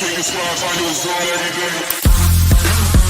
taking slots on your zone every day.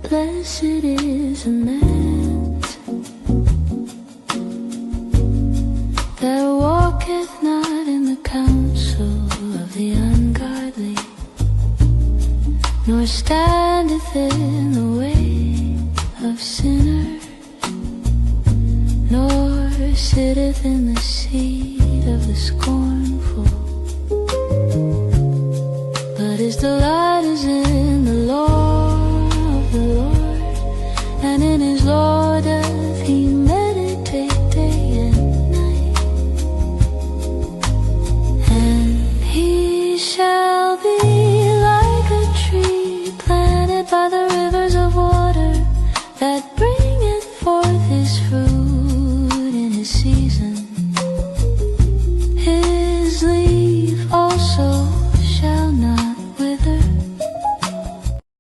Blessed is a man that walketh not in the counsel of the ungodly, nor standeth in the way of sinners, nor sitteth in the seat of the scornful, but his delight is in the Lord, and in his law doth he meditate day and night. And he shall be like a tree planted by the rivers of water, that bringeth forth his fruit in his season. His leaf also shall not wither.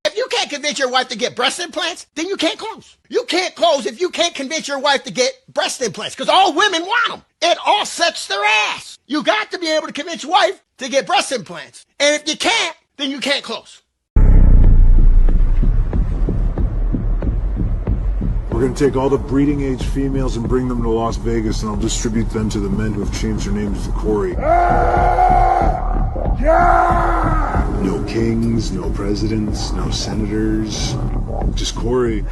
If you can't convince your wife to get breast implants, then you can't close. You can't close if you can't convince your wife to get breast implants, because all women want them. It offsets their ass. You got to be able to convince your wife to get breast implants. And if you can't, then you can't close. We're going to take all the breeding age females and bring them to Las Vegas, and I'll distribute them to the men who have changed their names to Corey. No kings, no presidents, no senators, just Corey.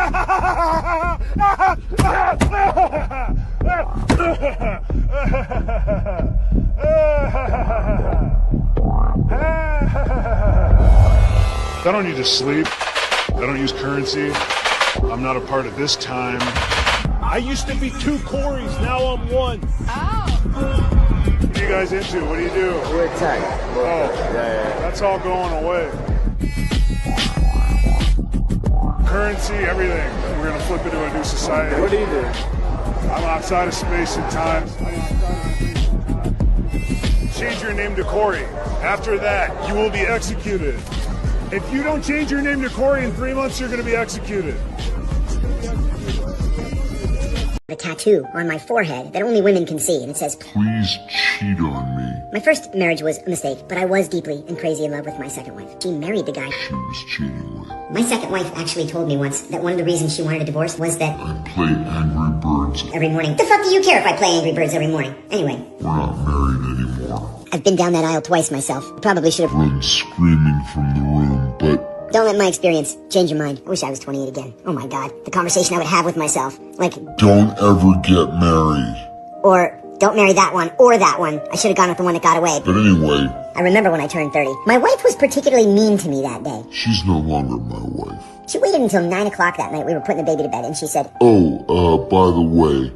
I don't need to sleep. I don't use currency. I'm not a part of this time. I used to be two Corys, now I'm one. What are you guys into? What do you do? We're tech. Oh, that's all going away. Currency, everything. We're going to flip into a new society. What do you do? I'm outside of space and time. Change your name to Corey. After that, you will be executed. If you don't change your name to Corey in 3 months, you're going to be executed. A tattoo on my forehead that only women can see, and it says, Please cheat on me. My first marriage was a mistake, but I was deeply and crazy in love with my second wife. She married the guy She was cheating with. my second wife actually told me once that one of the reasons she wanted a divorce was that I play Angry Birds. every morning. The fuck do you care if I play Angry Birds every morning? Anyway, We're not married anymore. I've been down that aisle twice myself. Probably should have Run screaming from the room, but Don't let my experience change your mind. I wish I was 28 again. Oh my god. The conversation I would have with myself. Like, don't ever get married. or, don't marry that one, or that one. I should have gone with the one that got away. But anyway, I remember when I turned 30. My wife was particularly mean to me that day. she's no longer my wife. She waited until 9 o'clock that night. We were putting the baby to bed, and she said, Oh, by the way,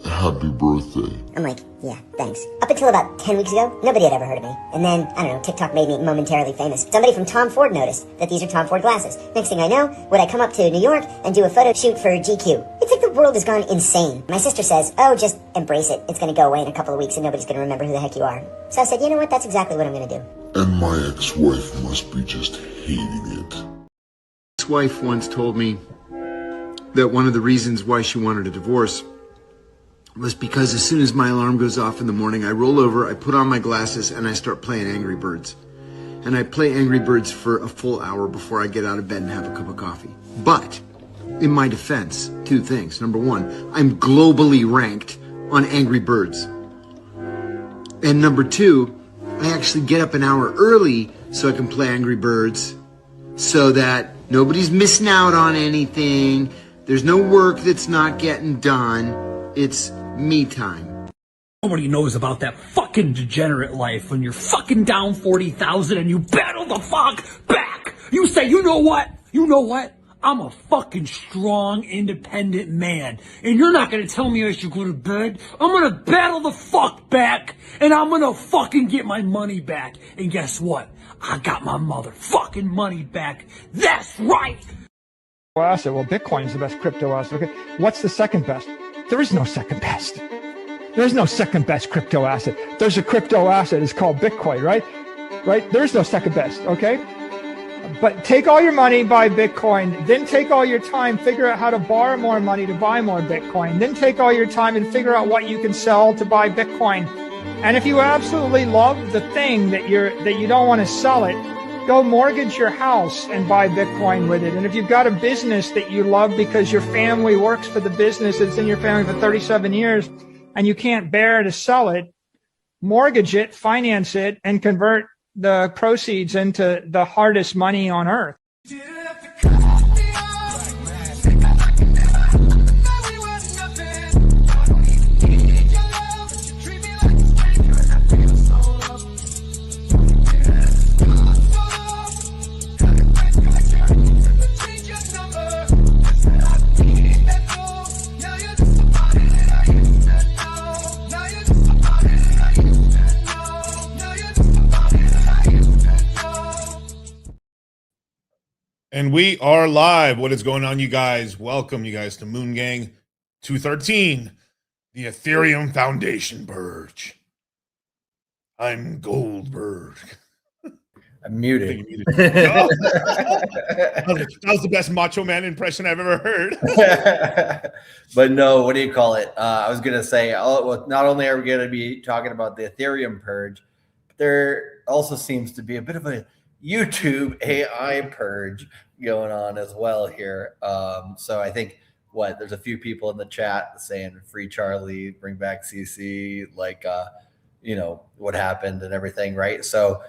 happy birthday. I'm like, yeah, thanks. Up until about 10 weeks ago, nobody had ever heard of me. And then, I don't know, TikTok made me momentarily famous. Somebody from Tom Ford noticed that these are Tom Ford glasses. Next thing I know, would I come up to New York and do a photo shoot for GQ? It's like the world has gone insane. My sister says, oh, just embrace it. It's going to go away in a couple of weeks and nobody's going to remember who the heck you are. So I said, you know what? That's exactly what I'm going to do. And my ex-wife must be just hating it. His wife once told me that one of the reasons why she wanted a divorce was because as soon as my alarm goes off in the morning, I roll over, I put on my glasses, and I start playing Angry Birds. And I play Angry Birds for a full hour before I get out of bed and have a cup of coffee. But, in my defense, two things. Number one, I'm globally ranked on Angry Birds. And number two, I actually get up an hour early so I can play Angry Birds so that nobody's missing out on anything. There's no work that's not getting done. It's me time. Nobody knows about that fucking degenerate life when you're fucking down 40,000 and you battle the fuck back. You say, you know what? You know what? I'm a fucking strong, independent man. And you're not gonna tell me I should go to bed. I'm gonna battle the fuck back. And I'm gonna fucking get my money back. And guess what? I got my motherfucking money back. That's right. Asset. Well, Bitcoin's the best crypto asset. Okay. What's the second best? There is no second best. There's no second best crypto asset. There's a crypto asset. It's called Bitcoin, right? Right? There's no second best. Okay. But take all your money, buy Bitcoin. Then take all your time, figure out how to borrow more money to buy more Bitcoin. Then take all your time and figure out what you can sell to buy Bitcoin. And if you absolutely love the thing that you don't want to sell it, go mortgage your house and buy Bitcoin with it. And if you've got a business that you love because your family works for the business that's in your family for 37 years and you can't bear to sell it, mortgage it, finance it, and convert the proceeds into the hardest money on earth. And we are live. What is going on, you guys? Welcome, you guys, to Moongang 213, the Ethereum Foundation Purge. I'm Goldberg. I'm muted. Oh. That was the best Macho Man impression I've ever heard. But no, what do you call it? I was going to say, well, not only are we going to be talking about the Ethereum Purge, but there also seems to be a bit of a YouTube AI purge going on as well here. So I think there's a few people in the chat saying free Charlie, bring back CC, like what happened and everything, right? So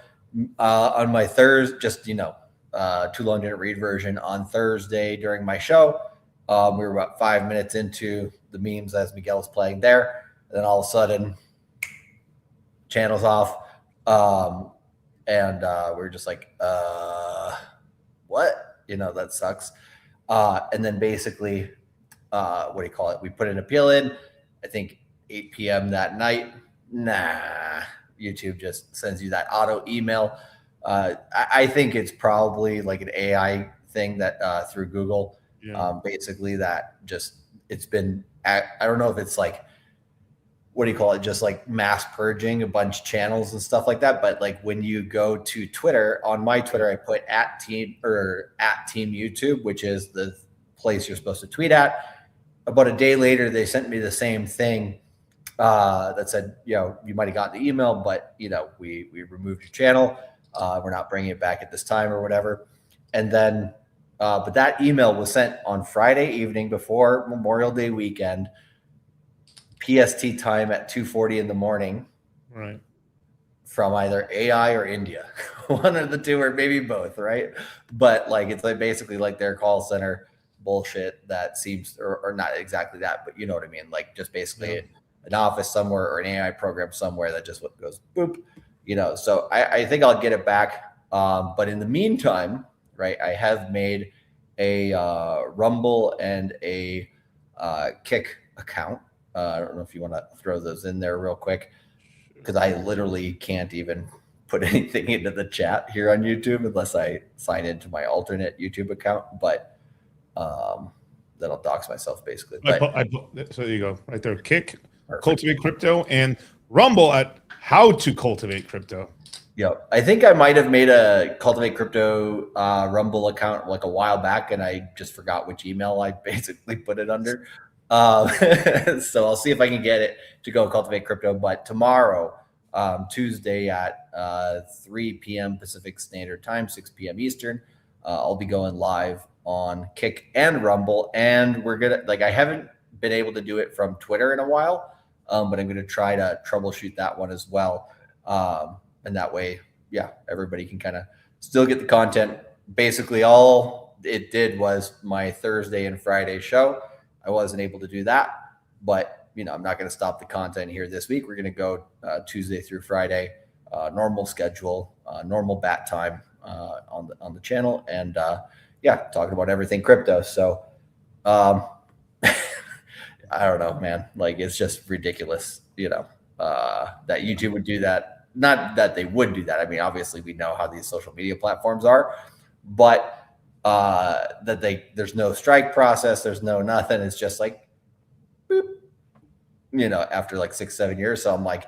on my Thursday, just Too Long Didn't Read version on Thursday during my show, we were about 5 minutes into the memes as Miguel was playing there, and then all of a sudden channels off. And we're just like, what? That sucks. And then basically, we put an appeal in, I think 8 p.m. that night. Nah, YouTube just sends you that auto email. I think it's probably like an AI thing that through Google, basically that just, it's been, I don't know if it's like, just like mass purging a bunch of channels and stuff like that. But like when you go to Twitter, on my Twitter, I put at team YouTube, which is the place you're supposed to tweet at. About a day later, they sent me the same thing that said, you might've gotten the email, but we removed your channel. We're not bringing it back at this time or whatever. And then, but that email was sent on Friday evening before Memorial Day weekend, PST time at 2:40 in the morning, right? From either AI or India, one of the two, or maybe both, right? But like it's like basically like their call center bullshit that seems, or not exactly that, but you know what I mean, like just basically an office somewhere or an AI program somewhere that just goes boop, So I think I'll get it back, but in the meantime, right, I have made a Rumble and a Kick account. I don't know if you want to throw those in there real quick, because I literally can't even put anything into the chat here on YouTube unless I sign into my alternate YouTube account. But then I'll dox myself basically. So there you go, right there. Kick, perfect. Cultivate Crypto, and Rumble at How to Cultivate Crypto. Yep. I think I might have made a Cultivate Crypto Rumble account like a while back, and I just forgot which email I basically put it under. So I'll see if I can get it to go Cultivate Crypto. But tomorrow, Tuesday at 3 p.m. Pacific Standard Time, 6 p.m. Eastern, I'll be going live on Kick and Rumble. And we're going to, I haven't been able to do it from Twitter in a while, but I'm going to try to troubleshoot that one as well. And that way, everybody can kind of still get the content. Basically, all it did was my Thursday and Friday show. I wasn't able to do that, but I'm not going to stop the content here this week. We're going to go Tuesday through Friday, normal schedule, normal bat time on the channel, and talking about everything crypto. So I don't know, man. It's just ridiculous, that YouTube would do that. Not that they would do that. I mean, obviously we know how these social media platforms are, but that there's no strike process, there's no nothing. It's just boop, after 6-7 years. So I'm like,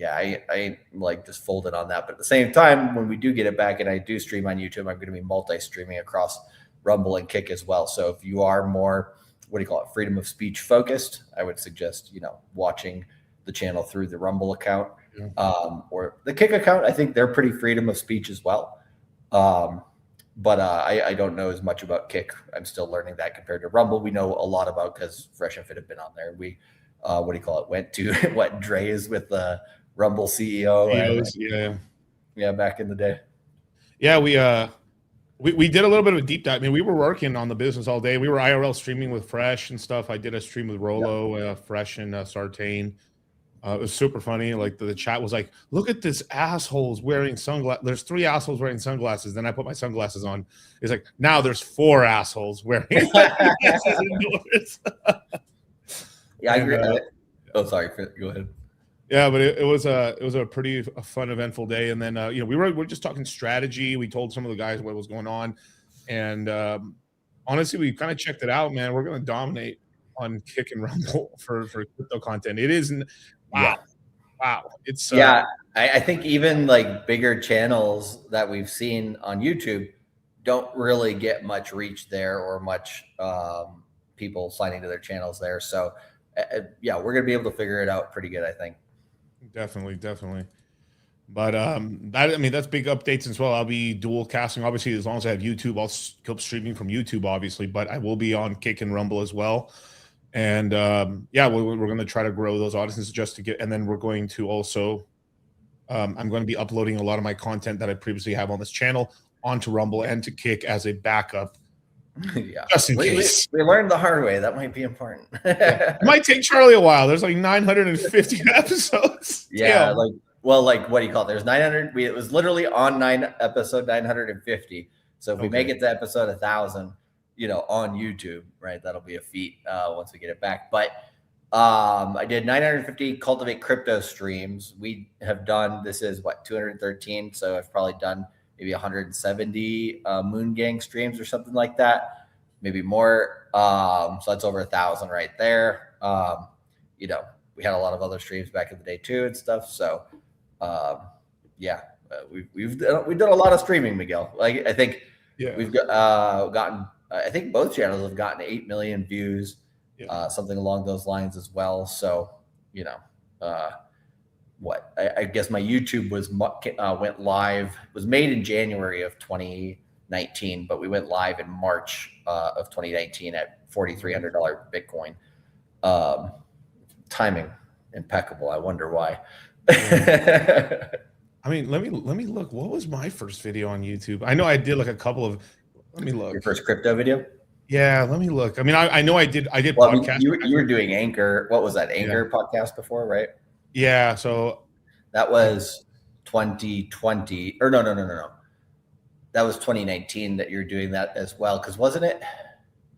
I ain't just folded on that. But at the same time, when we do get it back and I do stream on YouTube, I'm going to be multi-streaming across Rumble and Kick as well. So if you are more, freedom of speech focused, I would suggest, watching the channel through the Rumble account. Or the Kick account. I think they're pretty freedom of speech as well. But I don't know as much about Kick. I'm still learning that compared to Rumble. We know a lot about because Fresh and Fit have been on there. We, went to what Dre is with the Rumble CEO. Back in the day. Yeah, we did a little bit of a deep dive. I mean, we were working on the business all day. We were IRL streaming with Fresh and stuff. I did a stream with Rolo, Fresh, and Sartain. It was super funny. The chat was like, look at this assholes wearing sunglasses. There's 3 assholes wearing sunglasses. Then I put my sunglasses on. It's like, now there's 4 assholes wearing sunglasses indoors. I agree. Sorry. Go ahead. Yeah, but it was a pretty fun, eventful day. And then, we're just talking strategy. We told some of the guys what was going on. And honestly, we kind of checked it out, man. We're going to dominate on Kick and Rumble for crypto content. It isn't. Wow. It's I think even bigger channels that we've seen on YouTube don't really get much reach there or much people signing to their channels there. So we're gonna be able to figure it out pretty good, I think. Definitely. But that's big updates as well. I'll be dual casting, obviously, as long as I have YouTube. I'll keep streaming from YouTube, obviously, but I will be on Kick and Rumble as well. And we're going to try to grow those audiences just to get, and then we're going to also, I'm going to be uploading a lot of my content that I previously have on this channel onto Rumble and to Kick as a backup. Just in case. We learned the hard way. That might be important. It might take Charlie a while. There's 950 episodes. Yeah. What do you call it? There's 900. It was literally on episode 950. So if we make it to episode 1,000, on YouTube, right? That'll be a feat once we get it back. But I did 950 Cultivate Crypto streams. We have done, this is 213. So I've probably done maybe 170 Moongang streams or something like that, maybe more. So that's over 1,000 right there. We had a lot of other streams back in the day too and stuff. So we've done a lot of streaming, Miguel. I think we've gotten. I think both channels have gotten 8 million views, something along those lines as well. So, I guess my YouTube went live, was made in January of 2019, but we went live in March of 2019 at $4,300 Bitcoin. Timing impeccable. I wonder why. I mean, let me look. What was my first video on YouTube? I know I did a couple of. Let me look. Your first crypto video? Yeah, let me look. I mean, I know I did well, podcasts. You were doing Anchor. What was that? Anchor podcast before, right? Yeah. So that was 2020 or no. That was 2019 that you're doing that as well. Cause wasn't it?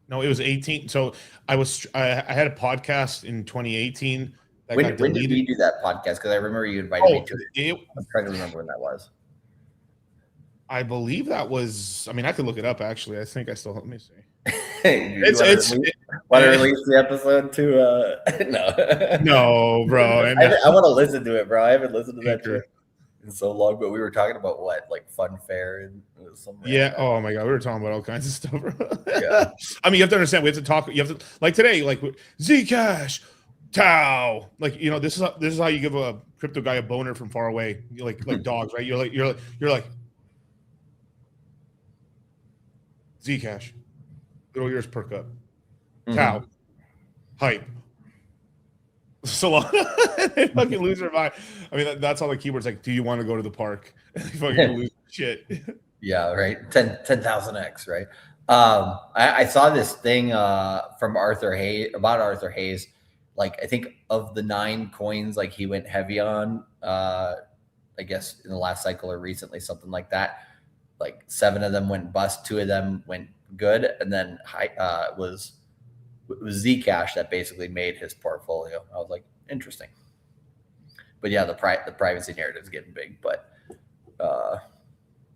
No, it was 18. So I had a podcast in 2018 that When got deleted. did we do that podcast? Because I remember you invited me to it. it. I'm trying to remember when that was. I believe that was. I mean, I could look it up. Actually, I think I still. Let me see. Want to release the episode to? No, bro. I want to listen to it, bro. I haven't listened to that shit in so long. But we were talking about what, like Fun Fair and something. Yeah. Oh my god, we were talking about all kinds of stuff, bro. Yeah. I mean, you have to understand. We have to talk. You have to, like today, like Zcash, Tau. Like, you know, this is how you give a crypto guy a boner from far away. You like dogs, right? You're like Zcash. Little ears perk up. Tau. Hype. Solana. They fucking lose their mind. I mean, that's all the keywords. Like, do you want to go to the park? They fucking lose shit. Yeah, right. 10,000x, right? I saw this thing from Arthur Hayes about Arthur Hayes. Like, I think of the 9 coins, like he went heavy on, I guess in the last cycle or recently, something like that. Like 7 of them went bust, 2 of them went good, and then it was Zcash that basically made his portfolio. I was like, interesting. But yeah, the privacy narrative is getting big, but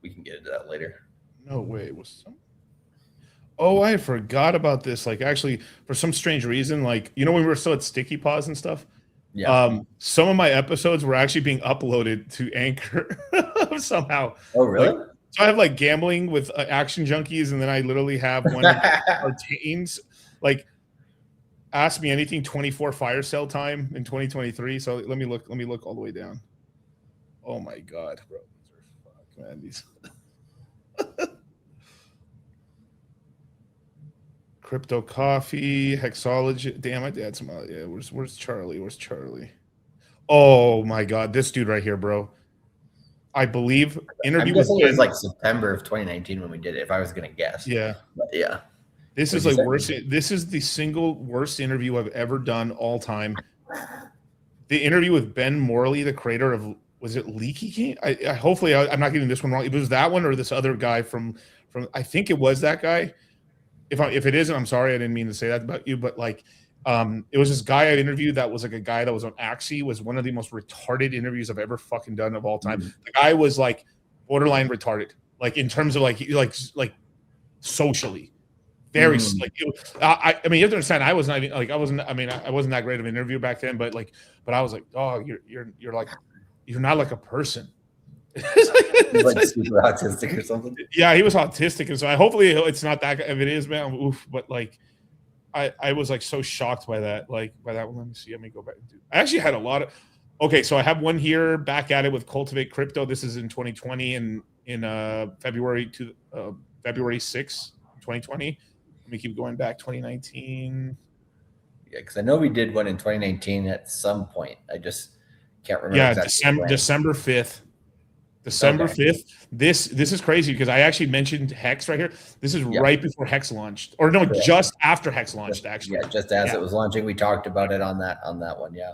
we can get into that later. No way. Oh, I forgot about this. Like, actually, for some strange reason, like, you know, when we were still at Sticky Paws and stuff, some of my episodes were actually being uploaded to Anchor somehow. Oh, really? Like, so I have like gambling with Action Junkies, and then I literally have one of our teams. Like, ask me anything 24 fire sale time in 2023. So let me look all the way down. Oh my god, bro. Fuck, man, these Crypto Coffee, Hexology. Damn, I had some. Yeah, where's Charlie? Where's Charlie? Oh my god, this dude right here, bro. I believe interview with it was like September of 2019 when we did it, if I was gonna guess. Yeah. But yeah. This is like worst. This is the single worst interview I've ever done all time. The interview with Ben Morley, the creator of, was it Leaky King? Hopefully I'm not getting this one wrong. It was that one or this other guy from I think it was that guy. If it isn't, I'm sorry, I didn't mean to say that about you, but like it was this guy I interviewed that was like a guy that was on Axie, was one of the most retarded interviews I've ever fucking done of all time. The guy was like borderline retarded, like in terms of like socially. Very like I mean, you have to understand, I wasn't that great of an interviewer back then, but I was like, oh, you're like, you're not like a person. He's like super autistic or something. Yeah, he was autistic, and so hopefully it's not that. If it is, man, oof. But like, I was like so shocked by that. Like by that one. Let me see. Let me go back. I actually had a lot of. Okay, so I have one here. Back at it with Cultivate Crypto. This is in 2020 and in February 6, 2020. Let me keep going back. 2019. Yeah, because I know we did one in 2019 at some point. I just can't remember. Yeah, exactly December 5th. December 5th. This is crazy because I actually mentioned Hex right here. This is right before Hex launched, or no, just after Hex launched. Actually, yeah, just as it was launching, we talked about it on that one. Yeah.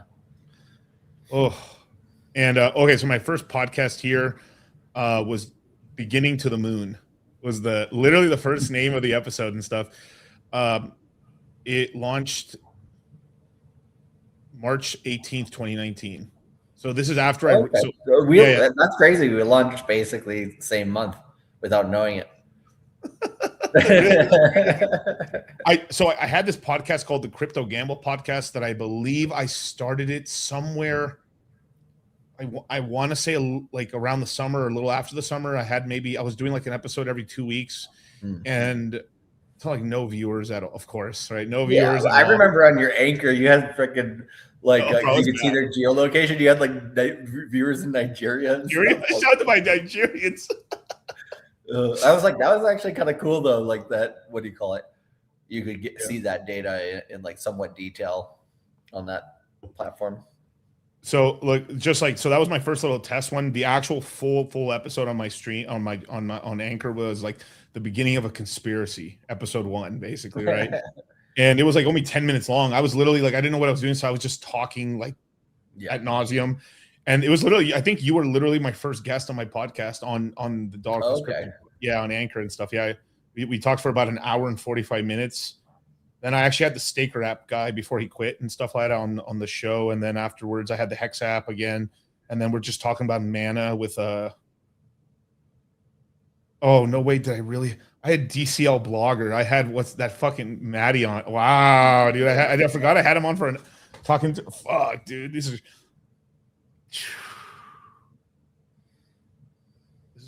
Oh, and okay, so my first podcast here was Beginning to the Moon. Was literally the first name of the episode and stuff. It launched March 18th, 2019. So this is after that's crazy. We launched basically the same month without knowing it. I had this podcast called the Crypto Gamble Podcast that I believe I started it somewhere. I want to say like around the summer or a little after the summer. I was doing like an episode every 2 weeks, and it's like no viewers at all, of course, right? No viewers. I remember on your Anchor, you had freaking you could see their geolocation. You had like viewers in Nigeria. Shout out to my Nigerians. I was like, that was actually kind of cool though. Like that, what do you call it? You could see that data in like somewhat detail on that platform. So look, so that was my first little test one. The actual full episode on my stream on Anchor was like the beginning of a conspiracy, episode 1, basically, right? And it was like only 10 minutes long. I was literally like, I didn't know what I was doing, so I was just talking like ad nauseum. And it was literally, I think you were literally my first guest on my podcast on the dog. Okay. Yeah, on Anchor and stuff. Yeah, we talked for about an hour and 45 minutes. Then I actually had the Staker app guy before he quit and stuff like that on the show. And then afterwards I had the Hex app again. And then we're just talking about mana with oh no, wait, did I really? I had DCL Blogger. I had what's that fucking Maddie on. Wow, dude. I forgot I had him on for talking to fuck, dude. This is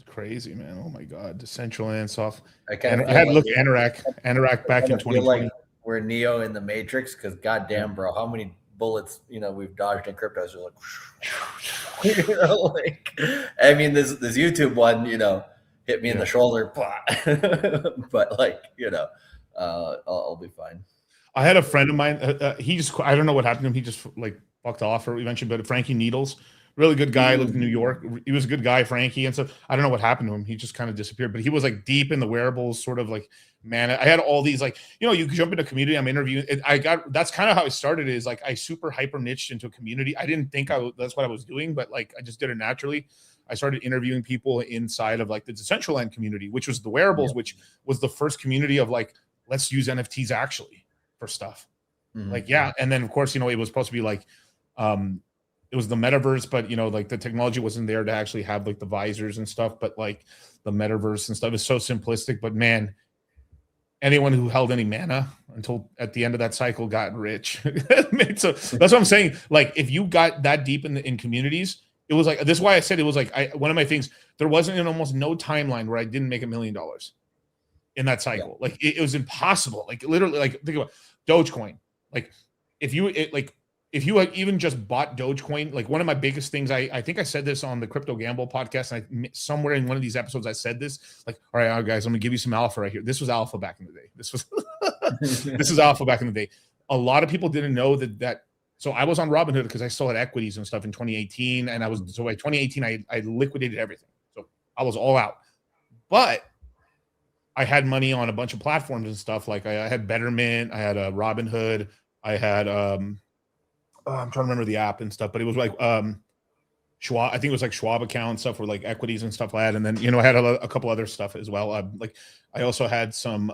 crazy, man. Oh my god. The Central Ansoff. I had look Anorak back in 2020. Like we're Neo in the Matrix because goddamn, bro, how many bullets we've dodged in cryptos? You're like, I mean, this YouTube one, hit me in the shoulder, but like, I'll be fine. I had a friend of mine. He just, I don't know what happened to him. He just like fucked off or eventually, but Frankie Needles, really good guy, lived in New York. He was a good guy, Frankie. And so I don't know what happened to him. He just kind of disappeared, but he was like deep in the wearables, sort of like, man, I had all these, like, you jump into a community, I'm interviewing. That's kind of how I started is like, I super hyper niched into a community. I didn't think that's what I was doing, but like, I just did it naturally. I started interviewing people inside of like the Decentraland community, which was the wearables, which was the first community of like, let's use NFTs actually for stuff. Like, yeah. And then of course, it was supposed to be like, it was the metaverse, but like the technology wasn't there to actually have like the visors and stuff, but like the metaverse and stuff is so simplistic, but man, anyone who held any mana until at the end of that cycle got rich. So that's what I'm saying. Like if you got that deep in communities, it was like, this is why I said it was like, one of my things, there wasn't almost no timeline where I didn't make $1 million in that cycle. Yeah. Like it was impossible. Like literally, like think about Dogecoin. Like if you had even just bought Dogecoin, like one of my biggest things, I think I said this on the Crypto Gamble podcast, and somewhere in one of these episodes I said this, like, all right, guys, I'm gonna give you some alpha right here. This was alpha back in the day. This was this is alpha back in the day. A lot of people didn't know that. So I was on Robinhood because I still had equities and stuff in 2018, and so by 2018 I liquidated everything. So I was all out, but I had money on a bunch of platforms and stuff. Like I had Betterment, I had a Robinhood, I had I'm trying to remember the app and stuff, but it was like Schwab. I think it was like Schwab account stuff for like equities and stuff like that. And then I had a couple other stuff as well. Like I also had some,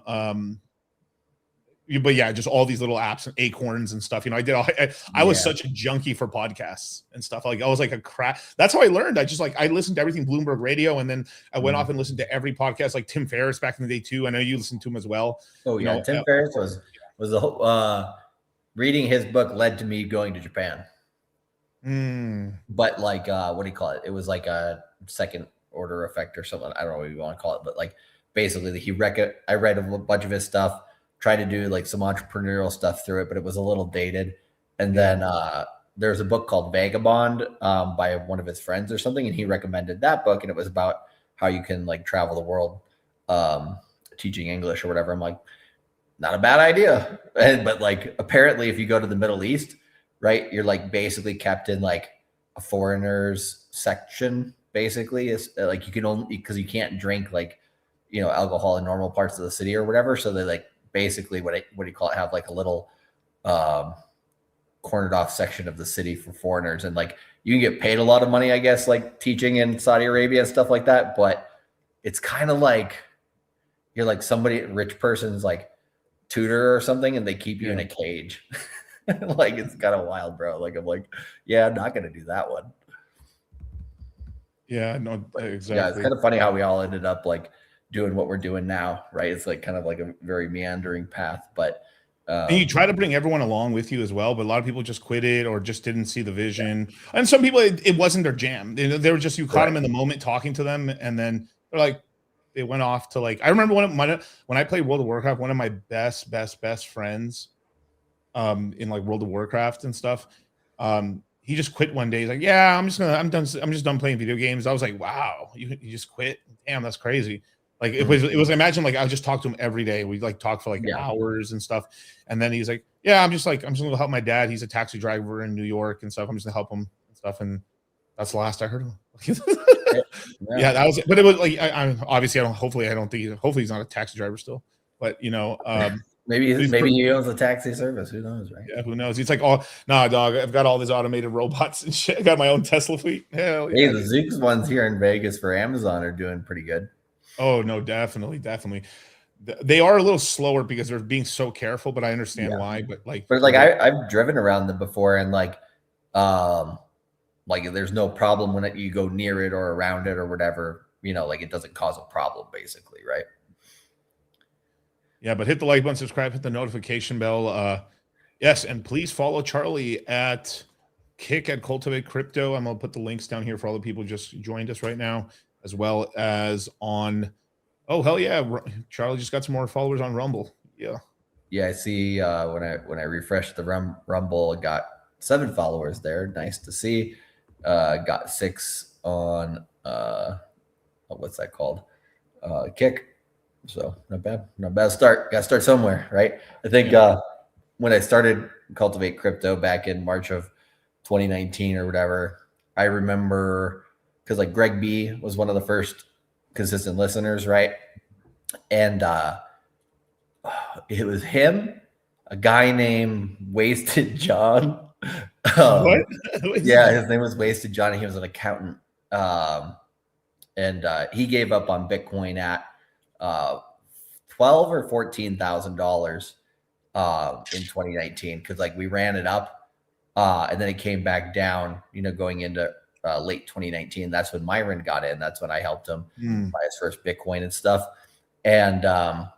but yeah, just all these little apps and Acorns and stuff. I did all. I was such a junkie for podcasts and stuff. Like I was like a crap. That's how I learned. I listened to everything Bloomberg Radio, and then I went off and listened to every podcast, like Tim Ferriss back in the day too. I know you listened to him as well. Oh yeah, Tim Ferriss was the whole. Reading his book led to me going to Japan. But like, what do you call it? It was like a second order effect or something. I don't know what you want to call it, but like basically I read a bunch of his stuff, tried to do like some entrepreneurial stuff through it, but it was a little dated. And then there's a book called Vagabond by one of his friends or something. And he recommended that book. And it was about how you can like travel the world teaching English or whatever. I'm like, not a bad idea. But like, apparently if you go to the Middle East, right, you're like basically kept in like a foreigners section, basically. Is like you can only, because you can't drink like, alcohol in normal parts of the city or whatever. So they like basically what do you call it? Have like a little cornered off section of the city for foreigners. And like, you can get paid a lot of money, I guess, like teaching in Saudi Arabia and stuff like that. But it's kind of like, you're like somebody, rich person's like tutor or something, and they keep you in a cage. Like it's kind of wild, bro. Like I'm like, yeah, I'm not gonna do that one. Yeah, no, exactly. Yeah, it's kind of funny how we all ended up like doing what we're doing now, right? It's like kind of like a very meandering path, but and you try to bring everyone along with you as well, but a lot of people just quit it or just didn't see the vision. And some people, it wasn't their jam. They were just, you caught them in the moment talking to them, and then they're like, they went off to like, I remember when I played World of Warcraft, one of my best friends in like World of Warcraft and stuff, he just quit one day. He's like, yeah, I'm just done playing video games. I was like, wow, you just quit? Damn, that's crazy. Like it was imagine like I would just talk to him every day. We like talk for like hours and stuff. And then he's like, yeah, I'm just gonna help my dad. He's a taxi driver in New York and stuff. I'm just gonna help him and stuff. And that's the last I heard of him. Yeah, that was it. But it was like I'm obviously hopefully he's not a taxi driver still. But maybe he owns a taxi service. Who knows, right? Yeah, who knows? He's like, oh nah, dog, I've got all these automated robots and shit. I got my own Tesla fleet. Hell yeah. Hey, the Zoox ones here in Vegas for Amazon are doing pretty good. Oh no, definitely. They are a little slower because they're being so careful, but I understand why. But like I've driven around them before, and like there's no problem when you go near it or around it or whatever. You know, like it doesn't cause a problem, basically, right? Yeah, but hit the like button, subscribe, hit the notification bell. Yes, and please follow Charlie at Kick at Cultivate Crypto. I'm gonna put the links down here for all the people who just joined us right now, as well as on. Oh hell yeah, Charlie just got some more followers on Rumble. Yeah. Yeah, I see. When I refreshed the Rumble, I got 7 followers there. Nice to see. Got 6 on what's that called? Kick. So not bad start. Got to start somewhere, right? I think when I started Cultivate Crypto back in March of 2019 or whatever, I remember because like Greg B was one of the first consistent listeners, right? And it was him, a guy named Wasted John. What? Yeah, his name was Wasted John. And he was an accountant, and he gave up on Bitcoin at $12,000 or $14,000 in 2019 because like we ran it up, and then it came back down. You know, going into late 2019, that's when Myron got in. That's when I helped him buy his first Bitcoin and stuff. And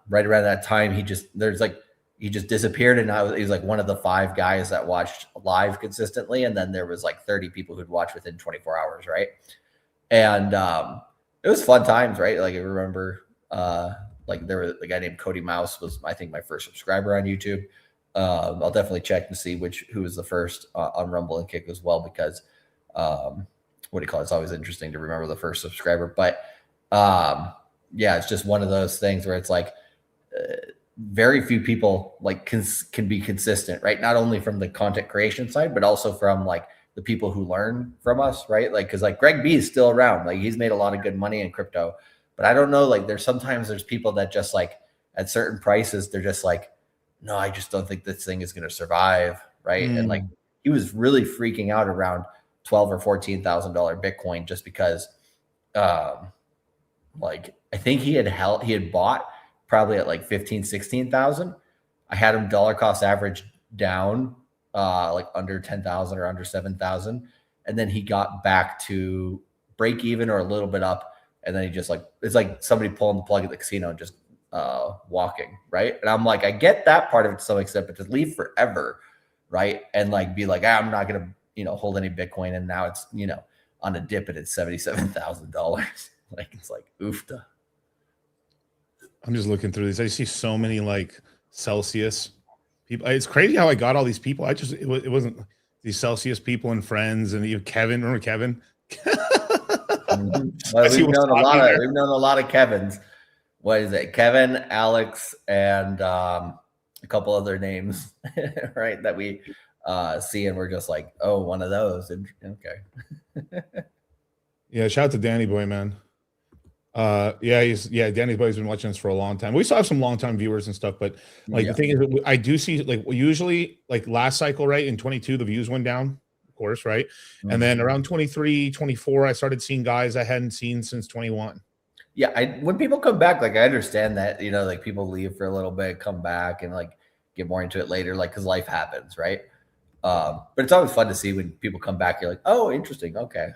right around that time, he just disappeared, and he was like one of the 5 guys that watched live consistently. And then there was like 30 people who'd watch within 24 hours, right? And it was fun times, right? Like I remember, like there was a guy named Cody Mouse was I think my first subscriber on YouTube. I'll definitely check and see who was the first on Rumble and Kick as well, because what do you call it? It's always interesting to remember the first subscriber. But yeah, it's just one of those things where it's like very few people like can be consistent, right? Not only from the content creation side, but also from like the people who learn from us, right? Like, cause like Greg B is still around. Like he's made a lot of good money in crypto, but I don't know, like there's people that just like at certain prices, they're just like, no, I just don't think this thing is going to survive. Right. And like, he was really freaking out around $12,000 or $14,000 Bitcoin just because, like, I think he had bought probably at like 15, 16,000. I had him dollar cost average down, like under 10,000 or under 7,000. And then he got back to break even or a little bit up. And then he just like, it's like somebody pulling the plug at the casino and just walking. Right. And I'm like, I get that part of it to some extent, but to leave forever. Right. And like, be like, I'm not going to, hold any Bitcoin. And now it's, on a dip and it's $77,000. Like, it's like, oofta. I'm just looking through these. I see so many like Celsius people. It's crazy how I got all these people. It wasn't these Celsius people and friends, and you Kevin. Remember Kevin? Well, we've known a lot of Kevins. What is it? Kevin, Alex, and a couple other names, right? That we see, and we're just like, oh, one of those. Okay. Yeah, shout out to Danny Boy, man. Danny Boy's been watching us for a long time. We still have some long-time viewers and stuff, but like the thing is, I do see like usually like last cycle, right? In 22, the views went down, of course, right? And then around 23, 24, I started seeing guys I hadn't seen since 21. Yeah, when people come back, like I understand that, like people leave for a little bit, come back and like get more into it later, like because life happens, right? But it's always fun to see when people come back. You're like, oh, interesting, okay.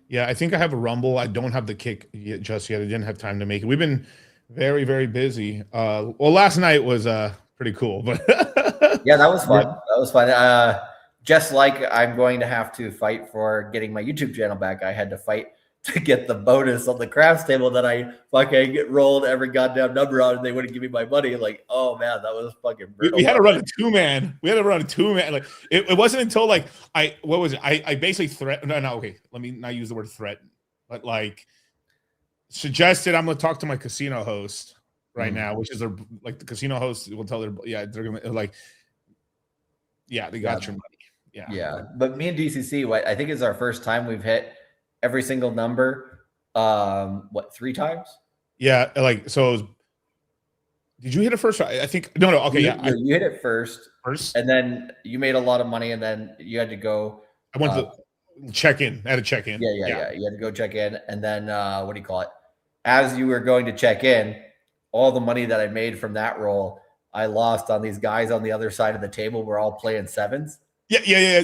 Yeah, I think I have a Rumble. I don't have the Kick just yet. I didn't have time to make it. We've been very, very busy. Well, last night was pretty cool, but yeah, that was fun. That was fun. Just like I'm going to have to fight for getting my YouTube channel back. I had to fight to get the bonus on the crafts table that I fucking rolled every goddamn number on, and they wouldn't give me my money. Like, oh man, that was fucking brutal. We had to run a 2-man. Like it wasn't until like I basically threatened. No, okay. Let me not use the word threaten, but like suggested I'm gonna talk to my casino host right now, which is the casino host will tell they're gonna like, yeah, they got your money. Yeah. But me and DCC, what I think is our first time we've hit every single number, 3 times? Yeah, like so. Did you hit it first? I think no. Okay, you hit it first, and then you made a lot of money, and then you had to go. I went to check in. I had to check in. Yeah. You had to go check in, and then what do you call it? As you were going to check in, all the money that I made from that roll, I lost on these guys on the other side of the table. We're all playing sevens. Yeah.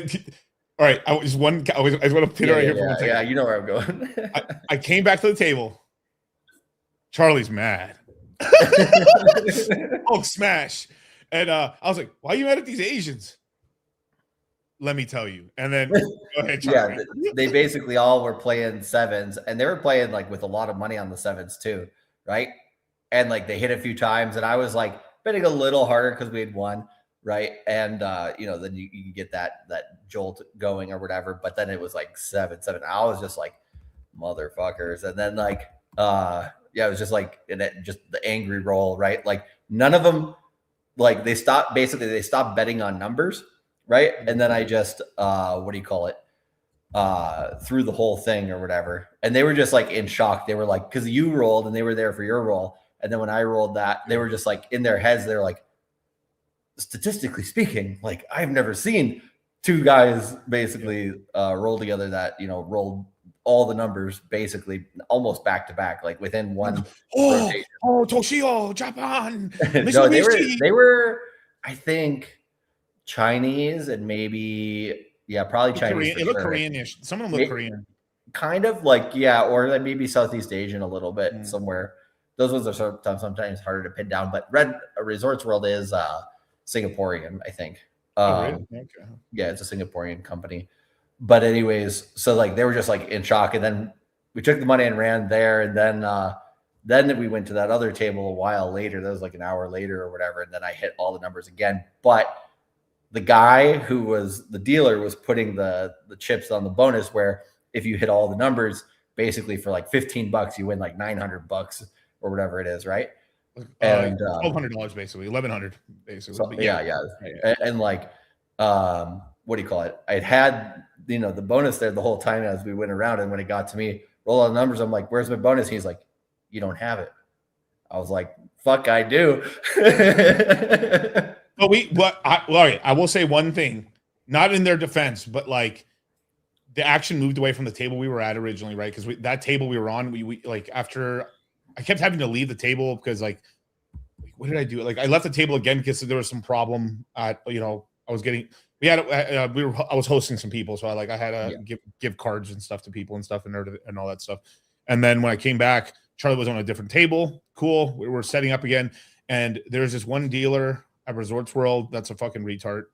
All right, I just want to pin it right here for 1 second. Yeah, you know where I'm going. I came back to the table. Charlie's mad. Oh, smash. And I was like, why are you mad at these Asians? Let me tell you. And then go ahead, Charlie. Yeah, they basically all were playing sevens, and they were playing like with a lot of money on the sevens too, right? And like they hit a few times, and I was like betting a little harder because we had won, right? And then you get that jolt going or whatever. But then it was like 7-7. I was just like, motherfuckers. And then like it was just like just the angry roll, right? Like none of them, like they stopped betting on numbers, right? And then I just through the whole thing or whatever. And they were just like in shock. They were like, because you rolled and they were there for your roll. And then when I rolled that, they were just like in their heads, they're like, statistically speaking, like I've never seen two guys basically roll together that, rolled all the numbers basically almost back to back, like within one rotation. Oh, Toshio, Japan. No, they were, I think, Chinese and maybe, probably Chinese. It looked Korean-ish. Some of them look Korean. Kind of like, or like maybe Southeast Asian a little bit somewhere. Those ones are sometimes harder to pin down, but Red Resorts World is Singaporean, I think. Really? Okay. Yeah, it's a Singaporean company. But anyways, so like they were just like in shock, and then we took the money and ran there, and then we went to that other table a while later. That was like an hour later or whatever, and then I hit all the numbers again. But the guy who was the dealer was putting the chips on the bonus, where if you hit all the numbers, basically for like $15, you win like $900 or whatever it is, right? And $1,200 basically, $1,100 basically. So, yeah. And like, what do you call it? I'd had the bonus there the whole time as we went around, and when it got to me, roll all the numbers, I'm like, "Where's my bonus?" He's like, "You don't have it." I was like, "Fuck, I do." I will say one thing, not in their defense, but like the action moved away from the table we were at originally, right? Because that table we were on, we like after I kept having to leave the table because like what did I do? Like I left the table again because there was some problem at I was getting. I was hosting some people, so I had to give cards and stuff to people and stuff and all that stuff. And then when I came back, Charlie was on a different table. Cool, we were setting up again, and there's this one dealer at Resorts World that's a fucking retard.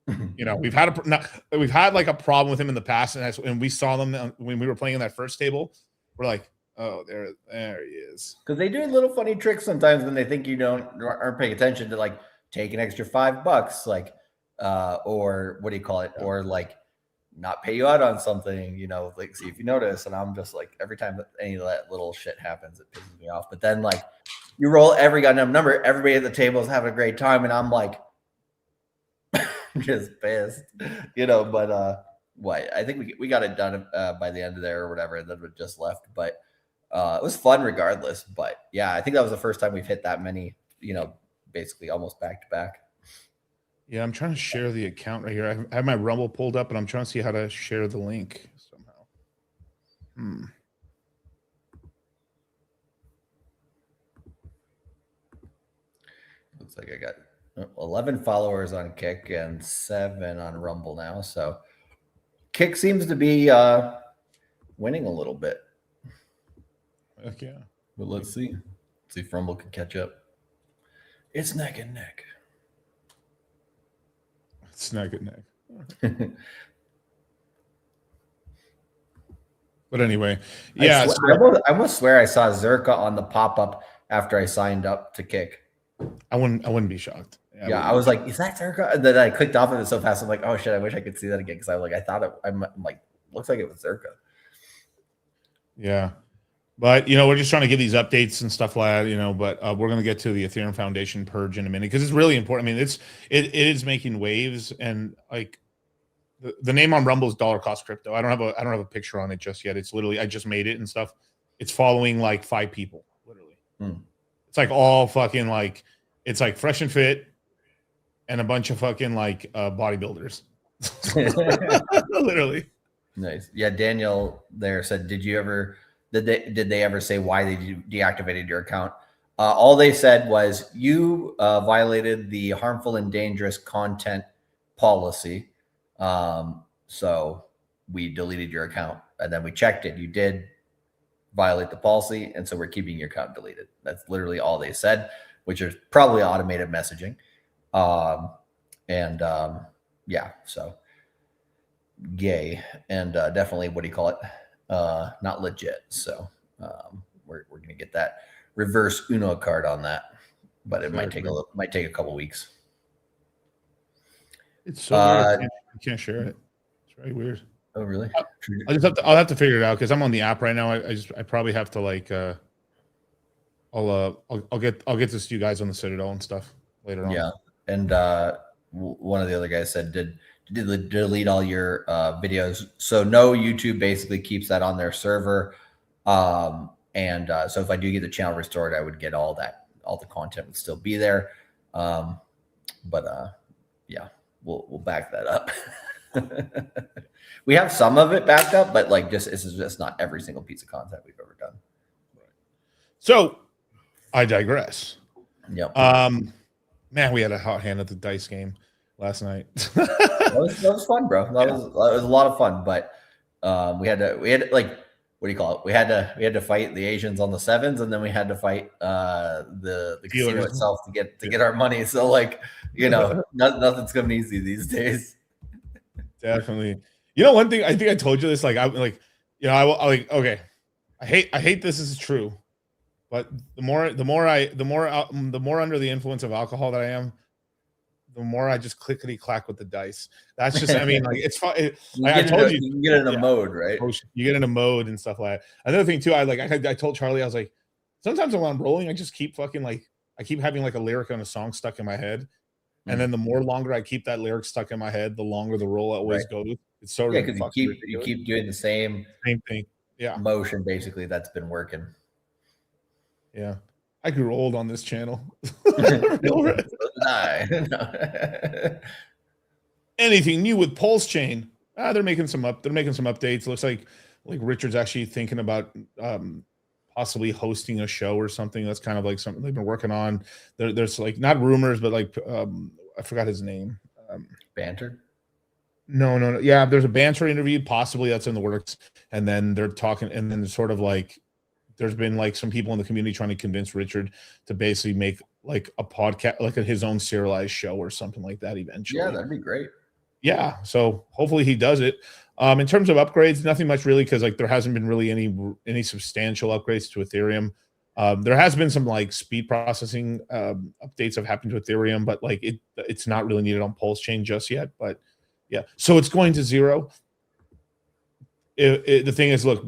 We've had like a problem with him in the past, and we saw them when we were playing in that first table. We're like, oh, there he is. Because they do little funny tricks sometimes when they think you aren't paying attention to like take an extra $5, like. Or what do you call it? Or like not pay you out on something, like see if you notice. And I'm just like, every time that any of that little shit happens, it pisses me off. But then like you roll every goddamn number, everybody at the table is having a great time, and I'm like just pissed, but what I think we got it done by the end of there or whatever, and then we just left. But it was fun regardless. But yeah, I think that was the first time we've hit that many, basically almost back to back. Yeah, I'm trying to share the account right here. I have my Rumble pulled up, and I'm trying to see how to share the link somehow. Looks like I got 11 followers on Kick and 7 on Rumble now. So Kick seems to be winning a little bit. Heck yeah. But let's see. See if Rumble can catch up. It's neck and neck. It's neck and neck. But anyway, yeah. I almost swear I saw Zerka on the pop-up after I signed up to Kick. I wouldn't be shocked. Yeah, I was like, is that Zerka? And then I clicked off of it so fast. I'm like, oh shit, I wish I could see that again, because I thought I'm like, looks like it was Zerka. Yeah. But, we're just trying to give these updates and stuff like that, but we're going to get to the Ethereum Foundation purge in a minute, because it's really important. I mean, it is making waves, and like the name on Rumble is Dollar Cost Crypto. I don't have a picture on it just yet. It's literally, I just made it and stuff. It's following like 5 people, literally. It's like all fucking like, it's like Fresh and Fit and a bunch of fucking like bodybuilders. Literally. Nice. Yeah, Daniel there said, did they ever say why they deactivated your account? All they said was you violated the harmful and dangerous content policy. So we deleted your account, and then we checked it. You did violate the policy, and so we're keeping your account deleted. That's literally all they said, which is probably automated messaging. Yeah, so yay. And definitely, what do you call it? Not legit. So we're going to get that reverse Uno card on that, but it might take a couple weeks. It's so weird. You can't share it. It's very weird. Oh, really? I'll have to figure it out because I'm on the app right now. I probably have to like I'll get this to you guys on the Citadel and stuff later on. Yeah, and one of the other guys said, did delete all your videos? So no, YouTube basically keeps that on their server. So if I do get the channel restored, I would get all the content would still be there. Yeah, we'll back that up. We have some of it backed up, but like this is just not every single piece of content we've ever done. So I digress. Yep. Man, we had a hot hand at the dice game last night. that was fun, bro. That was a lot of fun, but we had like, what do you call it? We had to fight the Asians on the sevens, and then we had to fight the casino itself to get our money. So like, nothing's coming easy these days. Definitely. One thing I think I told you this. Like okay. I hate this is true, but the more under the influence of alcohol that I am, the more I just clickety clack with the dice. That's just, I mean, like it's fun. I told you, you can get in a mode, right? You get in a mode and stuff like that. Another thing too, I told Charlie, I was like, sometimes when I'm rolling, I just keep fucking like, I keep having like a lyric on a song stuck in my head. And then the more longer I keep that lyric stuck in my head, the longer the roll always goes. It's sort of because you keep doing the same thing. Yeah. Motion basically that's been working. Yeah. I grew old on this channel. Anything new with Pulse Chain? They're making some updates. Looks like Richard's actually thinking about possibly hosting a show or something. That's kind of like something they've been working on. There's like not rumors, but like I forgot his name. Banter? No. Yeah, there's a banter interview. Possibly that's in the works. And then they're talking, and then sort of like there's been like some people in the community trying to convince Richard to basically make like a podcast, like his own serialized show or something like that eventually. Yeah, that'd be great. Yeah, so hopefully he does it. In terms of upgrades, nothing much really, because like there hasn't been really any substantial upgrades to Ethereum. There has been some like speed processing updates have happened to Ethereum, but like it's not really needed on Pulse Chain just yet. But yeah, so it's going to zero. The thing is, look,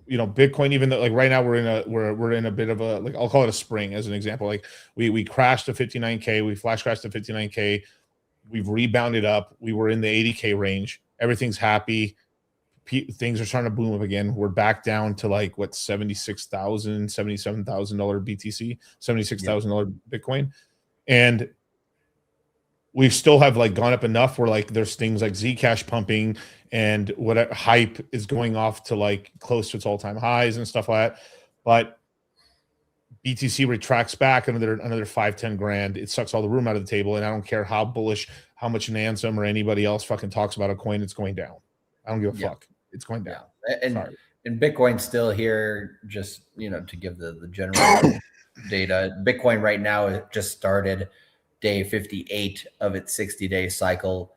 Bitcoin, even though like right now we're in a bit of a, like, I'll call it a spring as an example. Like we crashed to 59K, we flash crashed to 59K, we've rebounded up, we were in the 80K range, everything's happy, things are starting to boom up again. We're back down to like what, $77,000 BTC, $76,000 Bitcoin, and we still have like gone up enough where like there's things like Zcash pumping and what hype is going off to like close to its all-time highs and stuff like that. But BTC retracts back another 5-10 grand. It sucks all the room out of the table. And I don't care how bullish, how much Nansom or anybody else fucking talks about a coin, it's going down. I don't give a fuck. It's going down. And Bitcoin's still here, just to give the general data. Bitcoin right now, it just started day 58 of its 60-day cycle.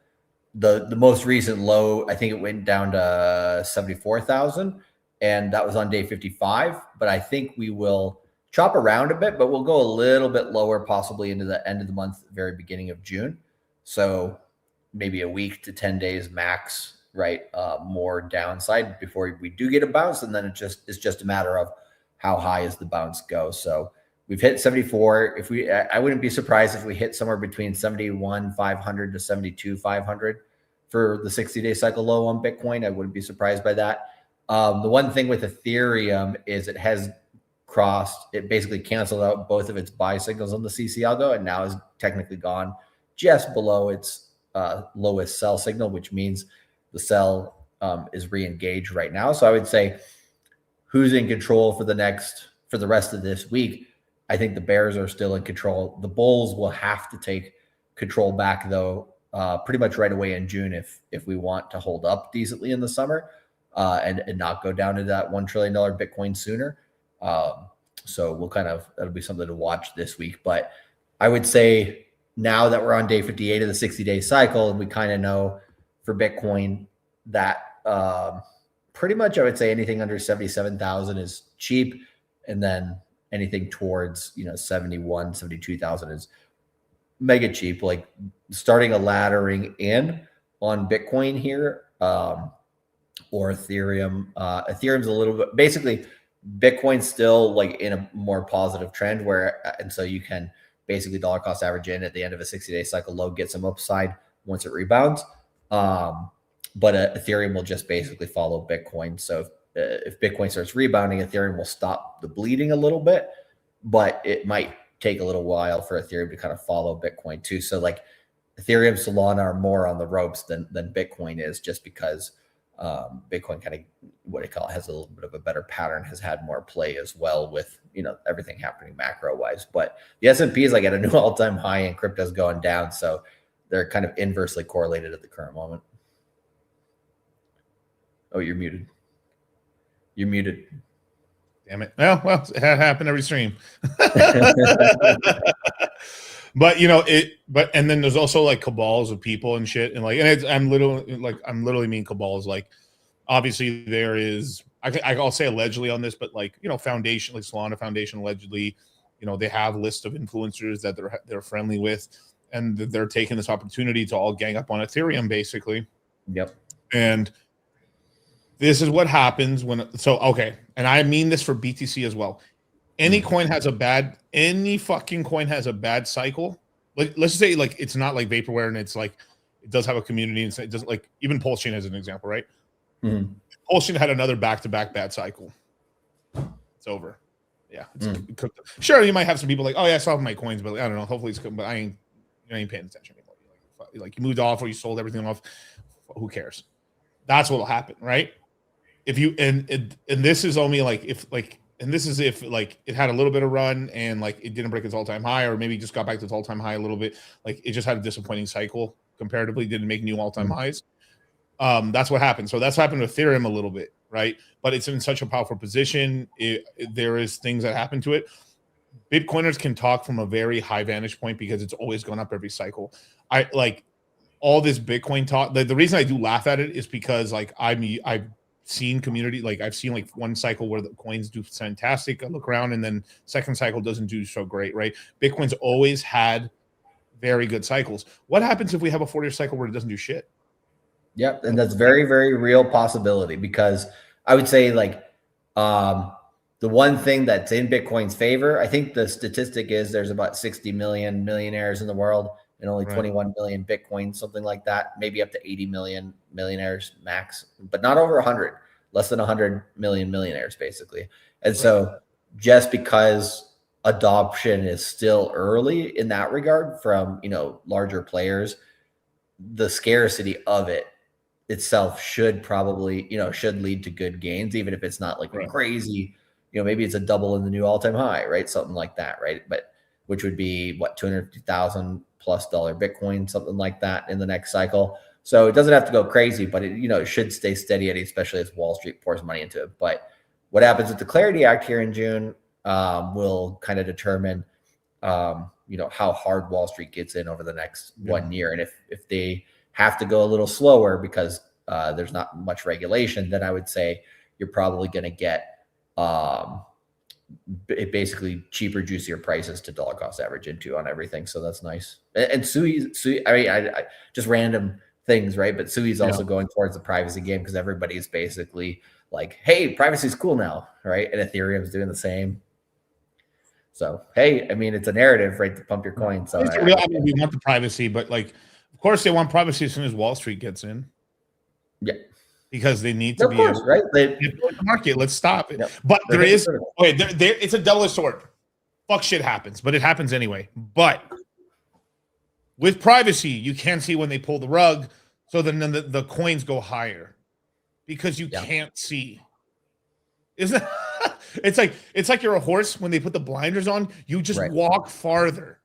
The most recent low, I think it went down to 74,000, and that was on day 55. But I think we will chop around a bit, but we'll go a little bit lower, possibly into the end of the month, very beginning of June. So maybe a week to 10 days max, right? More downside before we do get a bounce, and then it's just a matter of how high is the bounce go. So we've hit 74. I wouldn't be surprised if we hit somewhere between 71,500 to 72,500 for the 60-day cycle low on Bitcoin. I wouldn't be surprised by that. The one thing with Ethereum is it basically canceled out both of its buy signals on the CC algo, and now is technically gone just below its lowest sell signal, which means the sell is re-engaged right now. So I would say who's in control for the rest of this week? I think the Bears are still in control. The Bulls will have to take control back, though, pretty much right away in June if we want to hold up decently in the summer and not go down to that $1 trillion Bitcoin sooner. So that'll be something to watch this week. But I would say now that we're on day 58 of the 60-day cycle, and we kind of know for Bitcoin that pretty much I would say anything under 77,000 is cheap. And then anything towards, 71, 72,000 is mega cheap. Like starting a laddering in on Bitcoin here or Ethereum. Ethereum's a little bit, basically Bitcoin's still like in a more positive trend and so you can basically dollar cost average in at the end of a 60-day cycle low, get some upside once it rebounds. But Ethereum will just basically follow Bitcoin. So if Bitcoin starts rebounding, Ethereum will stop the bleeding a little bit, but it might take a little while for Ethereum to kind of follow Bitcoin too. So like Ethereum, Solana are more on the ropes than Bitcoin is, just because Bitcoin kind of has a little bit of a better pattern, has had more play as well with, everything happening macro wise. But the S&P is like at a new all-time high and crypto's going down. So they're kind of inversely correlated at the current moment. Oh, you're muted. You're muted. Damn it. Well, it happened every stream. But and then there's also like cabals of people and shit, and I'm literally mean cabals. Like, obviously there is, I'll say allegedly on this, but foundation, like Solana Foundation, allegedly, they have a list of influencers that they're friendly with, and they're taking this opportunity to all gang up on Ethereum, basically. Yep. And this is what happens and I mean this for BTC as well. Any fucking coin has a bad cycle. Like, let's say it's not like vaporware, and it's like it does have a community, and it doesn't, like, even Pulse Chain as an example, right? Mm-hmm. Pulse Chain had another back-to-back bad cycle. It's over. Yeah. Sure, you might have some people like, oh yeah, I still have my coins, but I don't know. Hopefully it's good, but I ain't paying attention anymore. Like you moved off or you sold everything off. Who cares? That's what'll happen, right? If you and this is only if it had a little bit of run and it didn't break its all-time high, or maybe just got back to its all-time high a little bit, it just had a disappointing cycle comparatively, didn't make new all-time highs. That's what happened. So that's happened to Ethereum a little bit, right? But it's in such a powerful position. There is things that happen to it. Bitcoiners can talk from a very high vantage point because it's always gone up every cycle. I like all this Bitcoin talk. The reason I do laugh at it is because I've seen community, I've seen one cycle where the coins do fantastic. I look around, and then second cycle doesn't do so great, right? Bitcoin's always had very good cycles. What happens if we have a 4-year cycle where it doesn't do shit? Yep, and that's very, very real possibility, because I would say the one thing that's in Bitcoin's favor, I think the statistic is there's about 60 million millionaires in the world and only 21 million Bitcoin, something like that, maybe up to 80 million millionaires max, but not over 100, less than 100 million millionaires basically. And so just because adoption is still early in that regard from, larger players, the scarcity of it itself should probably, should lead to good gains, even if it's not crazy, maybe it's a double in the new all-time high, right? Something like that, right? But which would be what, $250,000+ Bitcoin, something like that in the next cycle. So it doesn't have to go crazy, but it should stay steady, especially as Wall Street pours money into it. But what happens with the Clarity Act here in June will kind of determine, how hard Wall Street gets in over the next 1 year. And if they have to go a little slower because there's not much regulation, then I would say you're probably going to get basically cheaper, juicier prices to dollar cost average into on everything. So that's nice. And Sui, I mean, I just random things, right? But Sui's also going towards the privacy game because everybody's basically like, hey, privacy's cool now, right? And Ethereum's doing the same. So, hey, I mean, it's a narrative, right, to pump your coin. So we want the privacy, but of course they want privacy as soon as Wall Street gets in. Yeah. Because they need to be right? The market. Let's stop it. Yep. But there is it's a double-edged sword. Fuck shit happens, but it happens anyway. But with privacy, you can't see when they pull the rug, so then the coins go higher because you can't see. Isn't It's like you're a horse when they put the blinders on, you just walk farther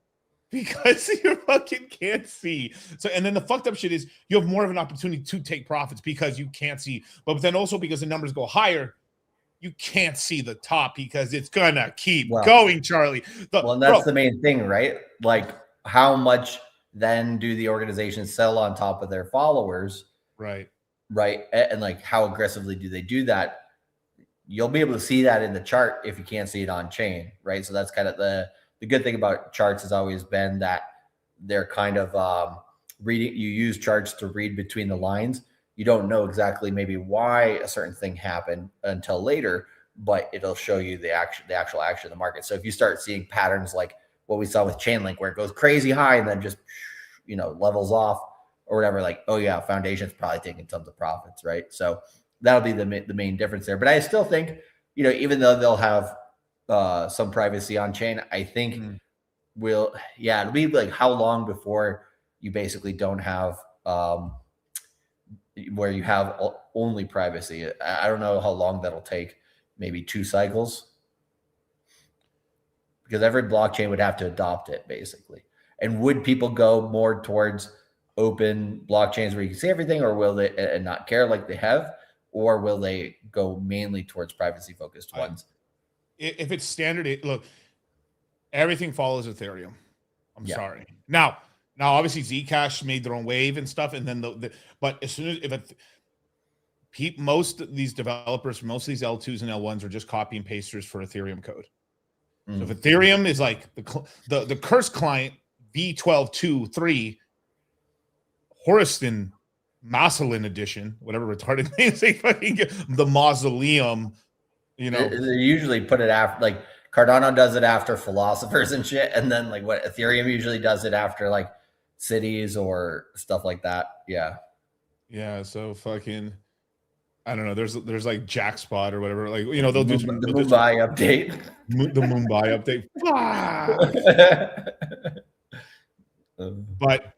because you fucking can't see. So, and then the fucked up shit is you have more of an opportunity to take profits because you can't see, but then also because the numbers go higher, you can't see the top because it's gonna keep going, Charlie. And that's the main thing, right? Like, how much then do the organizations sell on top of their followers? Right. And like, how aggressively do they do that? You'll be able to see that in the chart if you can't see it on chain, right? So that's kind of the good thing about charts has always been that they're kind of reading. You use charts to read between the lines. You don't know exactly maybe why a certain thing happened until later, but it'll show you the actual action of the market. So if you start seeing patterns like what we saw with Chainlink, where it goes crazy high and then just, levels off or whatever, like, oh yeah, Foundation's probably taking tons of profits, right? So that'll be the main difference there. But I still think, even though they'll have some privacy on chain, I think it'll be like how long before you basically don't have where you have only privacy. I don't know how long that'll take, maybe 2 cycles, because every blockchain would have to adopt it basically. And would people go more towards open blockchains where you can see everything, or will they and not care like they have, or will they go mainly towards privacy focused ones? If it's standard, look, everything follows Ethereum. I'm sorry. Now obviously Zcash made their own wave and stuff, and then but as soon as most of these developers, most of these L2s and L1s are just copy and pasters for Ethereum code. So if Ethereum is like the curse client V12.2.3 Horiston Maslin edition, whatever retarded names they fucking get, the mausoleum, They usually put it after, like Cardano does it after philosophers and shit, and then like what Ethereum usually does it after like cities or stuff like that. Yeah, so fucking, I don't know. There's like Jackspot or whatever. Like, they'll do the Mumbai update. The Mumbai update. But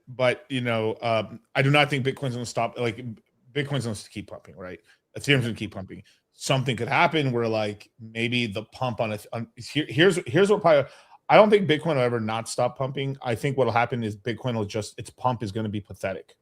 I do not think Bitcoin's going to stop. Like, Bitcoin's going to keep pumping, right? Ethereum's going to keep pumping. Something could happen where like maybe the pump on it. Here's what probably. I don't think Bitcoin will ever not stop pumping. I think what'll happen is Bitcoin will its pump is going to be pathetic.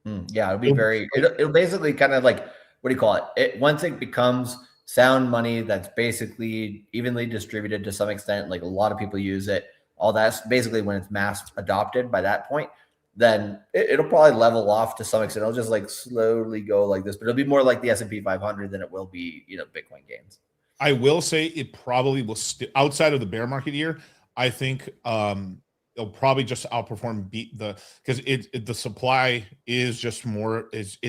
It'll be it'll basically kind of like, what do you call it? Once it becomes sound money that's basically evenly distributed to some extent, like a lot of people use it, all that's basically when it's mass adopted by that point, then it'll probably level off to some extent. It'll just like slowly go like this, but it'll be more like the S&P 500 than it will be, Bitcoin gains. I will say it probably will outside of the bear market year. I think it'll probably just outperform because the supply is just more it's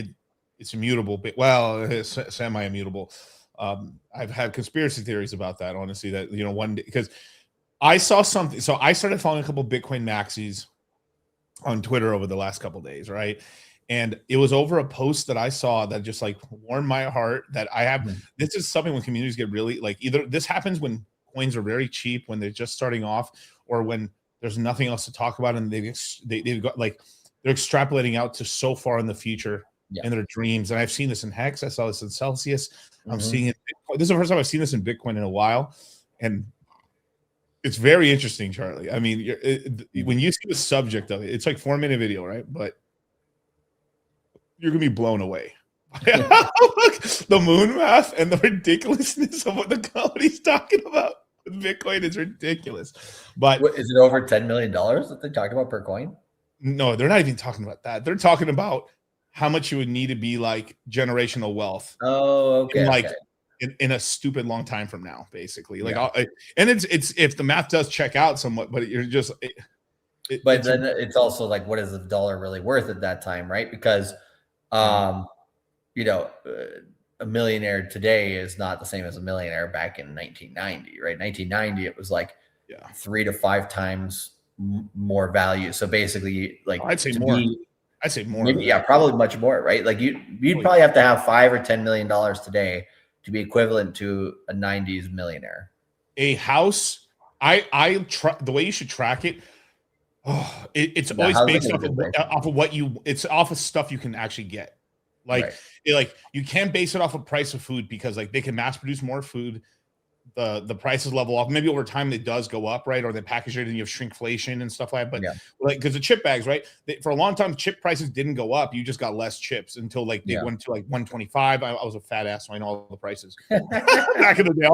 immutable, but it's semi-immutable. I've had conspiracy theories about that, honestly, that one day, because I saw something. So I started following a couple of Bitcoin maxis on Twitter over the last couple of days, right? And it was over a post that I saw that just like warmed my heart that I have. This is something when communities get really like, either this happens when coins are very cheap, when they're just starting off, or when there's nothing else to talk about and they've got like, they're extrapolating out to so far in the future in their dreams. And I've seen this in Hex. I saw this in Celsius. I'm seeing it. This is the first time I've seen this in Bitcoin in a while. And it's very interesting, Charlie. I mean, when you see the subject of it, it's like 4-minute video, right? But you're going to be blown away. The moon math and the ridiculousness of what the company's talking about with Bitcoin is ridiculous. But is it over $10 million that they talked about per coin? No, they're not even talking about that. They're talking about how much you would need to be like generational wealth. Oh, okay. In a stupid long time from now, basically. And it's if the math does check out somewhat, but you're just. It's also like, what is the dollar really worth at that time, right? Because, a millionaire today is not the same as a millionaire back in 1990, right? 1990, it was like 3 to 5 times more value. So basically, like, I'd say more. I'd say more. Maybe, probably much more, right? Like you'd probably have to have $5 or $10 million today to be equivalent to a 90s millionaire. A house, the way you should track it, it's always based off of what it's off of stuff you can actually get. Like, you can't base it off of price of food, because like they can mass produce more food the prices level off. Maybe over time it does go up, right? Or they package it and you have shrinkflation and stuff like that. But like, because the chip bags, right? For a long time, chip prices didn't go up. You just got less chips until like they went to like 125. I was a fat ass, so I know all the prices. Back in the day,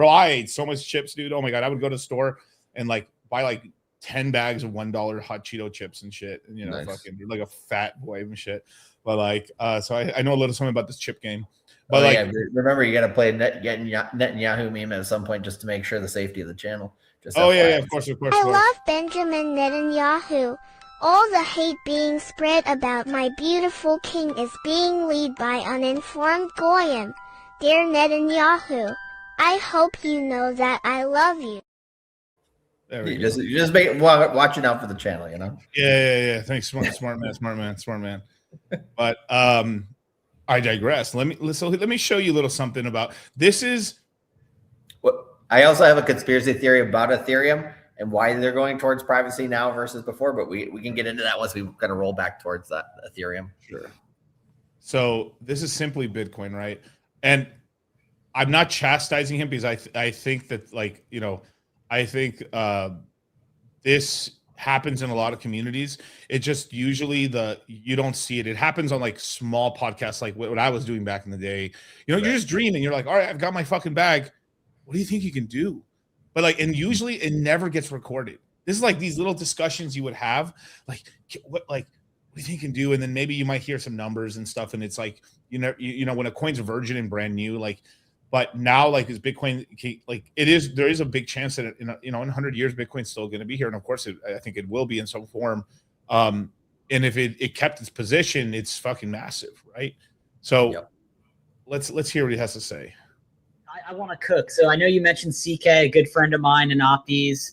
I ate so much chips, dude. Oh my god, I would go to the store and like buy like 10 bags of $1 hot Cheeto chips and shit, and fucking like a fat boy and shit. But like, so I know a little something about this chip game. But remember, you got to play Netanyahu meme at some point just to make sure the safety of the channel. Just of course. I love Benjamin Netanyahu. All the hate being spread about my beautiful king is being led by uninformed goyim. Dear Netanyahu, I hope you know that I love you. You just watching out for the channel, Yeah. Thanks, smart man. But I digress. Let me show you a little something about this. I also have a conspiracy theory about Ethereum and why they're going towards privacy now versus before, but we can get into that once we kind of roll back towards that Ethereum. Sure. So this is simply Bitcoin, right? And I'm not chastising him because I think that this happens in a lot of communities. It just usually you don't see it. It happens on like small podcasts, like what I was doing back in the day. You're just dreaming. You're like, all right, I've got my fucking bag. What do you think you can do? But like, and usually it never gets recorded. This is like these little discussions you would have, like what do you think you can do? And then maybe you might hear some numbers and stuff. And it's like, when a coin's virgin and brand new, like. But now, like, is Bitcoin, like, there is a big chance that, in 100 years, Bitcoin's still going to be here. And of course, I think it will be in some form. And if it kept its position, it's fucking massive, right? So let's hear what he has to say. I want to cook. So I know you mentioned CK, a good friend of mine in Opties.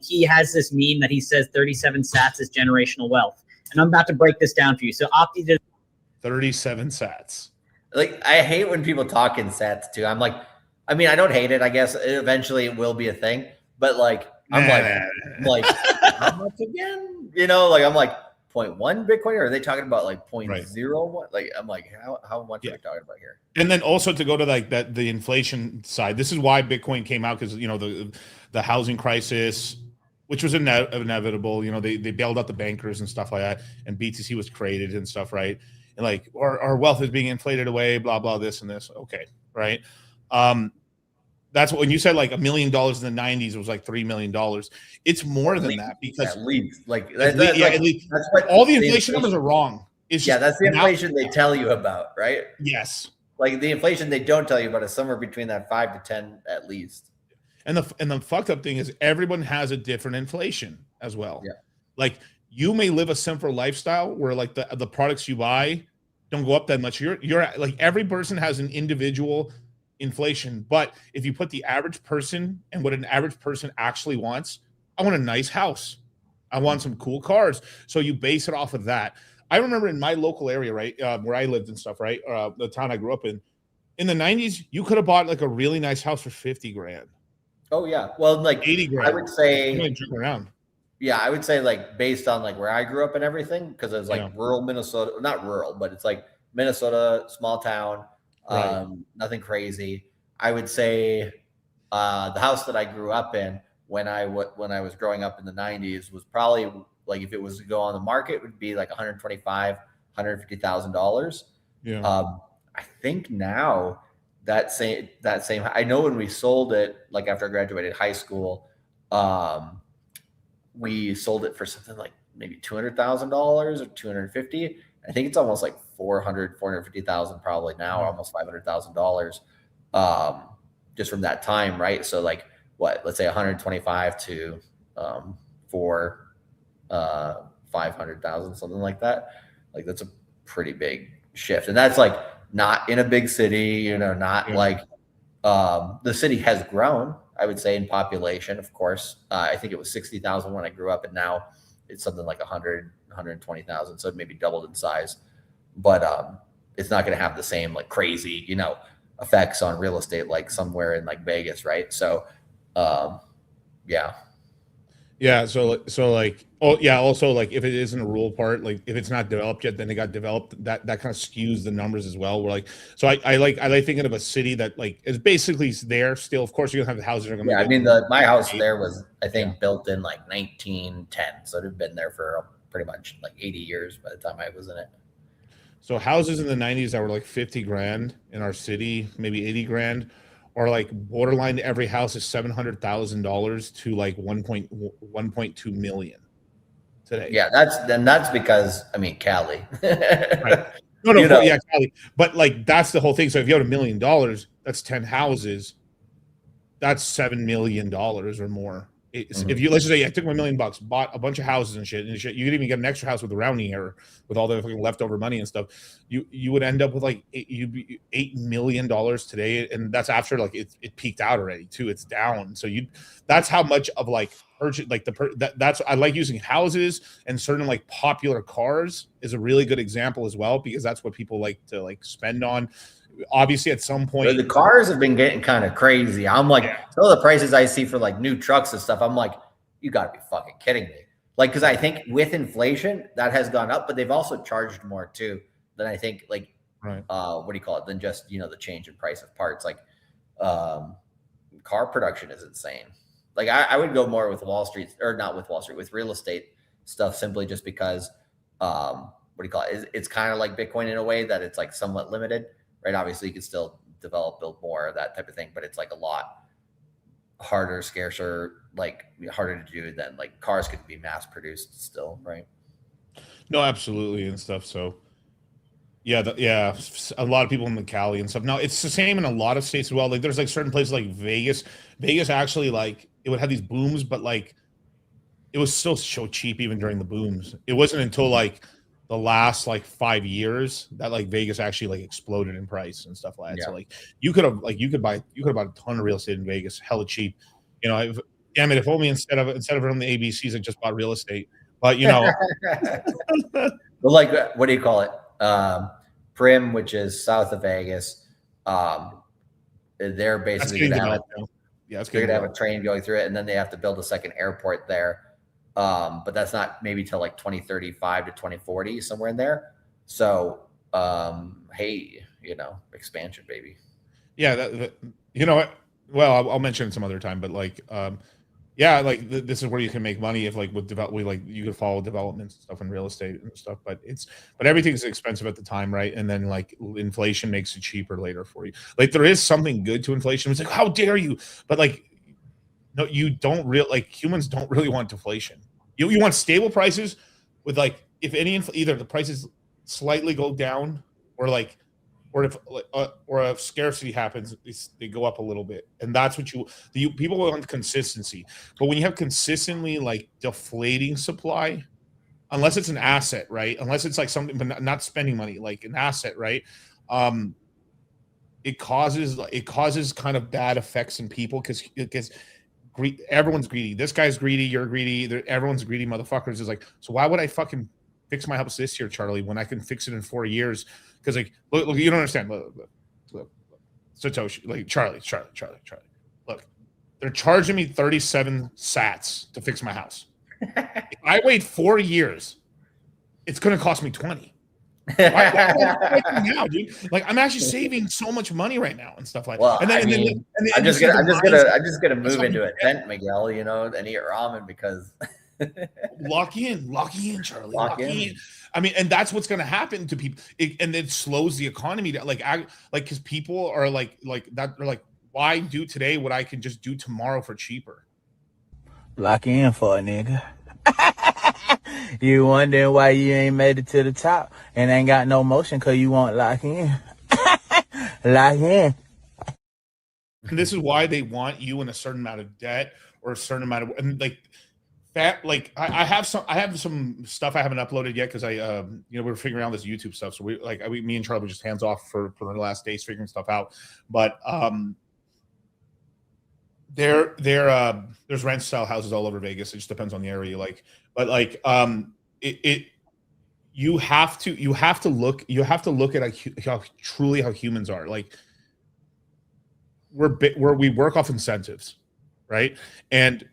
He has this meme that he says 37 sats is generational wealth. And I'm about to break this down for you. So Opties is 37 sats. Like, I hate when people talk in sats too. I'm like, I mean, I don't hate it. I guess eventually it will be a thing, but like, I'm like, how much again? Like, I'm like 0.1 Bitcoin, or are they talking about like 0.01? Like, I'm like, how much are they talking about here? And then also to go to like the inflation side, this is why Bitcoin came out, because the housing crisis, which was inevitable. They bailed out the bankers and stuff like that, and BTC was created and stuff, right? And like our wealth is being inflated away, blah blah, this and this. Okay, right. That's what, when you said like $1 million in the 90s, it was like $3 million. It's more than that, because at least like that's what all the inflation numbers are wrong. It's that's the inflation they tell you about, right? Yes. Like the inflation they don't tell you about is somewhere between that 5 to 10 at least. And the fucked up thing is everyone has a different inflation as well. Yeah. Like, you may live a simpler lifestyle where like the products you buy don't go up that much. You're like, every person has an individual inflation, but if you put the average person and what an average person actually wants, I want a nice house, I want some cool cars. So you base it off of that. I remember in my local area, right, where I lived and stuff, right, the town I grew up in the 90s, you could have bought like a really nice house for 50 grand. Oh yeah, well, like 80 grand. I would say around. Yeah, I would say like based on like where I grew up and everything, because it was like rural Minnesota, not rural, but it's like Minnesota, small town, nothing crazy. I would say the house that I grew up in when I was growing up in the 90s was probably, like, if it was to go on the market, it would be like $150,000. Yeah. I think now that same, I know when we sold it, like after I graduated high school, we sold it for something like maybe $200,000 or $250,000. I think it's almost like $450,000 probably now, almost $500,000, just from that time, right? So like, what? Let's say 125 to for 500,000, something like that. Like, that's a pretty big shift, and that's like not in a big city, not like the city has grown, I would say, in population, of course. I think it was 60,000 when I grew up, and now it's something like 100, 120,000. So it maybe doubled in size, but it's not going to have the same like crazy, effects on real estate like somewhere in like Vegas, right? So, yeah. So like Oh yeah. Also, like if it isn't a rural part, like if it's not developed yet, then they got developed. That kind of skews the numbers as well. We're like, so I like thinking of a city that like is basically there still. Of course, you're gonna have the houses that are gonna Yeah, I get mean, my house there was, I think, Yeah. built in like 1910, so it had been there for pretty much like 80 years by the time I was in it. So houses in the 90s that were like 50 grand in our city, maybe 80 grand, or like borderline every house is $700,000 to like 1.2 million today. Yeah, that's because I mean Cali. Right. No, You know. yeah, Cali. But like that's the whole thing. So if you have $1 million, that's 10 houses. That's $7 million or more. If you let's just say I took my $1 million, bought a bunch of houses and shit, you could even get an extra house with the rounding error with all the fucking leftover money and stuff. You would end up with like $8 million today, and that's after like it peaked out already too. It's down, so that's how much of like purchase like that's I like using houses and certain like popular cars is a really good example as well because that's what people like to like spend on. Obviously, at some point, the cars have been getting kind of crazy. I'm like, some of the prices I see for like new trucks and stuff, I'm like, you got to be fucking kidding me. Like, because I think with inflation, that has gone up, but they've also charged more too than I think, like, right. What do you call it? Than just, the change in price of parts. Like, car production is insane. Like, I would go more with Wall Street, or not with Wall Street, with real estate stuff, simply just because, what do you call it? It's kind of like Bitcoin in a way that it's like somewhat limited. Right. Obviously, you can still build more, that type of thing, but it's like a lot harder, scarcer, like harder to do than like cars could be mass produced still. Right. No, absolutely. And stuff. So yeah, a lot of people in the Cali and stuff. Now it's the same in a lot of states as well. Like there's like certain places like Vegas actually like it would have these booms, but like it was still so cheap even during the booms. It wasn't until like the last like 5 years that like Vegas actually like exploded in price and stuff like that. Yeah. So like you could have bought a ton of real estate in Vegas, hella cheap. Damn it, if only instead of from the ABCs, I just bought real estate. But Well, like what do you call it? Prim, which is south of Vegas. They're basically gonna have they're gonna have a train going through it, and then they have to build a second airport there. But that's not maybe till like 2035 to 2040, somewhere in there. So, hey, expansion, baby. Yeah, you know what? Well, I'll mention it some other time, but like, yeah, like this is where you can make money if like you could follow developments and stuff in real estate and stuff. But everything's expensive at the time, right? And then like inflation makes it cheaper later for you. Like there is something good to inflation. It's like how dare you? But like, no, you don't humans don't really want deflation. You want stable prices with like if any either the prices slightly go down or if scarcity happens they go up a little bit, and that's what people want consistency. But when you have consistently like deflating supply, unless it's an asset, right? Unless it's like something but not spending money, like an asset, right? It causes kind of bad effects in people because everyone's greedy. This guy's greedy. You're greedy. Everyone's greedy. Motherfuckers is like, so why would I fucking fix my house this year, Charlie, when I can fix it in 4 years? Because like, look, you don't understand. Look, Satoshi, like Charlie. Look, they're charging me 37 sats to fix my house. If I wait 4 years, it's going to cost me 20. Why now, dude? Like I'm actually saving so much money right now and stuff like. Well, and then, I'm just gonna move into a tent, Miguel. And eat ramen because lock in, Charlie. Lock in. I mean, and that's what's going to happen to people, and it slows the economy down. Like because people are like that. They're like, why do today what I can just do tomorrow for cheaper? Lock in for a nigga. You wondering why you ain't made it to the top and ain't got no motion because you won't lock in. Lock in. And this is why they want you in a certain amount of debt or a certain amount of, and like that, like I have some stuff I haven't uploaded yet because we're figuring out this YouTube stuff. So me and Charlie were just hands off for the last days figuring stuff out. But there's ranch style houses all over Vegas. It just depends on the area you like. But like you have to look at how truly how humans are. Like we work off incentives, right? And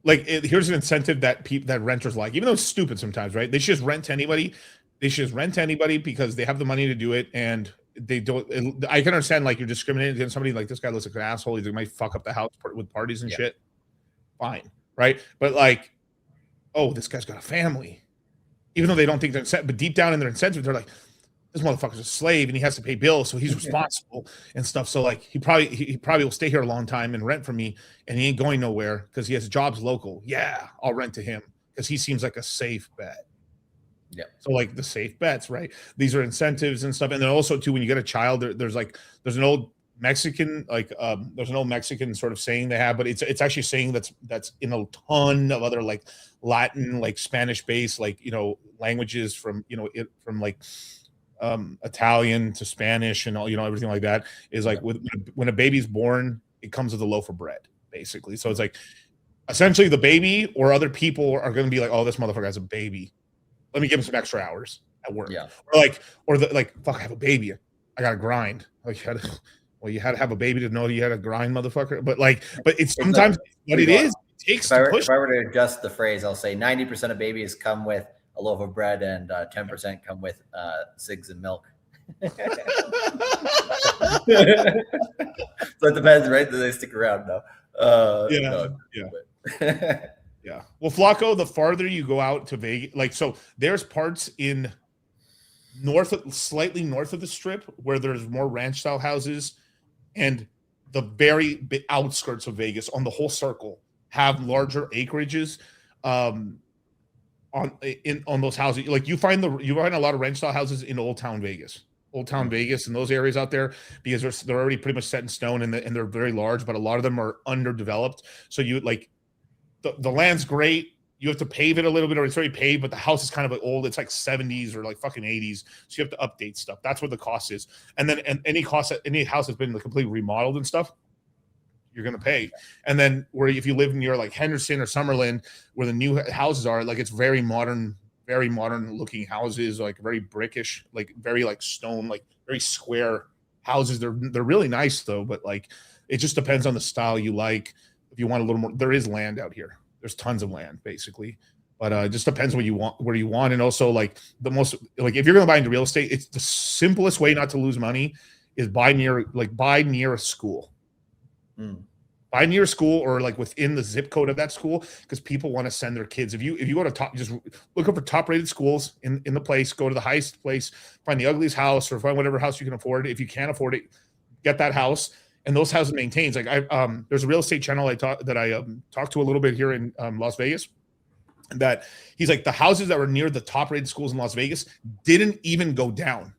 like here's an incentive that that renters like, even though it's stupid sometimes, right? They should just rent to anybody. They should just rent to anybody because they have the money to do it, and they don't. I can understand like you're discriminating against somebody like this guy looks like an asshole. He might fuck up the house with parties and shit. Fine, right? But like, oh, this guy's got a family, even though they don't think they're incentive, but deep down in their incentive, they're like, this motherfucker's a slave and he has to pay bills, so he's responsible and stuff. So like he probably will stay here a long time and rent for me, and he ain't going nowhere because he has jobs local. Yeah, I'll rent to him because he seems like a safe bet. Yeah. So like the safe bets, right? These are incentives and stuff. And then also too, when you get a child, there's an old Mexican there's an old Mexican sort of saying they have, but it's actually saying that's in a ton of other like Latin, like Spanish based, like, you know, languages from, you know, from like Italian to Spanish and all, you know, everything like that is like when a baby's born, it comes with a loaf of bread, basically. So it's like essentially the baby or other people are going to be like, oh, this motherfucker has a baby. Let me give him some extra hours at work. Yeah. Fuck, I have a baby. I got to grind. Like, you had to have a baby to know you had to grind, motherfucker. But it's sometimes what it is. It takes to push. If I were to adjust the phrase, I'll say 90% of babies come with a loaf of bread and 10% come with cigs and milk. So it depends, right? Do they stick around? No. Yeah. Well, Flacco, the farther you go out to Vegas, like, so there's parts in slightly north of the strip where there's more ranch style houses, and the very outskirts of Vegas on the whole circle have larger acreages. On those houses, like you find a lot of ranch style houses in Old Town Vegas and those areas out there, because they're already pretty much set in stone, and they're very large, but a lot of them are underdeveloped. So you like the land's great. You have to pave it a little bit, or it's already paved, but the house is kind of like old. It's like 70s or like fucking 80s. So you have to update stuff. That's what the cost is. And then any house that's been completely remodeled and stuff, you're going to pay. And then if you live near like Henderson or Summerlin, where the new houses are, like, it's very modern looking houses, like very brickish, like very like stone, like very square houses. They're really nice though, but like it just depends on the style you like. If you want a little more, there is land out here. There's tons of land basically, but it just depends what you want, where you want. And also like the most, like if you're going to buy into real estate, it's the simplest way not to lose money is buy near a school. Buy near a school or like within the zip code of that school, because people want to send their kids. If you go to top, just look up for top rated schools in the place, go to the highest place, find the ugliest house or find whatever house you can afford. If you can't afford it, get that house. And those houses maintains. Like there's a real estate channel I talked to a little bit here in Las Vegas, that he's like, the houses that were near the top rated schools in Las Vegas didn't even go down.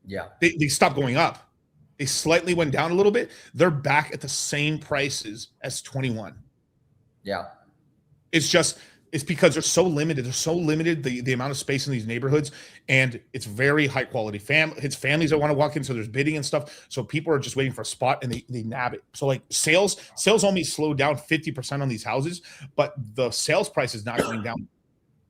Yeah. They stopped going up. They slightly went down a little bit. They're back at the same prices as 21. Yeah. It's because they're so limited. They're so limited, the amount of space in these neighborhoods, and it's very high quality. It's families that want to walk in, so there's bidding and stuff. So people are just waiting for a spot and they nab it. So like sales only slowed down 50% on these houses, but the sales price is not going down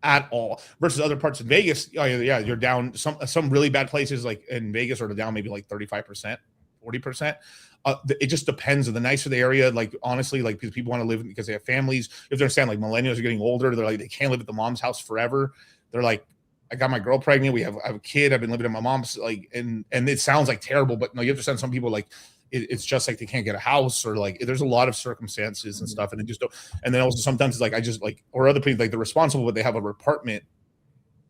at all. Versus other parts of Vegas, you're down. Some really bad places like in Vegas are down maybe like 35%. 40%. It just depends on the nicer the area. Like honestly, like because people want to live because they have families. If they understand, like millennials are getting older, they're like they can't live at the mom's house forever. They're like, I got my girl pregnant. I have a kid. I've been living at my mom's. Like, and it sounds like terrible, but no, you understand. Some people like it's just like they can't get a house, or like there's a lot of circumstances and stuff, and they just don't. And then also sometimes it's like I just like, or other people like they're responsible, but they have an apartment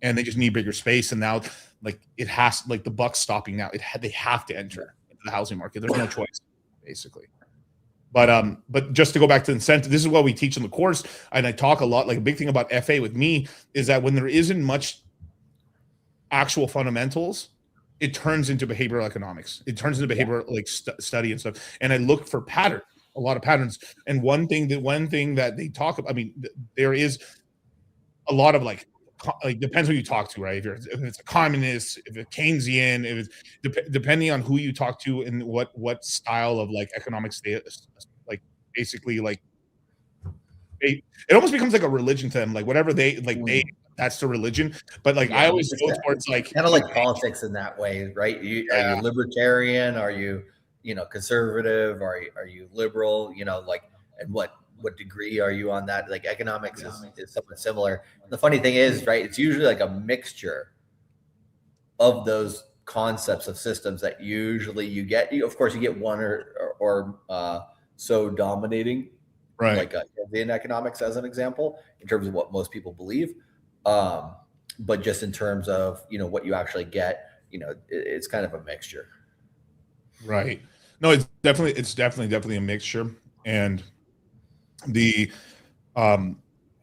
and they just need bigger space. And now like it has like the buck's stopping now. They have to enter the housing market. There's no choice, basically. But just to go back to incentive, this is what we teach in the course, and I talk a lot. Like a big thing about FA with me is that when there isn't much actual fundamentals, it turns into behavioral economics. It turns into behavioral like study and stuff. And I look for a lot of patterns. And one thing that they talk about, I mean, there is a lot of like depends who you talk to, right? If it's a communist, if it's Keynesian, if it's depending on who you talk to and what style of like economic status, like basically like it almost becomes like a religion to them, like whatever that's the religion. But like I always go towards like kind of like politics in that way, right? Are you libertarian? Are you conservative? Are you liberal? Like, and what what degree are you on that? Like economics is somewhat similar. The funny thing is, right, it's usually like a mixture of those concepts of systems that usually you get. Of course, you get one or so dominating, right? Like in economics, as an example, in terms of what most people believe. But just in terms of what you actually get, it's kind of a mixture. Right. No, it's definitely a mixture, and the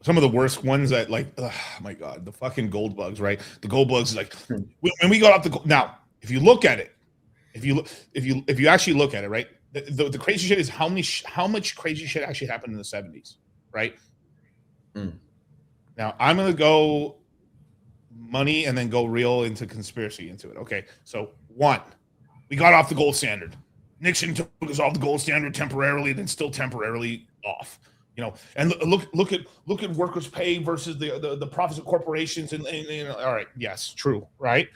some of the worst ones that oh my God, the fucking gold bugs, right? The gold bugs, like when we got off the now, if you look at it, if you actually look at it, right? The crazy shit is how much crazy shit actually happened in the 70s, right? Now I'm gonna go money and then go real into conspiracy into it. Okay, so one, we got off the gold standard. Nixon took us off the gold standard temporarily, then still temporarily off. And look at workers' pay versus the profits of corporations, and all right, yes, true, right?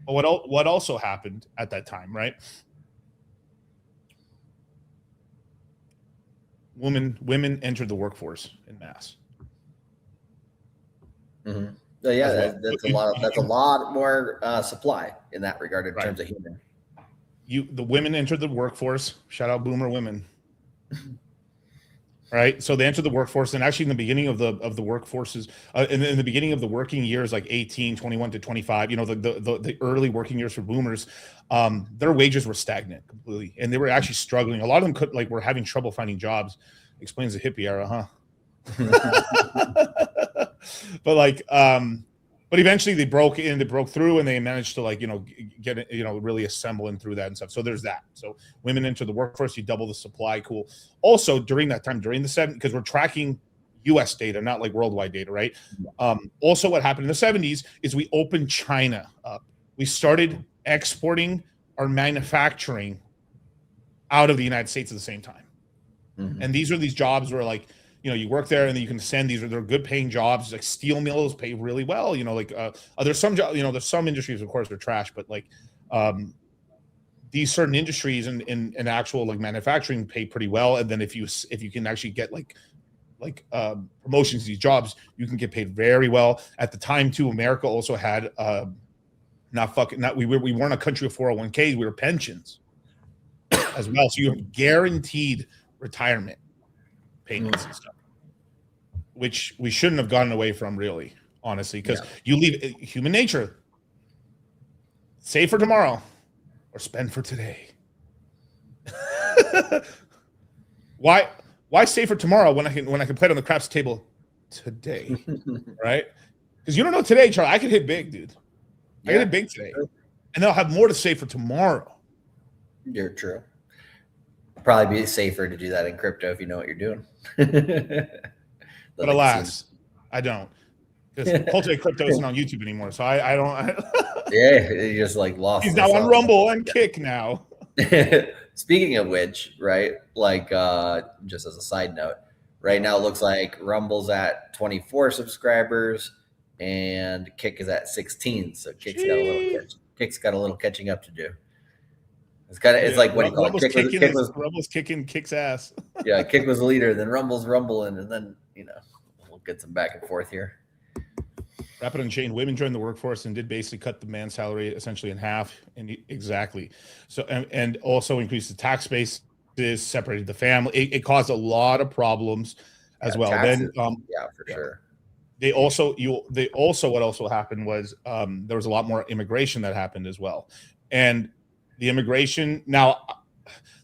But what also happened at that time, right? Women entered the workforce in mass. Mm-hmm. So yeah, that's a lot more supply in that regard in terms of human. The women entered the workforce. Shout out boomer women. Right, so they entered the workforce, and actually in the beginning of the workforces, in the beginning of the working years, like 18, 21 to 25, the early working years for boomers, their wages were stagnant completely, and they were actually struggling. A lot of them were having trouble finding jobs. Explains the hippie era, huh? But eventually they broke through, and they managed to get it, really assemble and through that and stuff. So there's that. So women enter the workforce, you double the supply. Cool. Also during that time, during the 70s, because we're tracking US data, not like worldwide data, right? Also what happened in the 70s is we opened China up. We started exporting our manufacturing out of the United States at the same time. Mm-hmm. And these jobs where you work there and then you can send they're good paying jobs. Like steel mills pay really well, there's some there's some industries, of course, they're trash, but these certain industries and actual manufacturing pay pretty well. And then if you can actually get promotions to these jobs, you can get paid very well. At the time too, America also had we weren't a country of 401ks, we were pensions as well. So you have guaranteed retirement payments and stuff, which we shouldn't have gotten away from, really, honestly, because you leave human nature. Save for tomorrow or spend for today. Why save for tomorrow when I can play it on the craps table today, right? Because you don't know today, Charlie. I could hit big, dude. I could hit big today, and they'll have more to save for tomorrow. You're true. Probably be safer to do that in crypto if you know what you're doing. But alas, I don't. Because Cultivate Crypto isn't on YouTube anymore, so I don't. Yeah, you just lost. He's now on Rumble and Kick now. Speaking of which, right? Just as a side note, right now it looks like Rumble's at 24 subscribers and Kick is at 16. So Kick's got a little catching up to do. It's like what do you call it? Rumble's kicking Kick's ass. Yeah, Kick was the leader, then Rumble's rumbling, and then we'll get some back and forth here. Rapid Unchained, women joined the workforce and did basically cut the man's salary essentially in half. And exactly. So and also increased the tax base, separated the family. It caused a lot of problems as well. Taxes, then for sure. They also what also happened was there was a lot more immigration that happened as well. And the immigration now,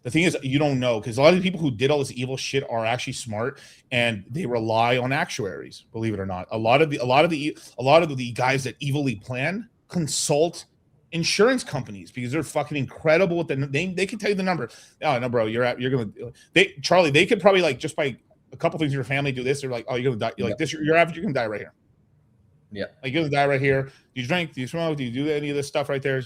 the thing is, you don't know, because a lot of the people who did all this evil shit are actually smart and they rely on actuaries. Believe it or not, a lot of the guys that evilly plan consult insurance companies because they're fucking incredible with they can tell you the number. Oh no, bro, Charlie. They could probably just by a couple things in your family do this. They're like, oh, you're gonna die. You're like this. You're average. You're gonna die right here. Yeah, you're gonna die right here. Do you drink? Do you smoke? Do you do any of this stuff right there?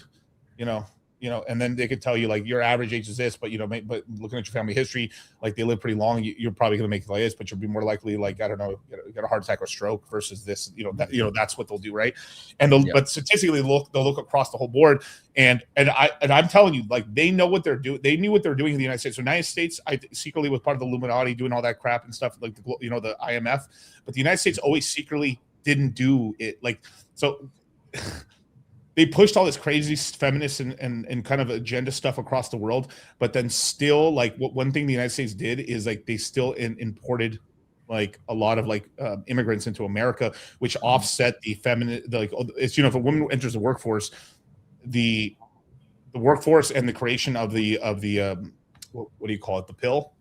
you know, and then they could tell you like your average age is this, but you know, but looking at your family history, like they live pretty long, you're probably going to make it like this, but you'll be more likely, like, I don't know, get a heart attack or stroke versus this, you know, that's what they'll do, right? And but statistically, they'll look across the whole board, and I'm telling you, like, they know what they're doing. They knew what they're doing in the United States. So United States, I secretly was part of the Illuminati, doing all that crap and stuff, like the IMF, but the United States always secretly didn't do it, like, so. They pushed all this crazy feminist and kind of agenda stuff across the world, but then still, like, one thing the United States did is like they still imported like a lot of like immigrants into America, which offset the feminine, like, it's, you know, if a woman enters the workforce, the workforce and the creation of the what do you call it, the pill,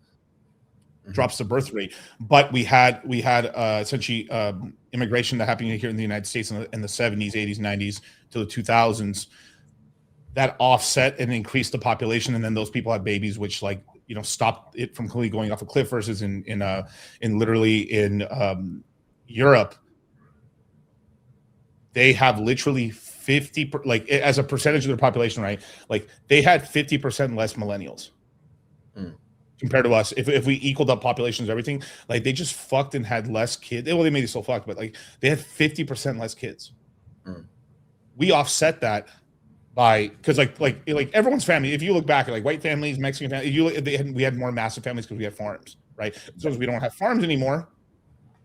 drops the birth rate. But we had essentially immigration that happened here in the United States in the 70s, 80s, 90s to the 2000s that offset and increased the population, and then those people had babies, which, like, you know, stopped it from completely going off a cliff. Versus in Europe, they have literally 50, like, as a percentage of their population, right? Like, they had 50% less millennials. Compared to us, if we equaled up populations, everything, like, they just fucked and had less kids. Well, they made it so fucked, but like they had 50% less kids. We offset that by, because like everyone's family. If you look back at like white families, Mexican families, we had more massive families because we had farms, right? So as we don't have farms anymore,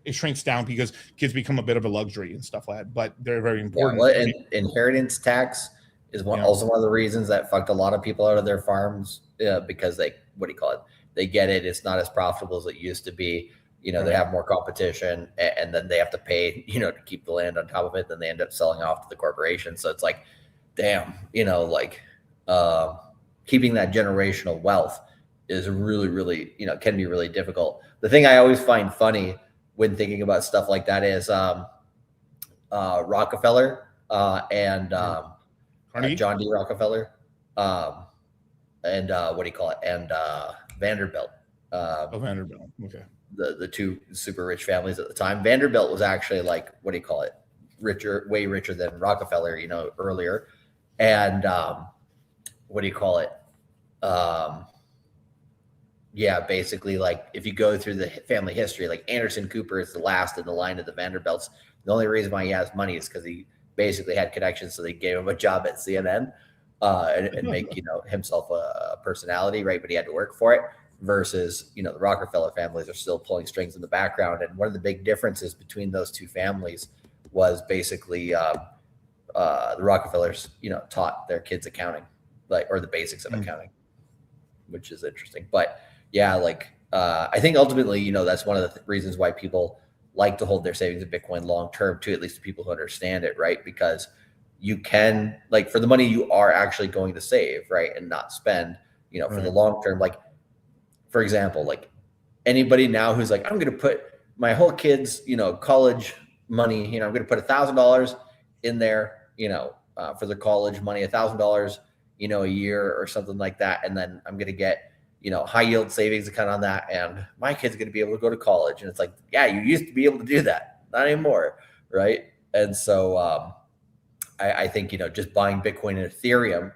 it shrinks down because kids become a bit of a luxury and stuff like that. But they're very important. Yeah, well, and inheritance tax is also one of the reasons that fucked a lot of people out of their farms, because they, what do you call it? They get it. It's not as profitable as it used to be. You know, they have more competition, and then they have to pay, you know, to keep the land on top of it. Then they end up selling off to the corporation. So it's like, damn, you know, like keeping that generational wealth is really, really, you know, can be really difficult. The thing I always find funny when thinking about stuff like that is Rockefeller and John D. Rockefeller and what do you call it? And Vanderbilt. Vanderbilt. Okay. The two super rich families at the time. Vanderbilt was actually, like, what do you call it? Way richer than Rockefeller, you know, earlier. And what do you call it? Yeah, basically, like, if you go through the family history, like, Anderson Cooper is the last in the line of the Vanderbilts. The only reason why he has money is because he basically had connections, so they gave him a job at CNN. And make, you know, himself a personality, right? But he had to work for it. Versus, you know, the Rockefeller families are still pulling strings in the background. And one of the big differences between those two families was basically the Rockefellers, you know, taught their kids accounting, like, or the basics of accounting, which is interesting. But yeah, like I think ultimately, you know, that's one of the reasons why people like to hold their savings in Bitcoin long term too, at least the people who understand it, right? Because you can, like, for the money you are actually going to save, right, and not spend, you know, for the long term. Like, for example, like, anybody now who's like, I'm going to put my whole kids, you know, college money, you know, I'm going to put $1,000 in there, you know, for their college money, $1,000, you know, a year or something like that, and then I'm going to get, you know, high yield savings account on that, and my kid's going to be able to go to college. And it's like, yeah, you used to be able to do that, not anymore, right? And so I think, you know, just buying Bitcoin and Ethereum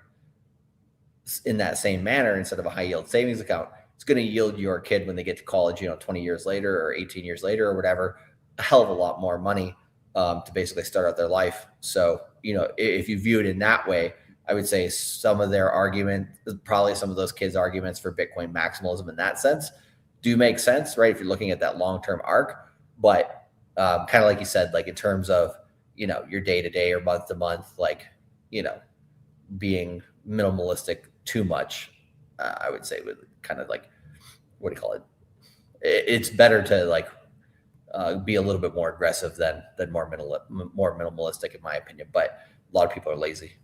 in that same manner instead of a high yield savings account, it's going to yield your kid when they get to college, you know, 20 years later or 18 years later or whatever, a hell of a lot more money to basically start out their life. So, you know, if you view it in that way, I would say some of their argument, probably some of those kids' arguments for Bitcoin maximalism in that sense do make sense, right? If you're looking at that long-term arc, but kind of like you said, like, in terms of, you know, your day-to-day or month-to-month, like, you know, being minimalistic too much, I would say, with kind of like, what do you call it? It's better to, like, be a little bit more aggressive than more minimalistic, in my opinion. But a lot of people are lazy.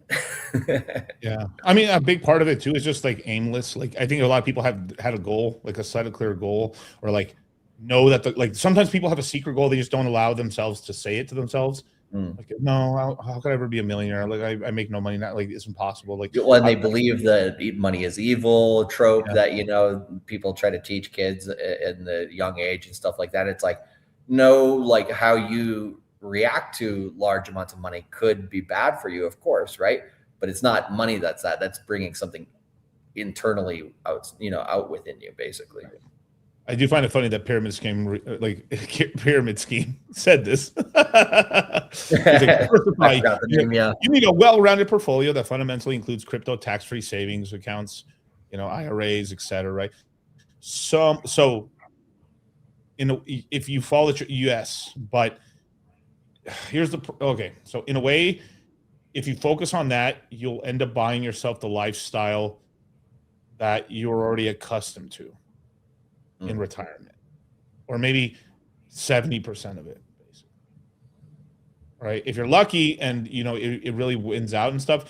Yeah, I mean, a big part of it too is just like aimless. Like, I think a lot of people have had a goal, like a set, a clear goal, or like know that like sometimes people have a secret goal, they just don't allow themselves to say it to themselves. Like, no, how could I ever be a millionaire? Like, I make no money. Not like, it's impossible. Like, when they believe that money is evil trope that, you know, people try to teach kids in the young age and stuff like that. It's like, no, like, how you react to large amounts of money could be bad for you, of course, right? but it's not money that's bringing something internally out within you, basically. I do find it funny that Pyramid Scheme said this. You need a well-rounded portfolio that fundamentally includes crypto, tax-free savings accounts, IRAs, etc. Right? So if you follow it, yes, but here's so in a way, if you focus on that, you'll end up buying yourself the lifestyle that you're already accustomed to in retirement, or maybe 70% of it, basically. Right? If you're lucky and it really wins out and stuff,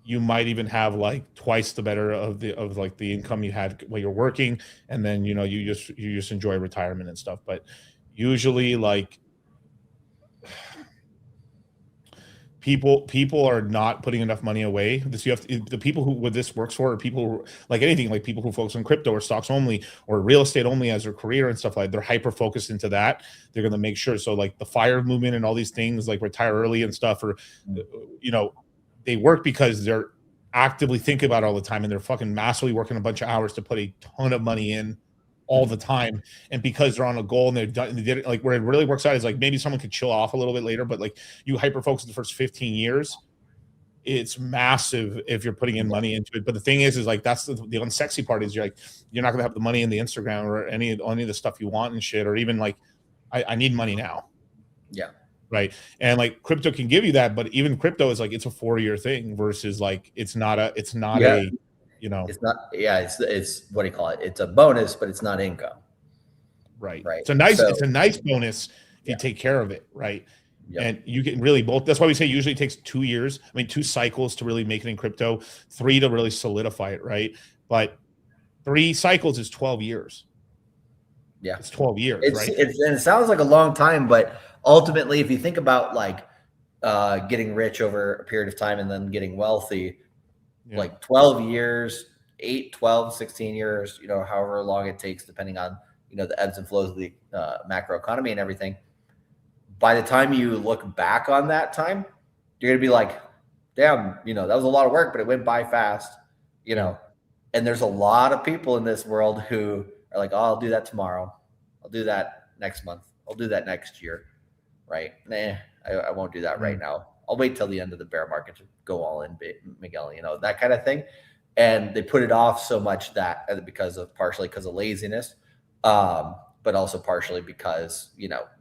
you might even have like twice the better of the income you had while you're working, and then you just enjoy retirement and stuff. But usually, like, people are not putting enough money away. The people who this works for are people who, like anything, like people who focus on crypto or stocks only or real estate only as their career and stuff like that. They're hyper focused into that. They're going to make sure. So like the FIRE movement and all these things, like retire early and stuff, or they work because they're actively thinking about it all the time, and they're fucking massively working a bunch of hours to put a ton of money in all the time. And because they're on a goal and they did it, like where it really works out is like maybe someone could chill off a little bit later, but like you hyper focus the first 15 years, it's massive if you're putting in money into it. But the thing is like that's the unsexy part is you're not gonna have the money in the Instagram or any of the stuff you want and shit, or even like I need money now. Yeah. Right. And like crypto can give you that, but even crypto is like it's a 4-year thing versus like it's not a it's not it's what do you call it? It's a bonus, but it's not income. Right. Right. It's a nice bonus if you take care of it. Right. Yep. And you can really both. That's why we say usually it takes 2 years. I mean, 2 cycles to really make it in crypto, 3 to really solidify it. Right. But 3 cycles is 12 years. Yeah. It's 12 years. Right. And it sounds like a long time, but ultimately, if you think about like getting rich over a period of time and then getting wealthy, like 12 years, 8, 12, 16 years, however long it takes, depending on, the ebbs and flows of the macro economy and everything. By the time you look back on that time, you're going to be like, damn, that was a lot of work, but it went by fast, and there's a lot of people in this world who are like, oh, I'll do that tomorrow. I'll do that next month. I'll do that next year. Right. Nah, I won't do that right now. I'll wait till the end of the bear market to go all in, Miguel, that kind of thing. And they put it off so much that partially because of laziness, but also partially because,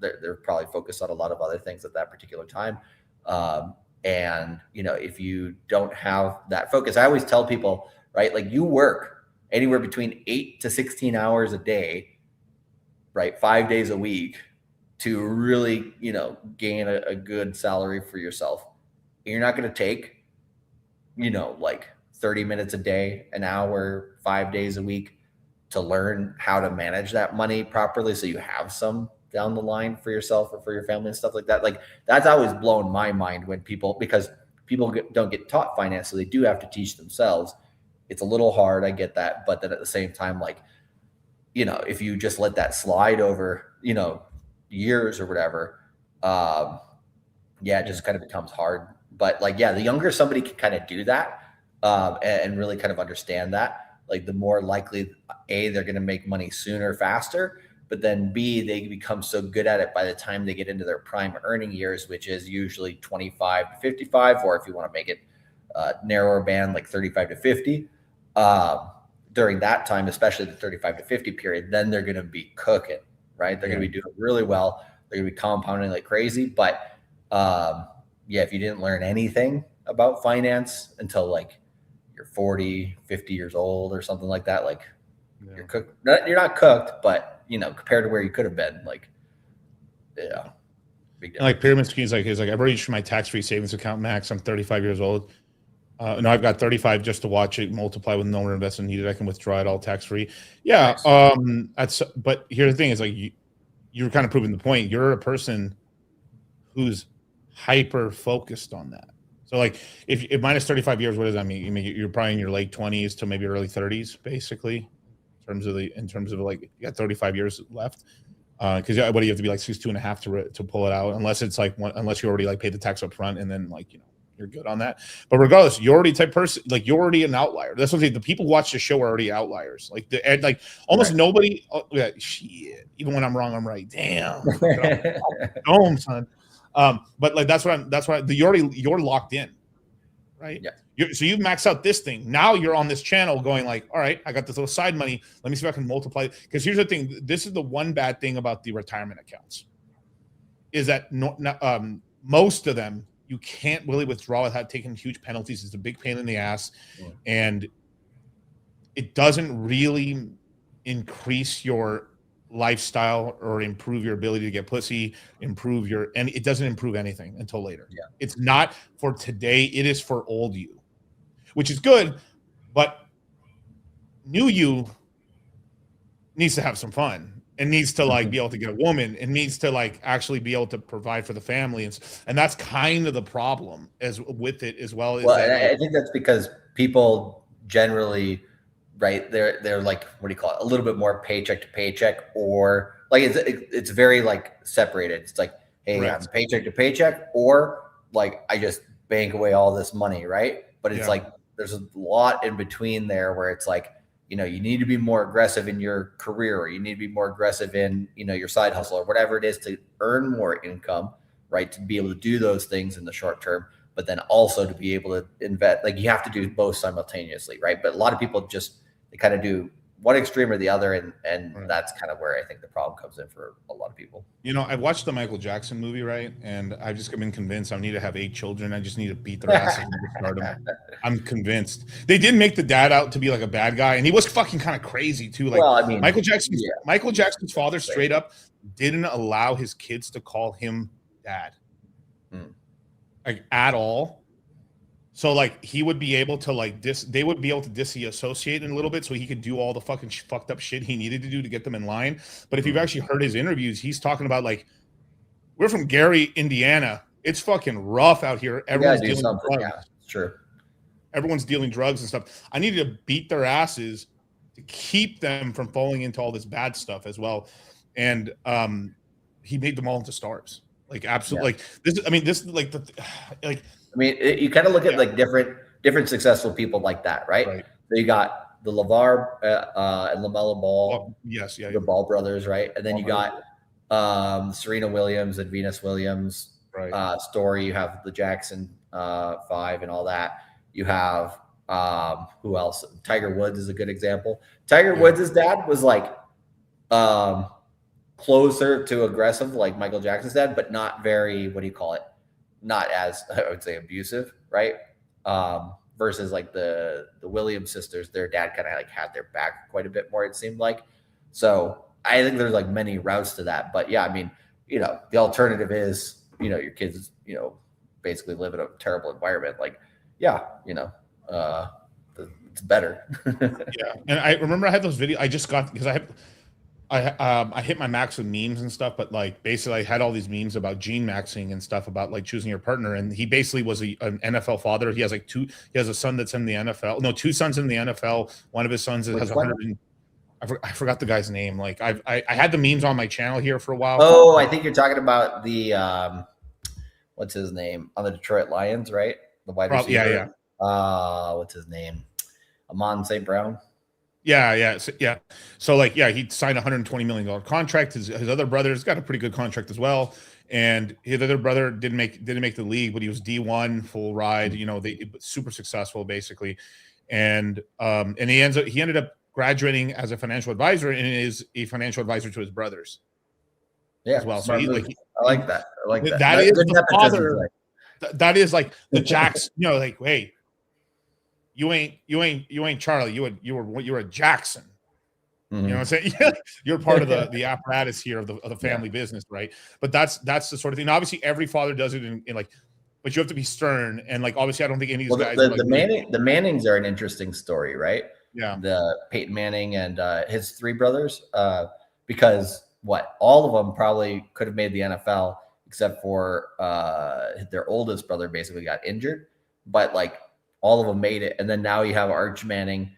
they're probably focused on a lot of other things at that particular time. And, if you don't have that focus, I always tell people, right, like you work anywhere between 8 to 16 hours a day, right, 5 days a week, to really, gain a good salary for yourself. You're not going to take, like 30 minutes a day, an hour, 5 days a week to learn how to manage that money properly so you have some down the line for yourself or for your family and stuff like that. Like that's always blown my mind because people don't get taught finance, so they do have to teach themselves. It's a little hard, I get that, but then at the same time, like, if you just let that slide over, years or whatever, it just kind of becomes hard. But like, the younger somebody can kind of do that and really kind of understand that, like the more likely A, they're going to make money sooner, faster, but then B, they become so good at it by the time they get into their prime earning years, which is usually 25 to 55, or if you want to make it narrower band, like 35 to 50. During that time, especially the 35 to 50 period, then they're going to be cooking. Right? They're going to be doing really well. They're going to be compounding like crazy. But if you didn't learn anything about finance until like you're 40, 50 years old or something like that, like you're cooked. You're not cooked, but compared to where you could have been, like, big like Pyramid Scheme is like I've reached my tax-free savings account max. I'm 35 years old. No, I've got 35 just to watch it multiply with no more investment needed. I can withdraw it all tax-free. Yeah. Nice. But here's the thing is like you're kind of proving the point. You're a person who's hyper focused on that. So like if minus 35 years, what does that mean? You mean you're probably in your late 20s to maybe early 30s, basically, in terms of like you got 35 years left. Because what do you have to be like 62.5 to pull it out? Unless it's like unless you already like paid the tax up front and then like you're good on that. But regardless, you're already type person, like you're already an outlier. That's what I'm saying. The people who watch the show are already outliers. Like almost nobody. Oh, yeah, shit. Even when I'm wrong, I'm right. Damn. Dome, son. But like that's why you're locked in, right? Yeah. So you've maxed out this thing. Now you're on this channel going like, all right, I got this little side money. Let me see if I can multiply. Because here's the thing. This is the one bad thing about the retirement accounts is that most of them you can't really withdraw without taking huge penalties. It's a big pain in the ass. And it doesn't really increase your lifestyle or improve your ability to get pussy, and it doesn't improve anything until later. Yeah. It's not for today. It is for old you, which is good, but new you needs to have some fun and needs to like be able to get a woman and needs to like actually be able to provide for the family. And that's kind of the problem as with it as well. Well, I think that's because people generally, right, they're like, what do you call it? A little bit more paycheck to paycheck, or like it's very like separated. It's like, hey, Right. I'm paycheck to paycheck, or like I just bank away all this money, right? But it's like there's a lot in between there where it's like, you know, you need to be more aggressive in your career, or you need to be more aggressive in, you know, your side hustle or whatever it is to earn more income, right? To be able to do those things in the short term, but then also to be able to invest. Like you have to do both simultaneously, right? But a lot of people just, they kind of do one extreme or the other, and that's kind of where I think the problem comes in for a lot of people. You know, I watched the Michael Jackson movie, right? And I've just been convinced I need to have 8 children. I just need to beat their asses and start them. I'm convinced. They did make the dad out to be like a bad guy, and he was fucking kind of crazy too. Like, well, I mean, Michael Jackson's father straight up didn't allow his kids to call him dad, like at all. So like he would be able to like they would be able to disassociate in a little bit so he could do all the fucking fucked up shit he needed to do to get them in line. But if you've actually heard his interviews, he's talking about like, we're from Gary, Indiana. It's fucking rough out here. Everyone's dealing drugs. Yeah, sure. Everyone's dealing drugs and stuff. I needed to beat their asses to keep them from falling into all this bad stuff as well. And he made them all into stars. Like absolutely. Yeah. Like this is like the like. I mean, you kind of look at like different successful people like that, right? So you got the LeVar and LaMelo Ball, the Ball brothers, right? And then you got Serena Williams and Venus Williams story. You have the Jackson 5 and all that. You have who else? Tiger Woods is a good example. Tiger Woods' dad was like closer to aggressive, like Michael Jackson's dad, but not very, what do you call it? Not as, I would say, abusive, right? Versus like the Williams sisters, their dad kind of like had their back quite a bit more, it seemed like. So I think there's like many routes to that. But yeah, I mean, you know, the alternative is, you know, your kids, you know, basically live in a terrible environment. Like, yeah, you know, it's better. Yeah. And I remember I had those videos I just got because I hit my max with memes and stuff, but like basically I had all these memes about gene maxing and stuff about like choosing your partner. And he basically was an NFL father. He has like he has a son that's in the NFL. No, 2 sons in the NFL. One of his sons has 100. I forgot the guy's name. Like I had the memes on my channel here for a while. Oh, I think you're talking about the what's his name on the Detroit Lions, right? The wide receiver. Yeah. What's his name? Amon St. Brown. Yeah. So like, he signed a $120 million contract. His other brother's got a pretty good contract as well. And his other brother didn't make the league, but he was D1 full ride, you know, they super successful basically. And he ended up graduating as a financial advisor and is a financial advisor to his brothers. Yeah. As well. So I like that. I like that. That is the father. That is like the Jacks, you know, like, hey, you ain't Charlie. You were a Jackson. You know what I'm saying? You're part of the apparatus here of the family business, right? But that's the sort of thing. Obviously, every father does it in like, but you have to be stern and like. Obviously, I don't think any of these guys. The Mannings are an interesting story, right? Yeah. The Peyton Manning and his 3 brothers, because all of them probably could have made the NFL except for their oldest brother basically got injured, but like. All of them made it. And then now you have Arch Manning,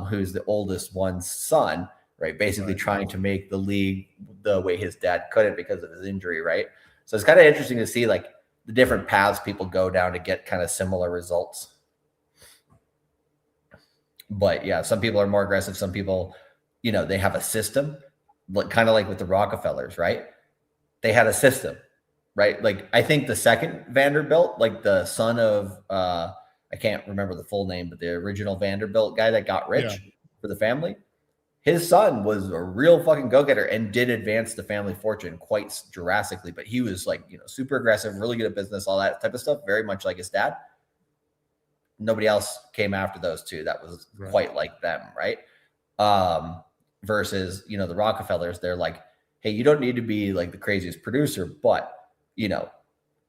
who's the oldest one's son, right? Basically trying to make the league the way his dad couldn't because of his injury, right? So it's kind of interesting to see, like, the different paths people go down to get kind of similar results. But yeah, some people are more aggressive. Some people, you know, they have a system, kind of like with the Rockefellers, right? They had a system, right? Like I think the second Vanderbilt, like the son of, I can't remember the full name, but the original Vanderbilt guy that got rich for the family, his son was a real fucking go-getter and did advance the family fortune quite drastically. But he was like, you know, super aggressive, really good at business, all that type of stuff, very much like his dad. Nobody else came after those two that was quite like them, right? Versus, you know, the Rockefellers, they're like, hey, you don't need to be like the craziest producer, but, you know,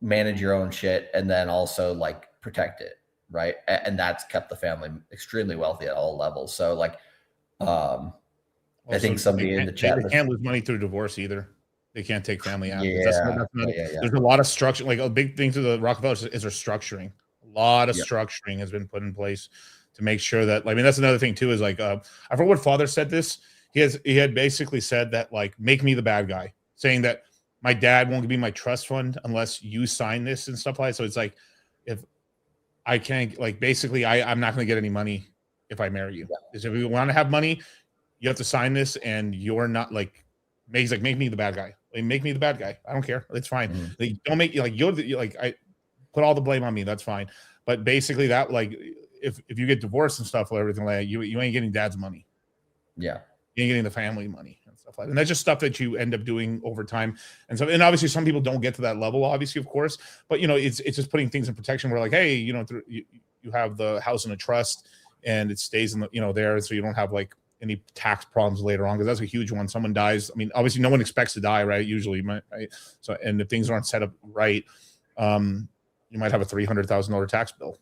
manage your own shit and then also like protect it, right? And that's kept the family extremely wealthy at all levels. So like, I think somebody in the chat, they can't lose money through divorce either. They can't take family out. Yeah. There's a lot of structure. Like a big thing to the Rockefellers is their structuring. A lot of structuring has been put in place to make sure that, I mean, that's another thing too, is like, I forget what father said this. He had basically said that, like, make me the bad guy, saying that my dad won't be my trust fund unless you sign this and stuff like that. So it's like, if I can't, like, basically I'm not going to get any money if I marry you. Is if you want to have money, you have to sign this, and you're not like, he's like, make me the bad guy. Like, make me the bad guy. I don't care. It's fine. Like, don't make you like, you're like, I put all the blame on me. That's fine. But basically that, like, if you get divorced and stuff or everything like that, you ain't getting dad's money. Yeah. You ain't getting the family money and stuff like that. And that's just stuff that you end up doing over time. And so, and obviously some people don't get to that level, obviously, of course, but you know, it's just putting things in protection where, like, hey, you know, you have the house in a trust and it stays in the, you know, there. So you don't have like any tax problems later on, because that's a huge one. Someone dies. I mean, obviously no one expects to die, right? Usually, right? So, and if things aren't set up right, you might have a $300,000 tax bill,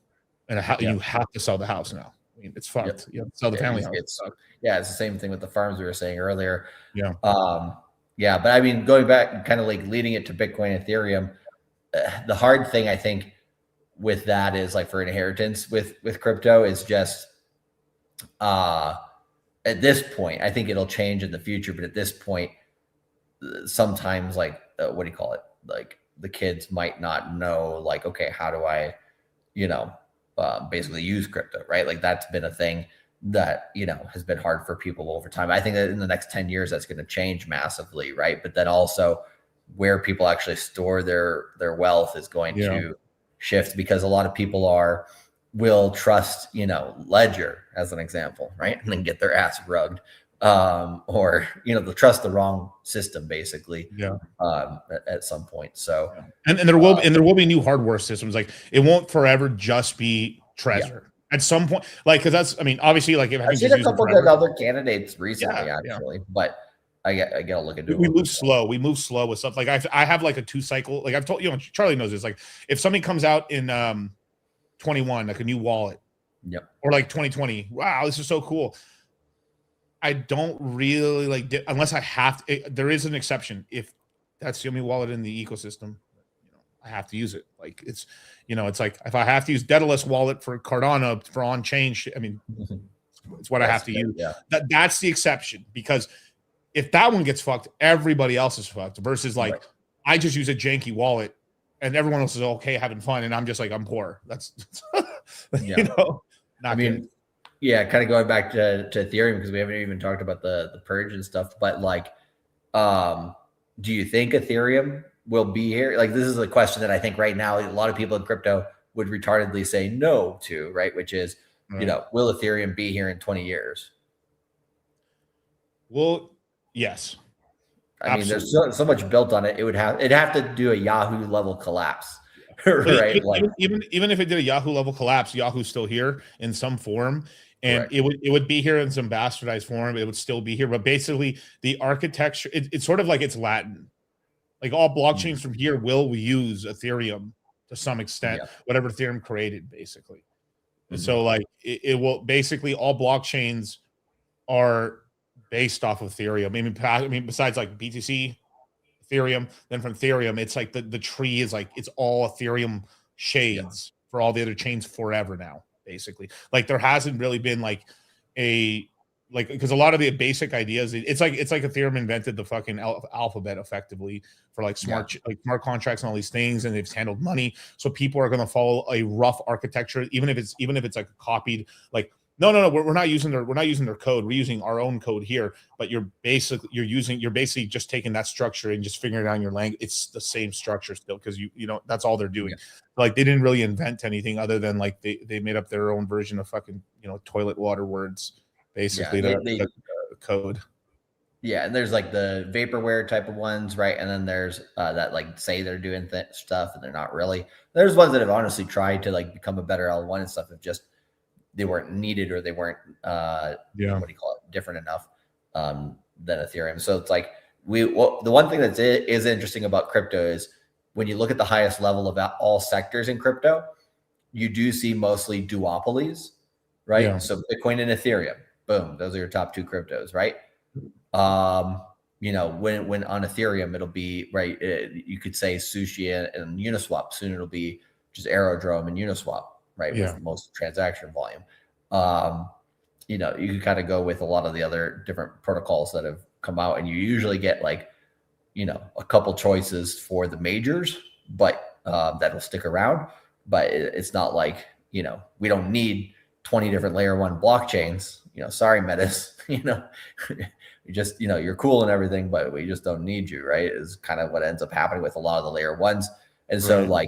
and you have to sell the house now. I mean, it's fucked. You have to sell the family house. It's the same thing with the farms we were saying earlier. Yeah. But I mean, going back, kind of like leading it to Bitcoin, Ethereum, the hard thing I think with that is, like, for inheritance with crypto is just, at this point, I think it'll change in the future, but at this point, sometimes, like, what do you call it? Like, the kids might not know, like, okay, how do I, you know, basically use crypto, right? Like, that's been a thing that, you know, has been hard for people over time. I think that in the next 10 years, that's going to change massively, right? But then also where people actually store their wealth is going to shift, because a lot of people will trust, you know, Ledger as an example, right? And then get their ass rugged. Or, you know, they'll trust the wrong system basically. At some point. So, and there will be new hardware systems. Like, it won't forever just be Trezor. At some point, like, because that's, I mean, obviously, like, if I've seen a couple of other candidates recently, but I gotta look into it. We move slow. We move slow with stuff. Like, I have like a 2 cycle. Like, I've told you know, Charlie knows this. Like, if something comes out in 21, like a new wallet, or like 2020, wow, this is so cool. I don't really like, unless I have to. There is an exception. If that's the only wallet in the ecosystem, you know, I have to use it. Like, it's, you know, it's like, if I have to use Daedalus wallet for Cardano for on-chain, I mean, it's what I have to use. That's the exception, because if that one gets fucked, everybody else is fucked. Versus, like, I just use a janky wallet, and everyone else is okay having fun, and I'm just like, I'm poor. That's you know, not good. Kind of going back to Ethereum, because we haven't even talked about the purge and stuff, but like, do you think Ethereum will be here? Like, this is a question that I think right now a lot of people in crypto would retardedly say no to, right? Which is, you know, will Ethereum be here in 20 years? Well, yes. I mean, there's so much built on it. It'd have to do a Yahoo level collapse. Right? Even if it did a Yahoo level collapse, Yahoo's still here in some form. And it would be here in some bastardized form. It would still be here. But basically, the architecture, it's sort of like it's Latin. Like, all blockchains from here will use Ethereum to some extent, whatever Ethereum created, basically. So, like, it will basically, all blockchains are based off of Ethereum. I mean, besides like BTC, Ethereum, then from Ethereum, it's like the tree is like, it's all Ethereum shades for all the other chains forever now. Basically, like, there hasn't really been like a like, because a lot of the basic ideas, it's like Ethereum invented the fucking alphabet effectively for like smart contracts and all these things, and they've handled money. So people are going to follow a rough architecture, even if it's like copied. Like, no, we're not using their code. We're using our own code here. But you're basically just taking that structure and just figuring it out in your language. It's the same structure still, because you know that's all they're doing. Like, they didn't really invent anything other than like they made up their own version of fucking, you know, toilet water words. Basically, the code. Yeah, and there's like the vaporware type of ones, right? And then there's that like say they're doing stuff and they're not really. There's ones that have honestly tried to like become a better L1 and stuff. If just they weren't needed or they weren't what do you call it, different enough than Ethereum. So it's like the one thing that is interesting about crypto is when you look at the highest level of all sectors in crypto, you do see mostly duopolies, right? Yeah. So Bitcoin and Ethereum. Boom, those are your top two cryptos, right? You know, when on Ethereum, it'll be right. You could say Sushi and Uniswap. Soon it'll be just Aerodrome and Uniswap, right? Yeah. With most transaction volume. You know, you can kind of go with a lot of the other different protocols that have come out, and you usually get like, you know, a couple choices for the majors, but that'll stick around. But it's not like, you know, we don't need 20 different layer one blockchains. You know, sorry, Metis, you know, you just, you know, you're cool and everything, but we just don't need you, right? Is kind of what ends up happening with a lot of the layer ones. And so like,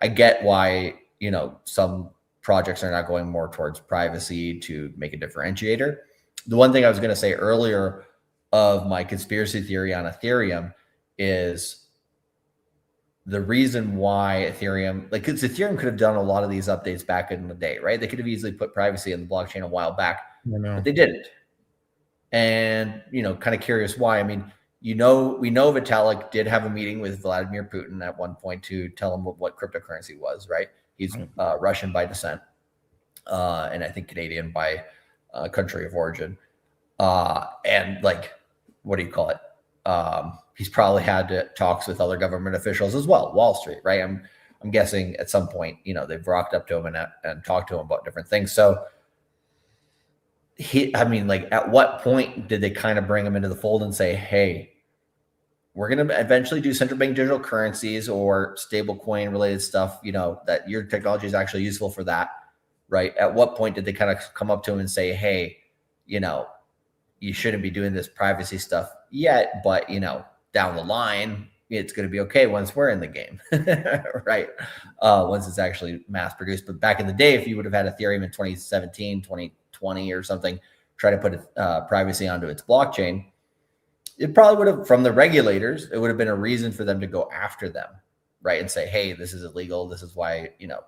I get why, you know, some projects are not going more towards privacy to make a differentiator. The one thing I was going to say earlier of my conspiracy theory on Ethereum is the reason why Ethereum, like, because Ethereum could have done a lot of these updates back in the day, right? They could have easily put privacy in the blockchain a while back, but they didn't. And, you know, kind of curious why. I mean, you know, we know Vitalik did have a meeting with Vladimir Putin at one point to tell him what cryptocurrency was, right? He's Russian by descent, and I think Canadian by country of origin. And like, what do you call it? He's probably had talks with other government officials as well, Wall Street, right? I'm guessing at some point, you know, they've rocked up to him and talked to him about different things. So I mean, like, at what point did they kind of bring him into the fold and say, hey, we're going to eventually do central bank digital currencies or stable coin related stuff, you know, that your technology is actually useful for that, right? At what point did they kind of come up to him and say, hey, you know, you shouldn't be doing this privacy stuff yet, but, you know, down the line, it's going to be okay once we're in the game, right? Once it's actually mass produced. But back in the day, if you would have had Ethereum in 2017, 2020 or something, try to put privacy onto its blockchain, it probably would have, from the regulators, it would have been a reason for them to go after them, right? And say, hey, this is illegal. This is why, you know,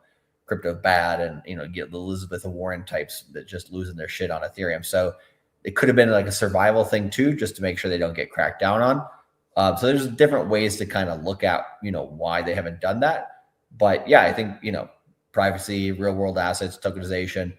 crypto bad. And, you know, get the Elizabeth Warren types that just losing their shit on Ethereum. So it could have been like a survival thing too, just to make sure they don't get cracked down on. So there's different ways to kind of look at, you know, why they haven't done that. But yeah, I think, you know, privacy, real world assets, tokenization,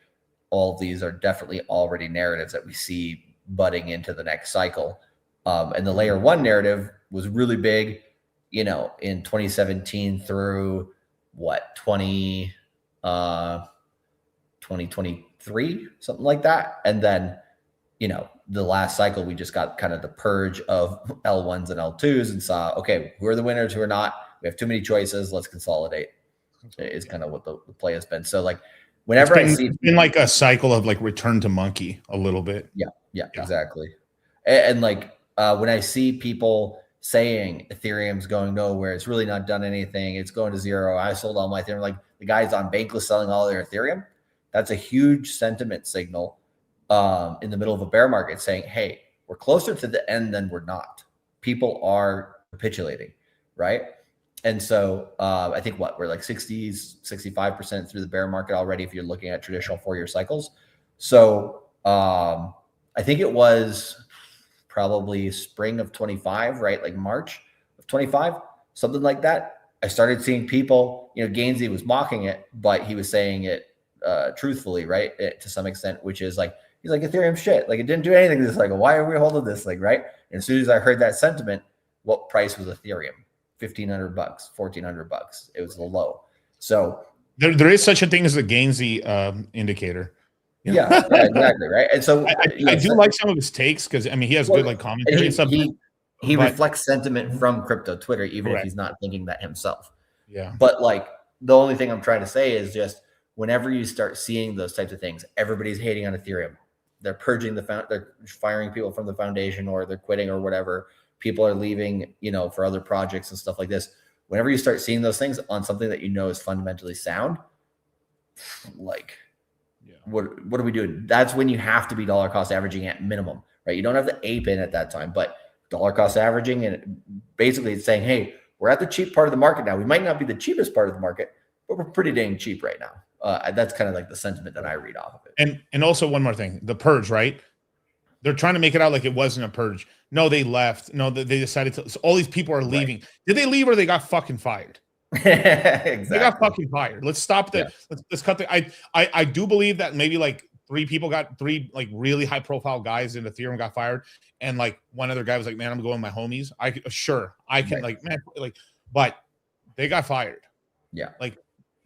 all of these are definitely already narratives that we see budding into the next cycle. And the layer one narrative was really big, you know, in 2017 through what, 2023, something like that. And then, you know, the last cycle, we just got kind of the purge of L1s and L2s and saw, okay, who are the winners, who are not? We have too many choices. Let's consolidate. Is kind of what the play has been. So like, whenever it's been like a cycle of like return to monkey a little bit. Yeah, exactly. And like, when I see people saying Ethereum's going nowhere, it's really not done anything, it's going to zero, I sold all my Ethereum, like the guys on Bankless selling all their Ethereum, that's a huge sentiment signal in the middle of a bear market saying, hey, we're closer to the end than we're not. People are capitulating, right? And so I think we're like 60s, 65% through the bear market already if you're looking at traditional 4-year cycles. So I think it was probably spring of 25, right? Like March of 25, something like that. I started seeing people, you know, Gainsey was mocking it, but he was saying it truthfully, right? To some extent, which is like, he's like, Ethereum shit. Like, it didn't do anything this cycle. Why are we holding this? Like, right? And as soon as I heard that sentiment, what price was Ethereum? $1,500, $1,400. It was the low. So there is such a thing as the Gainsey indicator. Yeah, exactly, right. And so I do like some of his takes because I mean he has good like commentary and stuff. He reflects sentiment from crypto Twitter, even if he's not thinking that himself. Yeah. But like the only thing I'm trying to say is just whenever you start seeing those types of things, everybody's hating on Ethereum. They're purging they're firing people from the foundation, or they're quitting or whatever. People are leaving, for other projects and stuff like this. Whenever you start seeing those things on something that is fundamentally sound, like, what are we doing? That's when you have to be dollar cost averaging at minimum, right? You don't have to ape in at that time, but dollar cost averaging, and basically it's saying, hey, we're at the cheap part of the market now. We might not be the cheapest part of the market, but we're pretty dang cheap right now. That's kind of like the sentiment that I read off of it. And also one more thing, the purge, right? They're trying to make it out like it wasn't a purge. No, they left. No, they decided to. So all these people are leaving. Right. Did they leave or they got fucking fired? Exactly. They got fucking fired. Let's stop the. Yeah. Let's cut the. I do believe that maybe like three like really high profile guys in Ethereum got fired, and like one other guy was like, "Man, I'm going with my homies." I can like, man, like, but they got fired. Yeah, like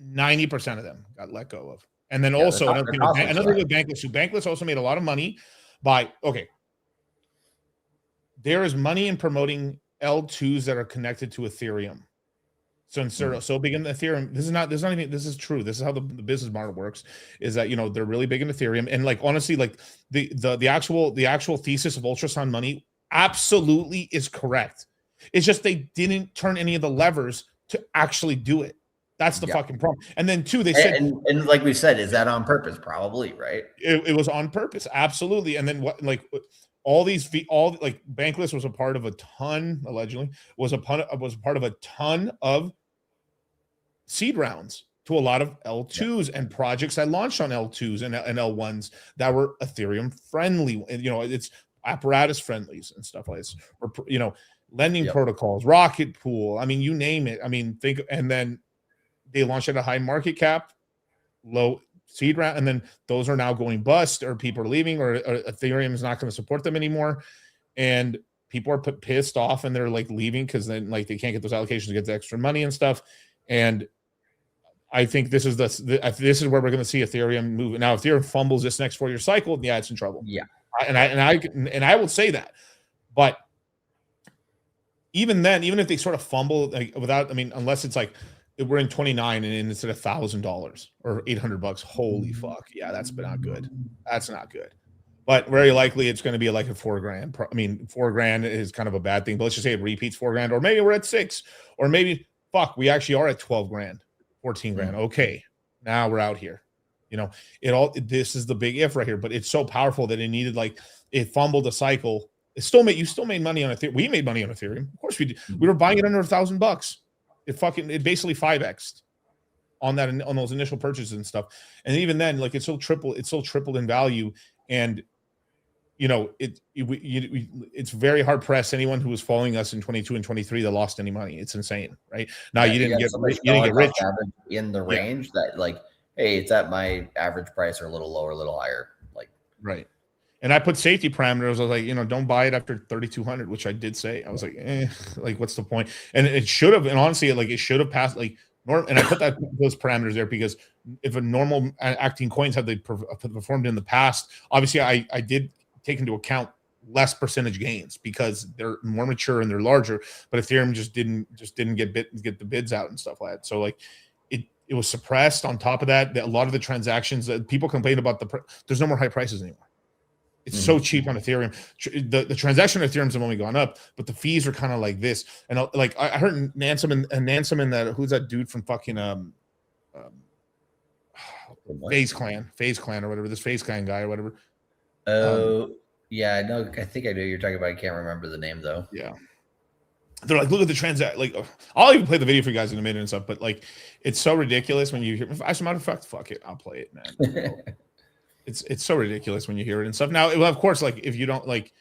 90% of them got let go of. And then also another thing with Bankless, who Bankless also made a lot of money by there is money in promoting L2s that are connected to Ethereum. So big in Ethereum. This is true. This is how the business model works, is that they're really big in Ethereum. And like honestly, like the actual thesis of ultrasound money absolutely is correct. It's just they didn't turn any of the levers to actually do it. That's the fucking problem. And then two, they said, and like we said, is that on purpose? Probably, right? It was on purpose, absolutely. And then what? Like all Bankless was a part of a ton, allegedly, was part of a ton of seed rounds to a lot of L2s and projects that launched on L2s and L1s that were Ethereum friendly. And it's apparatus friendlies and stuff like this, or lending protocols, Rocket Pool. I mean, you name it. I mean, and then they launched at a high market cap, low seed round, and then those are now going bust, or people are leaving, or Ethereum is not going to support them anymore, and people are pissed off and they're like leaving because then like they can't get those allocations to get the extra money and stuff. And I think this is where we're going to see Ethereum move. Now, if Ethereum fumbles this next 4-year cycle, yeah, it's in trouble. Yeah, and I will say that, but even then, even if they sort of fumble, like unless it's like we're in 29 and it's at $1,000 or $800, holy fuck, yeah, that's not good. That's not good. But very likely it's going to be like a $4,000. $4,000 is kind of a bad thing. But let's just say it repeats $4,000, or maybe we're at 6, or maybe we actually are at $12,000, $14,000. Okay, now we're out here. This is the big if right here. But it's so powerful that it fumbled a cycle. You still made money on Ethereum. We made money on Ethereum. Of course we did. We were buying it under $1,000. It basically 5x'd on those initial purchases and stuff. And even then, like it's still tripled in value. And it's very hard pressed anyone who was following us in 22 and 23 that lost any money. It's insane, right? Now you didn't get rich in the range that like, hey, it's at my average price, or a little lower, a little higher, like right. And I put safety parameters. I was like, don't buy it after 3,200, which I did say. I was like, like what's the point? And it should have, and honestly, like it should have passed like normal. And I put those parameters there because if a normal acting coins had they performed in the past, obviously I did take into account less percentage gains because they're more mature and they're larger. But Ethereum just didn't get the bids out and stuff like that. So like it was suppressed. On top of that, a lot of the transactions that people complain about there's no more high prices anymore. It's so cheap on Ethereum. The transaction on Ethereum's have only gone up, but the fees are kind of like this. And like I heard Nansom and that who's that dude from fucking FaZe Clan or whatever, this FaZe Clan guy or whatever. Yeah, I know. I think I know you're talking about. I can't remember the name though. Yeah. They're like, look at the transact. Like, I'll even play the video for you guys in a minute and stuff. But like, it's so ridiculous when you hear. As a matter of fact, fuck it, I'll play it, man. It's so ridiculous when you hear it and stuff. Now, of course, like if you don't like,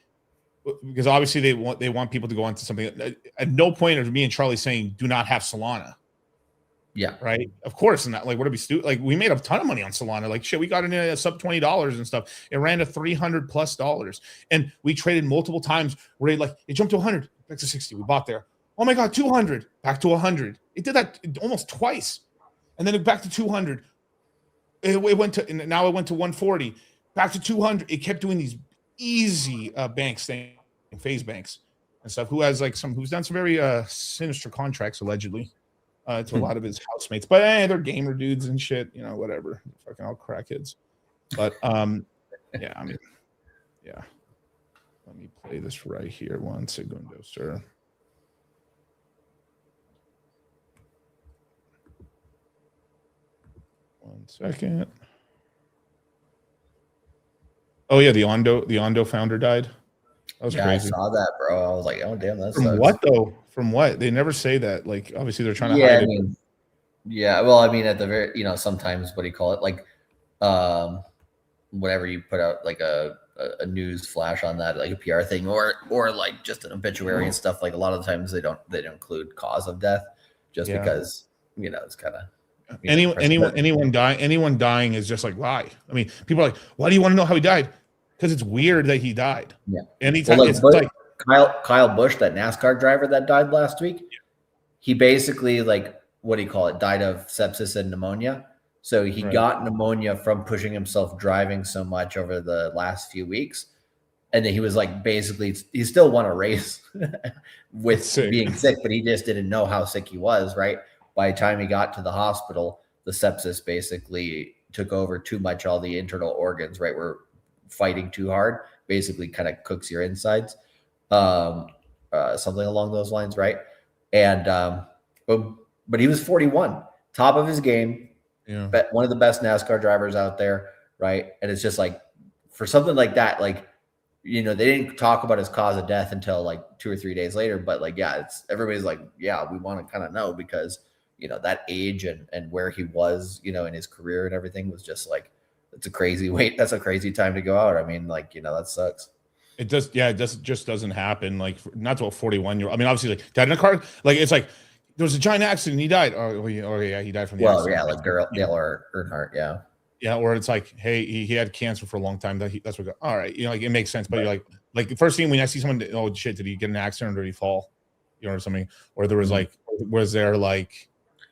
because obviously they want people to go on to something. At no point of me and Charlie saying do not have Solana. Yeah. Right. Of course. And that, like, what are we like? We made a ton of money on Solana. Like shit, we got it in at sub $20 and stuff. It ran to $300+, and we traded multiple times where it jumped to 100, back to 60. We bought there. Oh my god, 200, back to 100. It did that almost twice, and then back to 200. it went to, now it went to 140, back to 200. It kept doing these easy banks thing, phase banks and stuff. Who's done some very sinister contracts allegedly to a lot of his housemates, but they're gamer dudes and shit, whatever, fucking all crackheads. But yeah, I mean, yeah. Let me play this right here. One segundo, sir. One second. Oh yeah, the Ondo founder died. That was crazy. I saw that, bro. I was like, oh damn, that's from what though? From what? They never say that. Like, obviously they're trying to hide it. Yeah, well, I mean, at the very, sometimes what do you call it? Like, whatever you put out, like a news flash on that, like a PR thing, or like just an obituary and stuff. Like a lot of the times they don't include cause of death, just because it's kind of anyone dying is just like, why? I mean, people are like, why do you want to know how he died? Because it's weird that he died. Yeah. Anytime well, it's like Kyle Busch, that NASCAR driver that died last week, he basically, like, what do you call it? Died of sepsis and pneumonia. So he got pneumonia from pushing himself driving so much over the last few weeks. And then he was like, basically, he still won a race with being sick, but he just didn't know how sick he was, right? By the time he got to the hospital, the sepsis basically took over too much, all the internal organs, right? Were fighting too hard, basically kind of cooks your insides. Something along those lines, right? And but he was 41, top of his game. Yeah. One of the best NASCAR drivers out there, right? And it's just like, for something like that, like, they didn't talk about his cause of death until like 2 or 3 days later. But like, yeah, everybody's like, yeah, we want to kind of know, because that age and where he was, in his career and everything was just like, it's a crazy wait. That's a crazy time to go out. I mean, like, that sucks. It does. Yeah, it just doesn't happen. Like, not to a 41-year-old. I mean, obviously, like, died in a car. Like, it's like, there was a giant accident. He died. Oh yeah, he died from the accident. Yeah, like Dale Earnhardt. Yeah. Yeah, or it's like, hey, he had cancer for a long time. That's what. All right, like, it makes sense. But you're like the first thing when I see someone, oh shit, did he get an accident or did he fall, or something? Or there was and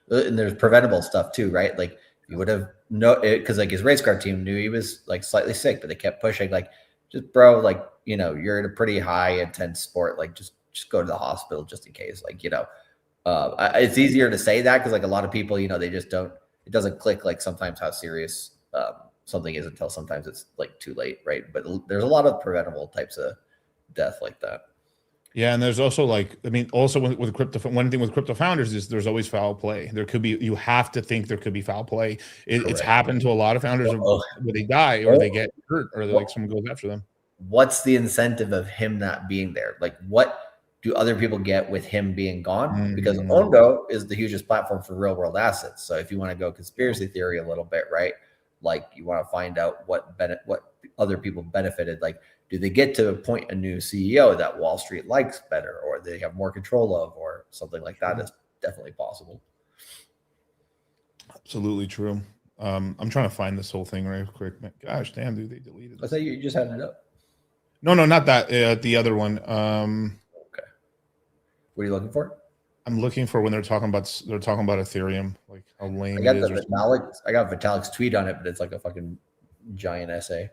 there's preventable stuff too, right? Like, you would have because like his race car team knew he was like slightly sick, but they kept pushing, like, just bro, like, you're in a pretty high intense sport, like just go to the hospital just in case, like, it's easier to say that because like a lot of people, they just don't, it doesn't click like sometimes how serious something is until sometimes it's like too late, right? But there's a lot of preventable types of death like that. Yeah, and there's also like, I mean, also with crypto, one thing with crypto founders is there's always foul play. There could be, you have to think there could be foul play. It's happened to a lot of founders where they die or they get hurt or like someone goes after them. What's the incentive of him not being there? Like, what do other people get with him being gone? Because Ondo is the hugest platform for real world assets. So if you want to go conspiracy theory a little bit, right? Like, you want to find out what other people benefited. Like, do they get to appoint a new CEO that Wall Street likes better, or they have more control of, or something like that is definitely possible. Absolutely true. I'm trying to find this whole thing right quick. Gosh, damn, dude, they deleted it. I thought you just had it up. No, not that. The other one. Okay. What are you looking for? I'm looking for when they're talking about Ethereum, like how lame I got it is. I got Vitalik's tweet on it, but it's like a fucking giant essay.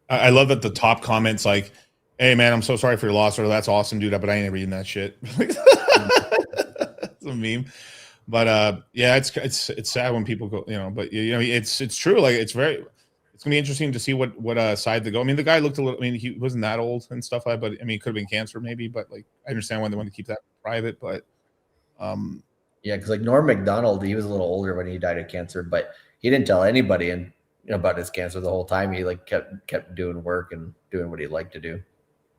I love that the top comments like, "Hey man, I'm so sorry for your loss," or "That's awesome, dude," but I ain't reading that shit. It's a meme, but yeah, it's sad when people go, but it's true. Like, it's gonna be interesting to see what side they go. I mean, the guy looked a little. I mean, he wasn't that old and stuff like, but I mean, it could have been cancer maybe. But like, I understand why they want to keep that private, but yeah, because like Norm Macdonald, he was a little older when he died of cancer, but he didn't tell anybody about his cancer the whole time. He like kept doing work and doing what he liked to do.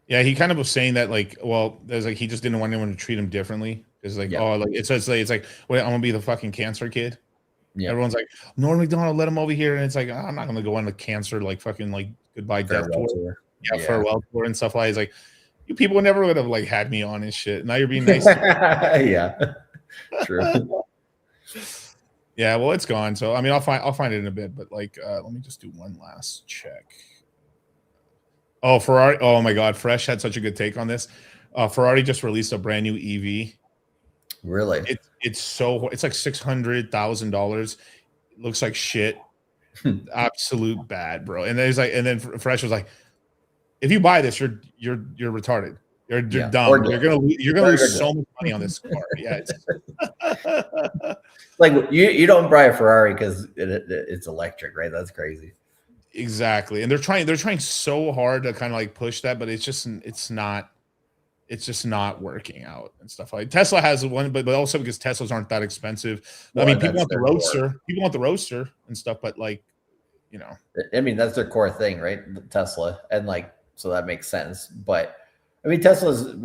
Yeah, he kind of was saying that, like, well, there's like, he just didn't want anyone to treat him differently. It's like, oh, like it's like, wait, I'm gonna be the fucking cancer kid. Yeah. Everyone's like, Norm Macdonald, let him over here, and it's like, I'm not gonna go on the cancer like fucking like goodbye death tour. Yeah, farewell tour and stuff like that. He's like, you people never would have like had me on and shit. Now you're being nice. Yeah, true. Yeah, well, it's gone. So I mean, I'll find it in a bit. But like, let me just do one last check. Oh, Ferrari! Oh my God, Fresh had such a good take on this. Ferrari just released a brand new EV. Really? It's like $600,000. Looks like shit. Absolute bad, bro. And then he's like, and then Fresh was like, if you buy this, you're retarded. You're dumb. You're gonna lose so much money on this car. Yeah, like you don't buy a Ferrari because it's electric, right? That's crazy. Exactly, and they're trying so hard to kind of like push that, but it's just not working out and stuff. Like Tesla has one, but also because Teslas aren't that expensive. Well, I mean, people want the Roadster, and stuff, but like, you know, I mean, that's their core thing, right? Tesla, and like, so that makes sense. But I mean, Tesla's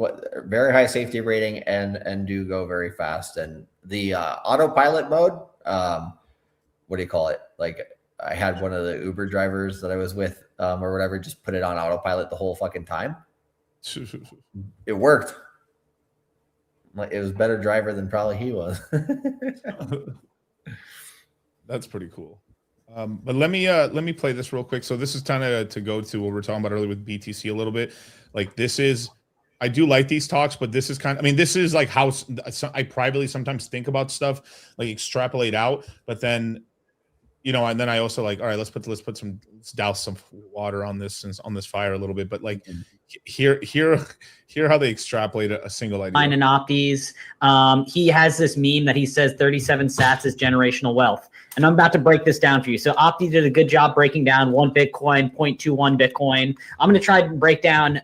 very high safety rating and do go very fast. And the autopilot mode, what do you call it? Like, I had one of the Uber drivers that I was with, or whatever, just put it on autopilot the whole fucking time. It worked. Like, it was better driver than probably he was. That's pretty cool. But let me play this real quick. So this is kind of to go to what we were talking about earlier with BTC a little bit. Like, this is, I do like these talks, but this is kind of, I mean, this is like how I privately sometimes think about stuff, like extrapolate out, but then, you know, and then I also like, all right, let's douse some water on this fire a little bit. But like, hear how they extrapolate a single idea. And Opties, he has this meme that he says 37 sats is generational wealth. And I'm about to break this down for you. So Opti did a good job breaking down 1 Bitcoin, 0.21 Bitcoin. I'm going to try to break down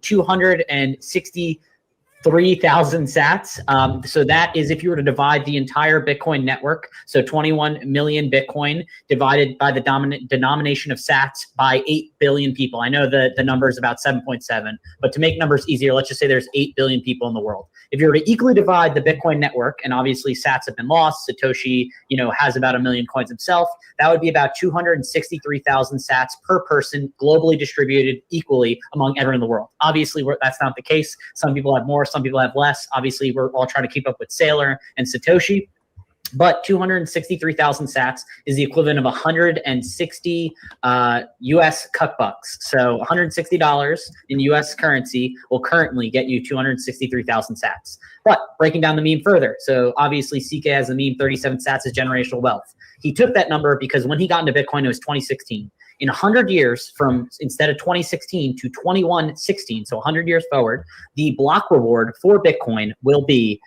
263,000 sats. So that is if you were to divide the entire Bitcoin network, so 21 million Bitcoin divided by the denomination of sats by 8 billion people. I know the number is about 7.7, but to make numbers easier, let's just say there's 8 billion people in the world. If you were to equally divide the Bitcoin network, and obviously sats have been lost, Satoshi, you know, has about 1 million coins himself, that would be about 263,000 sats per person, globally distributed equally among everyone in the world. Obviously, that's not the case. Some people have more, some people have less. Obviously, we're all trying to keep up with Saylor and Satoshi. But 263,000 sats is the equivalent of 160 US cuck bucks. So $160 in US currency will currently get you 263,000 sats. But breaking down the meme further, so obviously CK has the meme 37 sats is generational wealth. He took that number because when he got into Bitcoin, it was 2016. In 100 years from instead of 2016 to 2116, so 100 years forward, the block reward for Bitcoin will be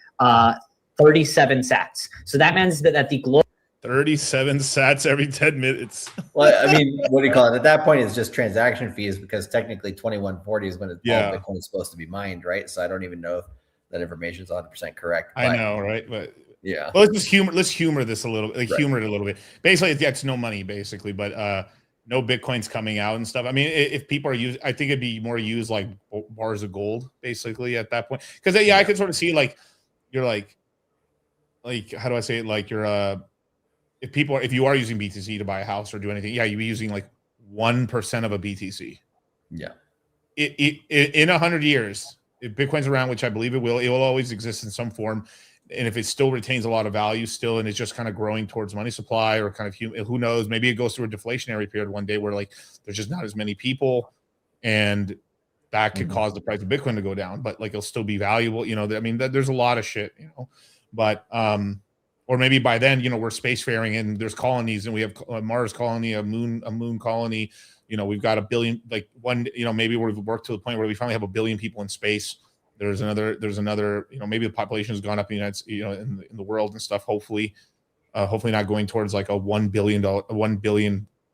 37 sats. So that means that the global 37 sats every 10 minutes. Well, I mean, what do you call it? At that point, it's just transaction fees because technically 2140 is when all Bitcoin is supposed to be mined, right? So I don't even know if that information is 100% correct. But, I know, right? But yeah, well, let's humor this a little, like humor it a little bit. Basically, it gets no money, basically, but no Bitcoin's coming out and stuff. I mean, if people are used, I think it'd be more used like bars of gold, basically, at that point. Because I could sort of see like you're like how do I say it? Like you're if you are using BTC to buy a house or do anything, you'd be using like 1% of a BTC. Yeah. In 100 years, if Bitcoin's around, which I believe it will always exist in some form. And if it still retains a lot of value still, and it's just kind of growing towards money supply or kind of who knows, maybe it goes through a deflationary period one day where like there's just not as many people, and that could cause the price of Bitcoin to go down, but like it'll still be valuable. You know, I mean, there's a lot of shit, you know. But or maybe by then, you know, we're spacefaring and there's colonies and we have a Mars colony, a moon colony. You know, we've got 1 billion, like one, you know, maybe we've worked to the point where we finally have 1 billion people in space. There's another, you know, maybe the population has gone up in the United States, you know, in the world and stuff. Hopefully not going towards like a $1 billion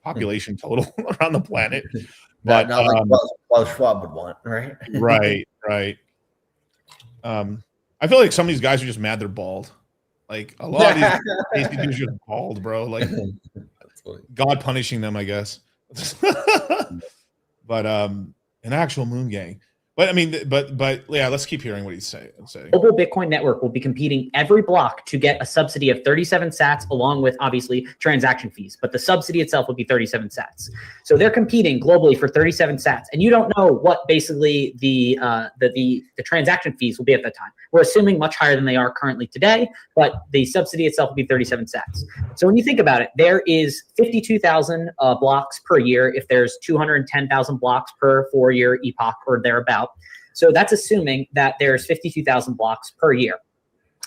population total around the planet. But not like Klaus Schwab would want, right? Right. I feel like some of these guys are just mad they're bald. Like a lot of these dudes are just bald, bro. Like God punishing them, I guess. But an actual Moongang. But I mean, but yeah, let's keep hearing what he's saying. Global Bitcoin network will be competing every block to get a subsidy of 37 sats, along with obviously transaction fees. But the subsidy itself will be 37 sats. So they're competing globally for 37 sats, and you don't know what basically the transaction fees will be at that time. We're assuming much higher than they are currently today, but the subsidy itself will be 37 sats. So when you think about it, there is 52,000 blocks per year if there's 210,000 blocks per 4-year epoch or thereabout. So that's assuming that there's 52,000 blocks per year.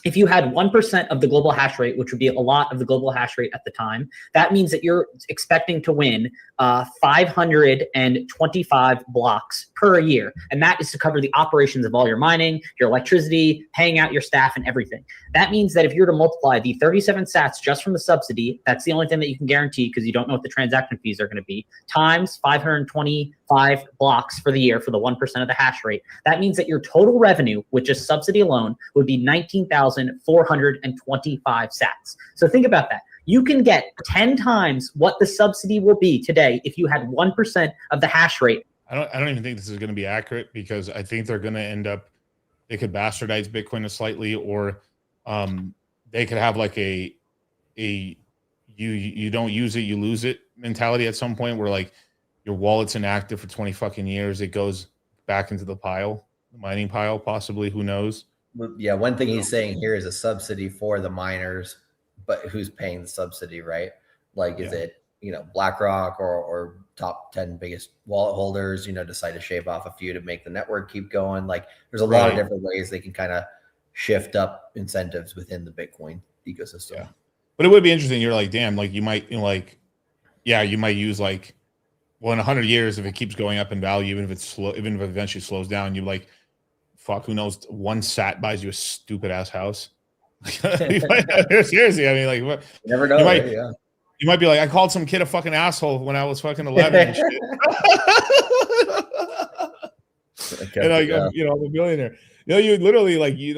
if you had 1% of the global hash rate, which would be a lot of the global hash rate at the time, that means that you're expecting to win 525 blocks per year. And that is to cover the operations of all your mining, your electricity, paying out your staff and everything. That means that if you were to multiply the 37 sats just from the subsidy, that's the only thing that you can guarantee because you don't know what the transaction fees are going to be, times 525 blocks for the year for the 1% of the hash rate. That means that your total revenue with just subsidy alone would be 19,425 sats. So think about that. You can get 10 times what the subsidy will be today if you had 1% of the hash rate. I don't even think this is going to be accurate because I think they're going to end up, they could bastardize Bitcoin slightly, or they could have like a you don't use it, you lose it mentality at some point where like your wallet's inactive for 20 fucking years. It goes back into the pile, the mining pile, possibly, who knows? Yeah, one thing he's saying here is a subsidy for the miners, but who's paying the subsidy, right? Like, is it, BlackRock or top 10 biggest wallet holders, decide to shave off a few to make the network keep going? Like, there's a lot of different ways they can kind of shift up incentives within the Bitcoin ecosystem. Yeah. But it would be interesting. You're like, damn, like you might, you might use like, well, in 100 years, if it keeps going up in value, even if it's slow, even if it eventually slows down, you like, fuck, who knows? One sat buys you a stupid ass house. Seriously, I mean, like, what? You never know. You might be like, I called some kid a fucking asshole when I was fucking 11 and shit. And like, I'm a billionaire. You literally like, you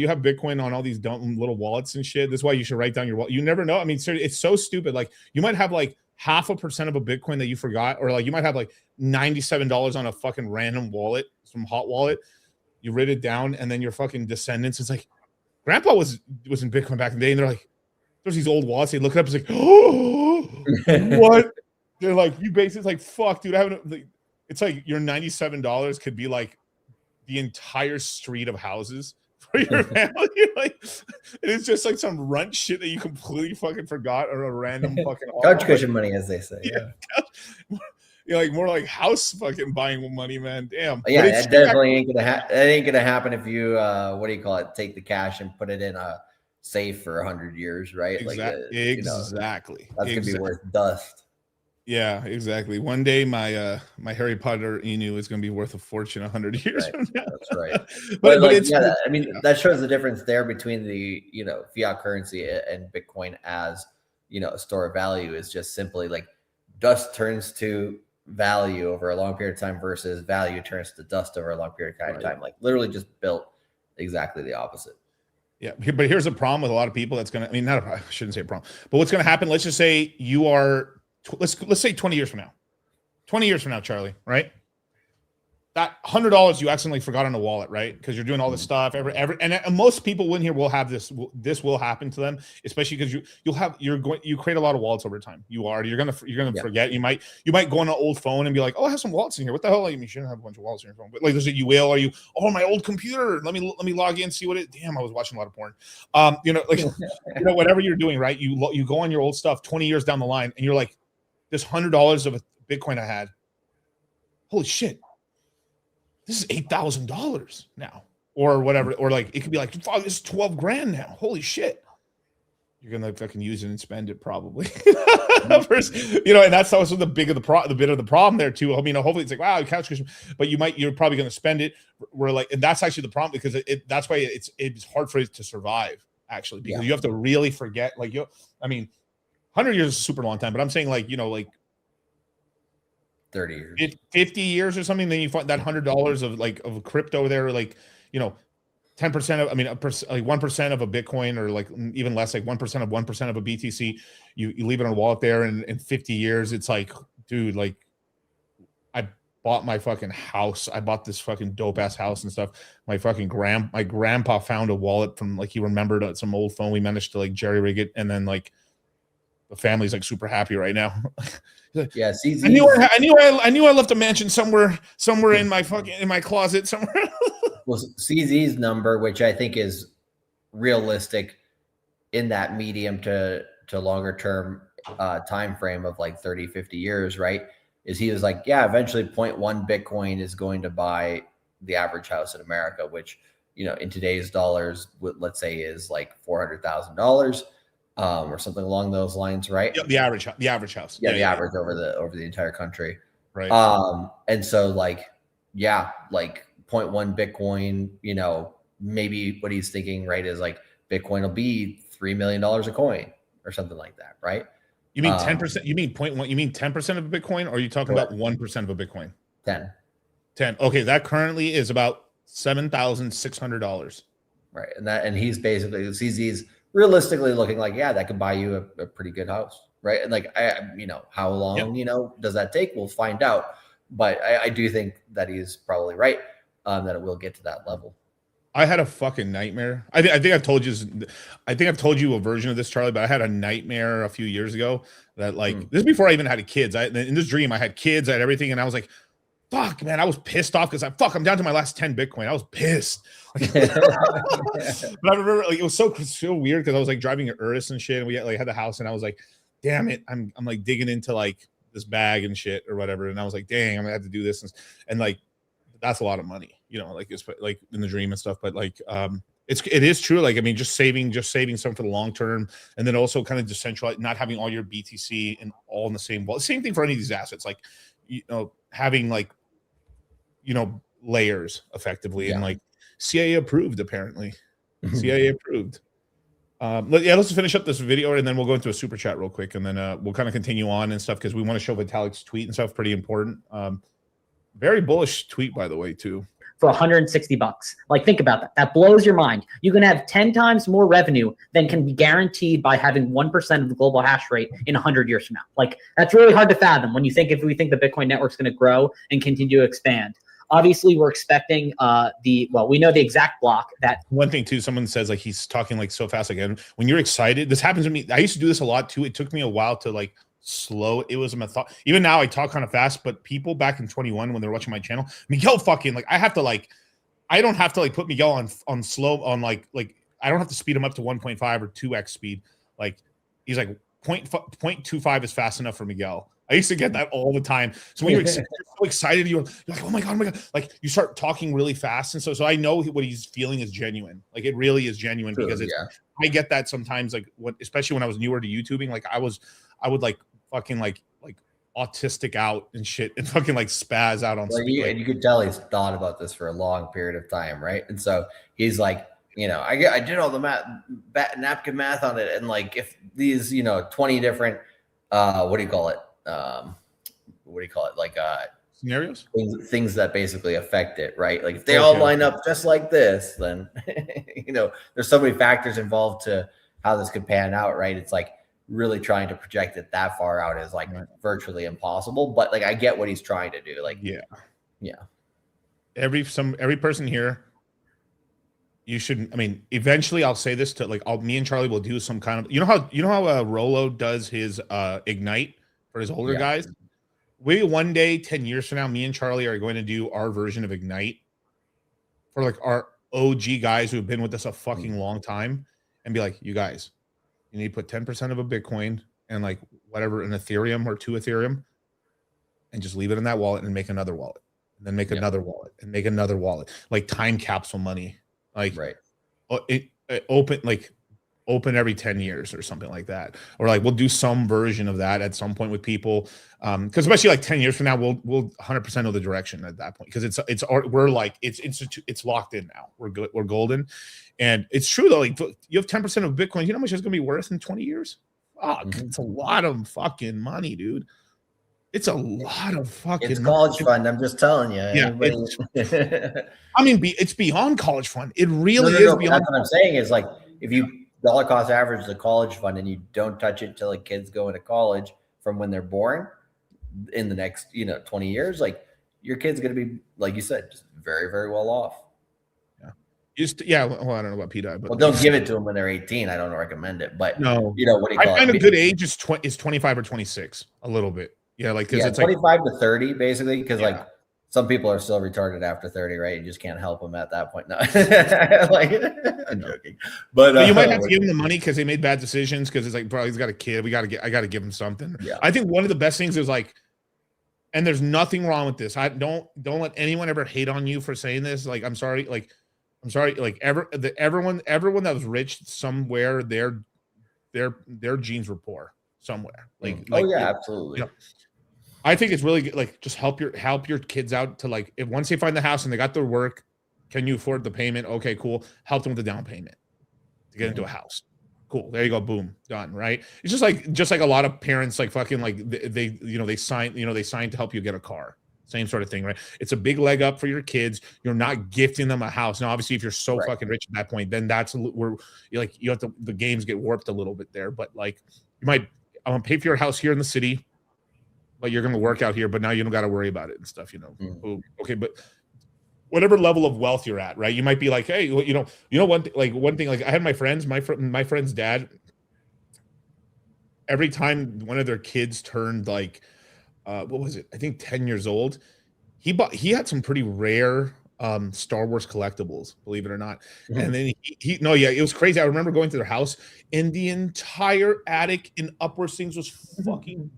have Bitcoin on all these dumb little wallets and shit. That's why you should write down your wallet. You never know. I mean, it's so stupid. Like, you might have like 0.5% of a Bitcoin that you forgot, or like you might have like $97 on a fucking random wallet, some hot wallet. You write it down, and then your fucking descendants, it's like, Grandpa was in Bitcoin back in the day, and they're like, there's these old wallets. They look it up, it's like, oh, what? They're like, you basically, it's like, fuck, dude, I haven't. Like, it's like your $97 could be like the entire street of houses for your family. Like, it's just like some runt shit that you completely fucking forgot, or a random fucking couch cushion money, as they say. Yeah. Like more like house fucking buying money, man. Damn. Yeah, that definitely ain't gonna happen. That ain't gonna happen if you take the cash and put it in a safe for 100 years, right? Exactly. That's gonna be worth dust. Yeah, exactly. One day my Harry Potter Inu is gonna be worth a fortune 100 years from now. That's right. but it's that shows the difference there between the fiat currency and Bitcoin as a store of value. Is just simply like dust turns to value over a long period of time versus value turns to dust over a long period of time. Like, literally just built exactly the opposite. Yeah, but here's a problem with a lot of people. That's gonna, I shouldn't say a problem, but what's gonna happen? Let's just say you are, let's say 20 years from now. 20 years from now, Charlie, right? That $100 you accidentally forgot on a wallet, right? Because you're doing all this stuff. And most people in here will have this. This will happen to them, especially because you create a lot of wallets over time. You're gonna forget. You might go on an old phone and be like, oh, I have some wallets in here. What the hell? Like, you shouldn't have a bunch of wallets in your phone, but like, you will. Are you? Oh, my old computer. Let me log in, see what it. Damn, I was watching a lot of porn. Whatever you're doing, right? You go on your old stuff 20 years down the line, and you're like, this $100 of a Bitcoin I had. Holy shit. This is $8,000 now, or whatever, or like it could be like, oh, this is 12 grand now. Holy shit! You're gonna fucking use it and spend it probably. First, and that's also the bit of the problem there too. I mean, hopefully it's like, wow, couch cushion, but you're probably gonna spend it. We're like, and that's actually the problem, because that's why it's hard for it to survive actually, because you have to really forget. Like, 100 years is a super long time, but I'm saying like 30 years, 50 years or something, then you find that $100 of crypto there, like 10% of, 1% of a Bitcoin, or like even less, like 1% of 1% of a BTC, you leave it on a wallet there, and in 50 years, it's like, dude, like, I bought my fucking house. I bought this fucking dope ass house and stuff. My grandpa found a wallet from, like, he remembered some old phone. We managed to like jerry rig it, and then like the family's like super happy right now. Yeah, CZ. I knew I left a mansion somewhere in my closet somewhere. Well, CZ's number, which I think is realistic in that medium to longer term time frame of like 30, 50 years, right? Is he was like, yeah, eventually 0.1 Bitcoin is going to buy the average house in America, which, in today's dollars, let's say is like $400,000 or something along those lines, right? Yeah, the average house. Yeah, the average over the entire country. Right. And so like 0.1 Bitcoin, maybe what he's thinking, right, is like Bitcoin will be $3 million a coin or something like that, right? You mean 10%? You mean 0.1? You mean 10% of a Bitcoin, or are you talking about 1% of a Bitcoin? 10. Okay, that currently is about $7,600. Right, and he's basically he's realistically looking like, yeah, that could buy you a pretty good house, right? And like how long does that take? We'll find out, but I do think that he's probably right, that it will get to that level. I had a fucking nightmare. I think I've told you. I think I've told you a version of this, Charlie. But I had a nightmare a few years ago that this is before I even had kids. In this dream, I had kids, I had everything, and I was like, "Fuck, man!" I was pissed off because I'm down to my last 10 Bitcoin. I was pissed. But I remember it was so weird because I was like driving at Urtis and shit, and we had the house, and I was like, "Damn it!" I'm like digging into like this bag and shit or whatever, and I was like, "Dang, I'm gonna have to do this," and like. That's a lot of money, it's like in the dream and stuff. But like, it is true. Like, I mean, just saving some for the long term, and then also kind of decentralized, not having all your BTC and all in the same wallet. Same thing for any of these assets, like having like layers effectively, and like CIA approved apparently. CIA approved. Let's finish up this video and then we'll go into a super chat real quick, and then we'll kind of continue on and stuff because we want to show Vitalik's tweet and stuff. Pretty important. Very bullish tweet, by the way, too. For $160. Like, think about that. That blows your mind. You can have 10 times more revenue than can be guaranteed by having 1% of the global hash rate in 100 years from now. Like, that's really hard to fathom when you think if we think the Bitcoin network's going to grow and continue to expand. Obviously, we're expecting we know the exact block that. One thing too, someone says like he's talking like so fast again. When you're excited, this happens to me. I used to do this a lot too. It took me a while to like slow. It was a method. Even now I talk kind of fast, but people back in 21 when they're watching my channel, Miguel fucking like I don't have to like put Miguel on slow on like I don't have to speed him up to 1.5 or 2x speed. Like he's like 0.25 is fast enough for Miguel. I used to get that all the time. So when you're so excited, you're like, oh my god, like you start talking really fast, and so I know what he's feeling is genuine. Like it really is genuine because I get that sometimes. Like especially when I was newer to YouTubing, like I would like fucking like autistic out and shit and fucking like spaz out on speed. And you could tell he's thought about this for a long period of time, right? And so he's like, I did all the napkin math on it, and like if these 20 different what do you call it like scenarios, things that basically affect it, right? Like if they all line up just like this, then there's so many factors involved to how this could pan out, right? It's like really trying to project it that far out is like virtually impossible, but like I get what he's trying to do. Like every person here, you should, I mean, eventually I'll say this to like me and Charlie will do some kind of, you know how Rolo does his Ignite for his older guys. We one day 10 years from now, me and Charlie are going to do our version of Ignite for like our OG guys who have been with us a fucking long time, and be like, you guys, you need to put 10% of a Bitcoin and like whatever, an Ethereum or 2 Ethereum, and just leave it in that wallet and make another wallet, and then make another wallet and make another wallet, like time capsule money, like open every 10 years or something like that. Or like we'll do some version of that at some point with people. Because especially like 10 years from now, we'll 100% know the direction at that point. Because we're like, it's locked in now. We're good. We're golden. And it's true though, like you have 10% of Bitcoin, you know how much it's gonna be worth in 20 years? Fuck, it's a lot of fucking money, dude. It's a lot of fucking it's college fund. I'm just telling you. Yeah. I mean, it's beyond college fund. It really is beyond. That's what I'm saying is like, if you dollar cost average the college fund and you don't touch it till like kids go into college from when they're born in the next 20 years, like your kid's going to be, like you said, just very, very well off. Well, I don't know about PDI, but don't give it to them when they're 18. I don't recommend it, but no, what do you call I find a good age is 25 or 26, a little bit. Yeah, like because it's 25 to 30 basically, because like some people are still retarded after 30, right? You just can't help them at that point. No, like I'm joking, but you might have to give them the money because they made bad decisions. Because it's like, bro, he's got a kid. I got to give him something. Yeah. I think one of the best things is like, and there's nothing wrong with this. I don't let anyone ever hate on you for saying this. Like, I'm sorry I'm sorry, like everyone that was rich somewhere, their genes were poor somewhere. Absolutely. You know, I think it's really good, like just help your kids out to like if once they find the house and they got their work, can you afford the payment? Okay, cool. Help them with the down payment to get into a house. Cool. There you go. Boom. Done. Right. It's just like a lot of parents like fucking like they sign to help you get a car. Same sort of thing, right? It's a big leg up for your kids. You're not gifting them a house. Now, obviously, if you're so fucking rich at that point, then that's where you have to, the games get warped a little bit there. But like, I'm gonna pay for your house here in the city, but you're gonna work out here. But now you don't got to worry about it and stuff, Okay, but whatever level of wealth you're at, right? You might be like, hey, one thing. Like I had my friend's dad. Every time one of their kids turned like, what was it? I think 10 years old. He had some pretty rare Star Wars collectibles, believe it or not. And then it was crazy. I remember going to their house and the entire attic and upwards things was fucking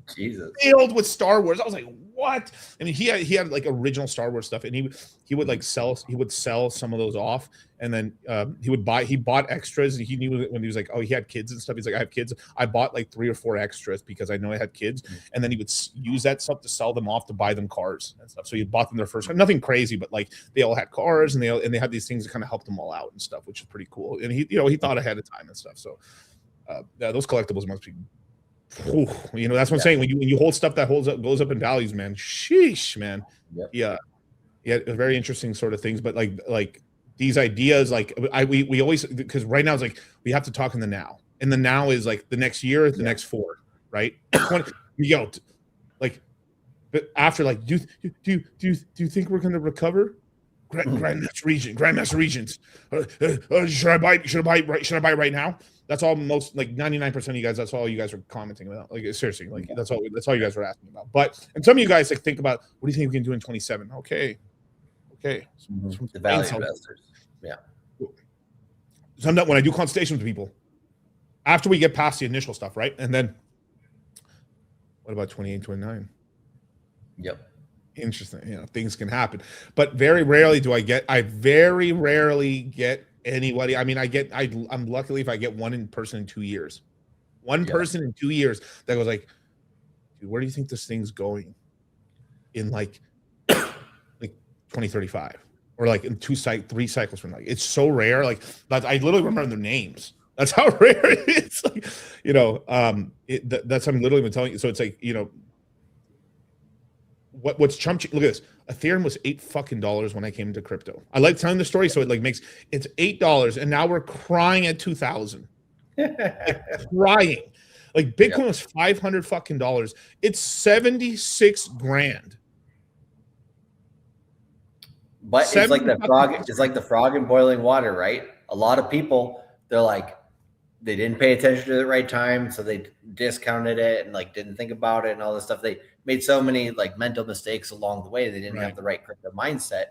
filled with Star Wars. I was like, what? I mean, he had like original Star Wars stuff, and he would sell some of those off, and then he bought extras. And he knew when he was like, oh, he had kids and stuff. He's like, I have kids. I bought like 3 or 4 extras because I know I had kids, and then he would use that stuff to sell them off to buy them cars and stuff. So he bought them their first car. Nothing crazy, but like they all had cars, and they had these things that kind of helped them all out and stuff, which is pretty cool. And he thought ahead of time and stuff. So those collectibles must be. That's what I'm saying. When you hold stuff that goes up in values, man. Sheesh, man. Yeah, very interesting sort of things. But like these ideas, like we always, because right now it's like we have to talk in the now, and the now is like the next year, the next 4, right? Like, but after like, do you think we're going to recover? Grandmaster Regents. Should I buy right now? That's all most like 99% of you guys. That's all you guys are commenting about. Like seriously, like that's all you guys are asking about. But and some of you guys like think about what do you think we can do in 27? Okay. The value investors. Yeah. Sometimes when I do consultation with people, after we get past the initial stuff, right? And then what about 28, 29? Yep. Interesting. Things can happen. But very rarely get anybody. I mean, I'm luckily if I get one in person in 2 years. Person in 2 years that goes like, dude, where do you think this thing's going in like 2035 or like in 3 cycles from now? It's so rare. Like I literally remember their names. That's how rare it is. Like, that's I'm literally been telling you. So it's like, what's chump change? Look at this. Ethereum was $8 when I came into crypto. I like telling the story, so it like it's $8, and now we're crying at 2,000. Crying, like Bitcoin was $500. It's 76 grand. But it's like the frog. It's like the frog in boiling water, right? A lot of people, they're like, they didn't pay attention to the right time, so they discounted it and like didn't think about it and all this stuff. They made so many like mental mistakes along the way. They didn't have the right crypto mindset.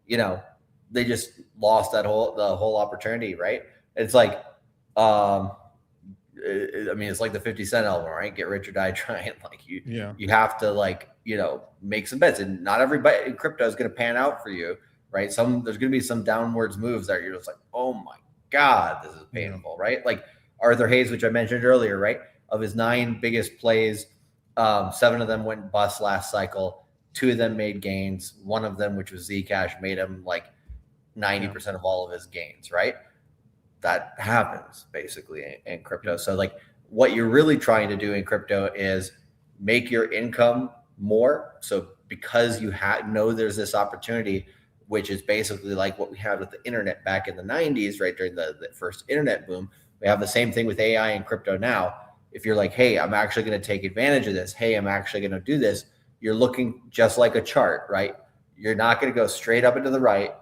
They just lost the whole opportunity, right? It's like, it's like the 50 Cent album, right? Get rich or die trying. Like you have to like make some bets, and not everybody in crypto is going to pan out for you, right? There's going to be some downwards moves that you're just like, oh my God, this is painful, right? Like Arthur Hayes, which I mentioned earlier, right? Of his 9 biggest plays, 7 of them went bust last cycle. 2 of them made gains. 1 of them, which was Zcash, made him like 90% of all of his gains, right? That happens basically in crypto. So like what you're really trying to do in crypto is make your income more. So because you know there's this opportunity, which is basically like what we had with the internet back in the 90s, right? During the first internet boom. We have the same thing with AI and crypto now. If you're like, hey, I'm actually going to take advantage of this. Hey, I'm actually going to do this. You're looking just like a chart, right? You're not going to go straight up into the right,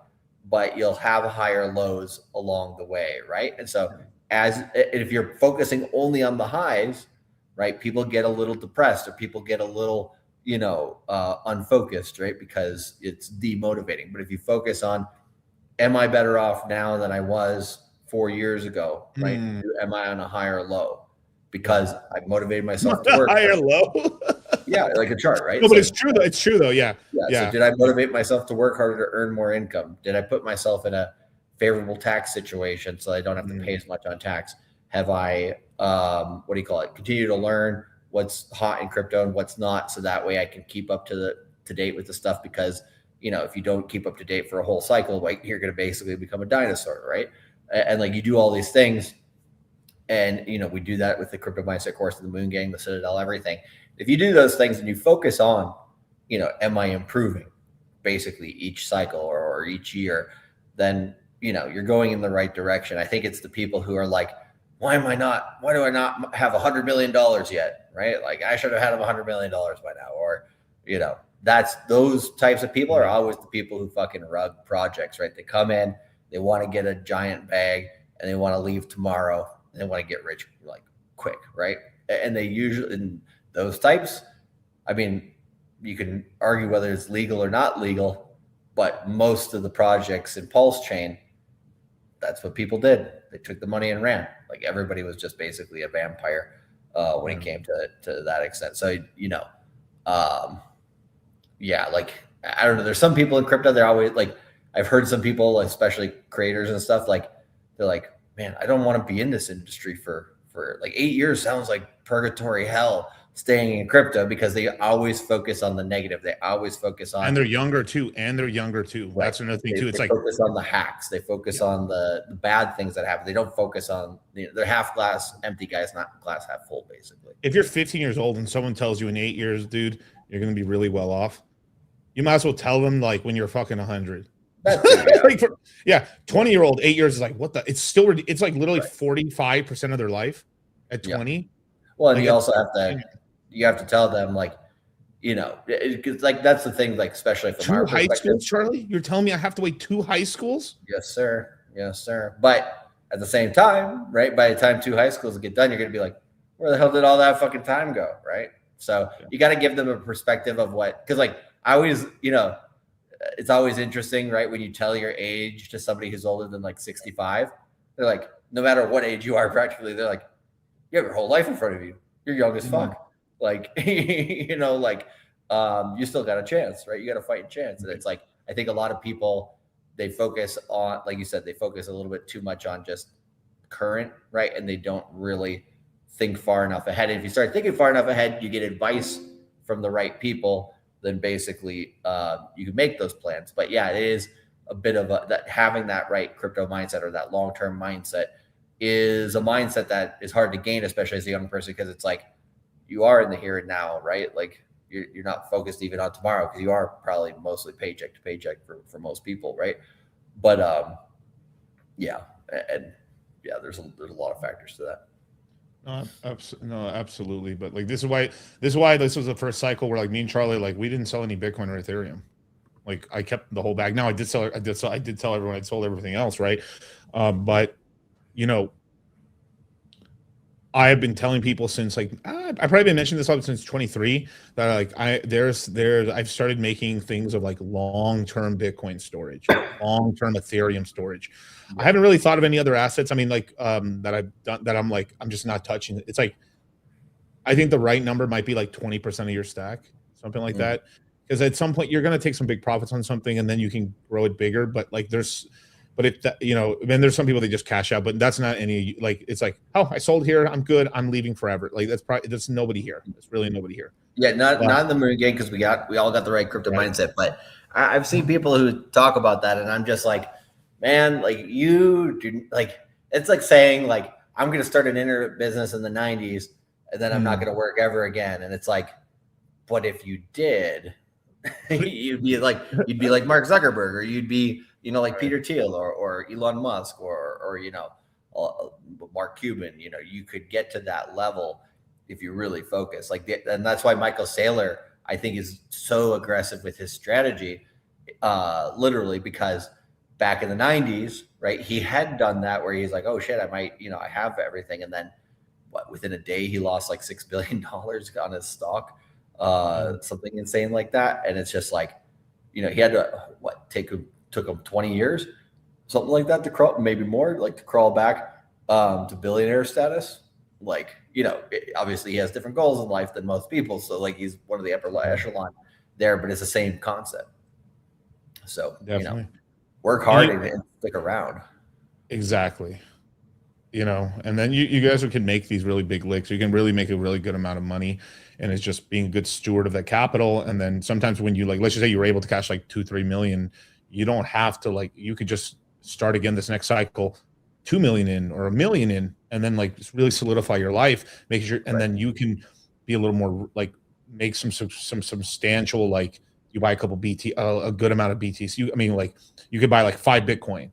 but you'll have higher lows along the way, right? And so if you're focusing only on the highs, right, people get a little depressed or people get a little, unfocused, right? Because it's demotivating. But if you focus on, am I better off now than I was 4 years ago, right? Am I on a higher low? Because I motivated myself to work. Higher low? Yeah, like a chart, right? No, but it's true though. It's true though. Yeah. So did I motivate myself to work harder to earn more income? Did I put myself in a favorable tax situation so I don't have to pay as much on tax? Have I, continue to learn what's hot in crypto and what's not, so that way I can keep up to date with the stuff, because, if you don't keep up to date for a whole cycle, like, you're going to basically become a dinosaur, right? And like, you do all these things, and, we do that with the Crypto Mindset course, the Moongang, the Citadel, everything. If you do those things and you focus on, am I improving basically each cycle or each year, then, you're going in the right direction. I think it's the people who are like, why do I not have $100 million yet? Right? Like, I should have had $100 million by now. Or, that's those types of people are always the people who fucking rug projects, right? They come in, they want to get a giant bag, and they want to leave tomorrow, and they want to get rich like quick, right? And they usually, in those types, I mean, you can argue whether it's legal or not legal, but most of the projects in Pulse Chain, that's what people did. They took the money and ran. Like, everybody was just basically a vampire when it came to that extent. So, like, I don't know. There's some people in crypto, they're always like, I've heard some people, especially creators and stuff, like, they're like, man, I don't want to be in this industry for like 8 years. Sounds like purgatory hell staying in crypto, because they always focus on the negative. They always focus on, and they're younger too. Right. That's another thing too. It's they focus on the hacks. They focus on the bad things that happen. They don't focus on, they're half glass empty guys, not glass half full, basically. If you're 15 years old and someone tells you in 8 years, dude, you're going to be really well off, you might as well tell them like when you're fucking 100. That's it, yeah. 20-year-old, 8 years is like, what the? It's like literally 45% of their life at 20. Yeah. Well, and like, you also have to tell them, like, because like, that's the thing, like, especially from our high perspective. schools, Charlie? You're telling me I have to wait 2 high schools? Yes, sir. Yes, sir. But at the same time, right, by the time 2 high schools get done, you're going to be like, where the hell did all that fucking time go, right? So you got to give them a perspective of what, because like, I always, it's always interesting, right, when you tell your age to somebody who's older than like 65, they're like, no matter what age you are, practically, they're like, you have your whole life in front of you. You're young as fuck. Like, you still got a chance, right? You got a fighting chance. And it's like, I think a lot of people, they focus on, like you said, they focus a little bit too much on just current, right? And they don't really think far enough ahead. And if you start thinking far enough ahead, you get advice from the right people, then basically you can make those plans. But yeah, it is a bit of that having that right crypto mindset, or that long-term mindset, is a mindset that is hard to gain, especially as a young person, because it's like, you are in the here and now, right? Like, you're not focused even on tomorrow, because you are probably mostly paycheck to paycheck for most people, right? But there's a lot of factors to that. No, absolutely. But like, this is why this was the first cycle where, like, me and Charlie, like, we didn't sell any Bitcoin or Ethereum. Like, I kept the whole bag. Now I did tell everyone I'd sold everything else, right? But I have been telling people since, like, I've probably been mentioning this up since 23, that like I've started making things of like long-term Bitcoin storage, long-term Ethereum storage. I haven't really thought of any other assets. I mean, like, that I've done, that I'm like, I'm just not touching it. It's like, I think the right number might be like 20% of your stack, something like that. Because at some point you're going to take some big profits on something, and then you can grow it bigger. But like, then there's some people that just cash out, but that's not any, like, it's like, oh, I sold here, I'm good, I'm leaving forever. Like, that's nobody here. There's really nobody here. Yeah, not in the Moongang, because we all got the right crypto mindset. But I've seen people who talk about that, and I'm just like, man, like, you do, like, it's like saying, like, I'm going to start an internet business in the 90s, and then I'm not going to work ever again. And it's like, but if you did, you'd be like Mark Zuckerberg, or you'd be, like Peter Thiel, or Elon Musk, or Mark Cuban. You could get to that level if you really focus. And that's why Michael Saylor, I think, is so aggressive with his strategy, literally, because back in the 90s, right, he had done that where he's like, oh shit, I might, I have everything. And then within a day, he lost like $6 billion on his stock, something insane like that. And it's just like, he had to, took him 20 years, something like that, to crawl, maybe more, like, to crawl back to billionaire status. Like, obviously he has different goals in life than most people. So like, he's one of the upper echelon there, but it's the same concept. So, definitely. Work hard and stick around. Exactly. And then you guys can make these really big licks. You can really make a really good amount of money, and it's just being a good steward of that capital. And then sometimes when you let's just say you were able to cash like 2-3 million, you don't have to you could just start again this next cycle, 2 million in or 1 million in, and then just really solidify your life, make sure, and then you can be a little more make some substantial, you buy a couple BT, a good amount of BTC. You could buy 5 Bitcoin,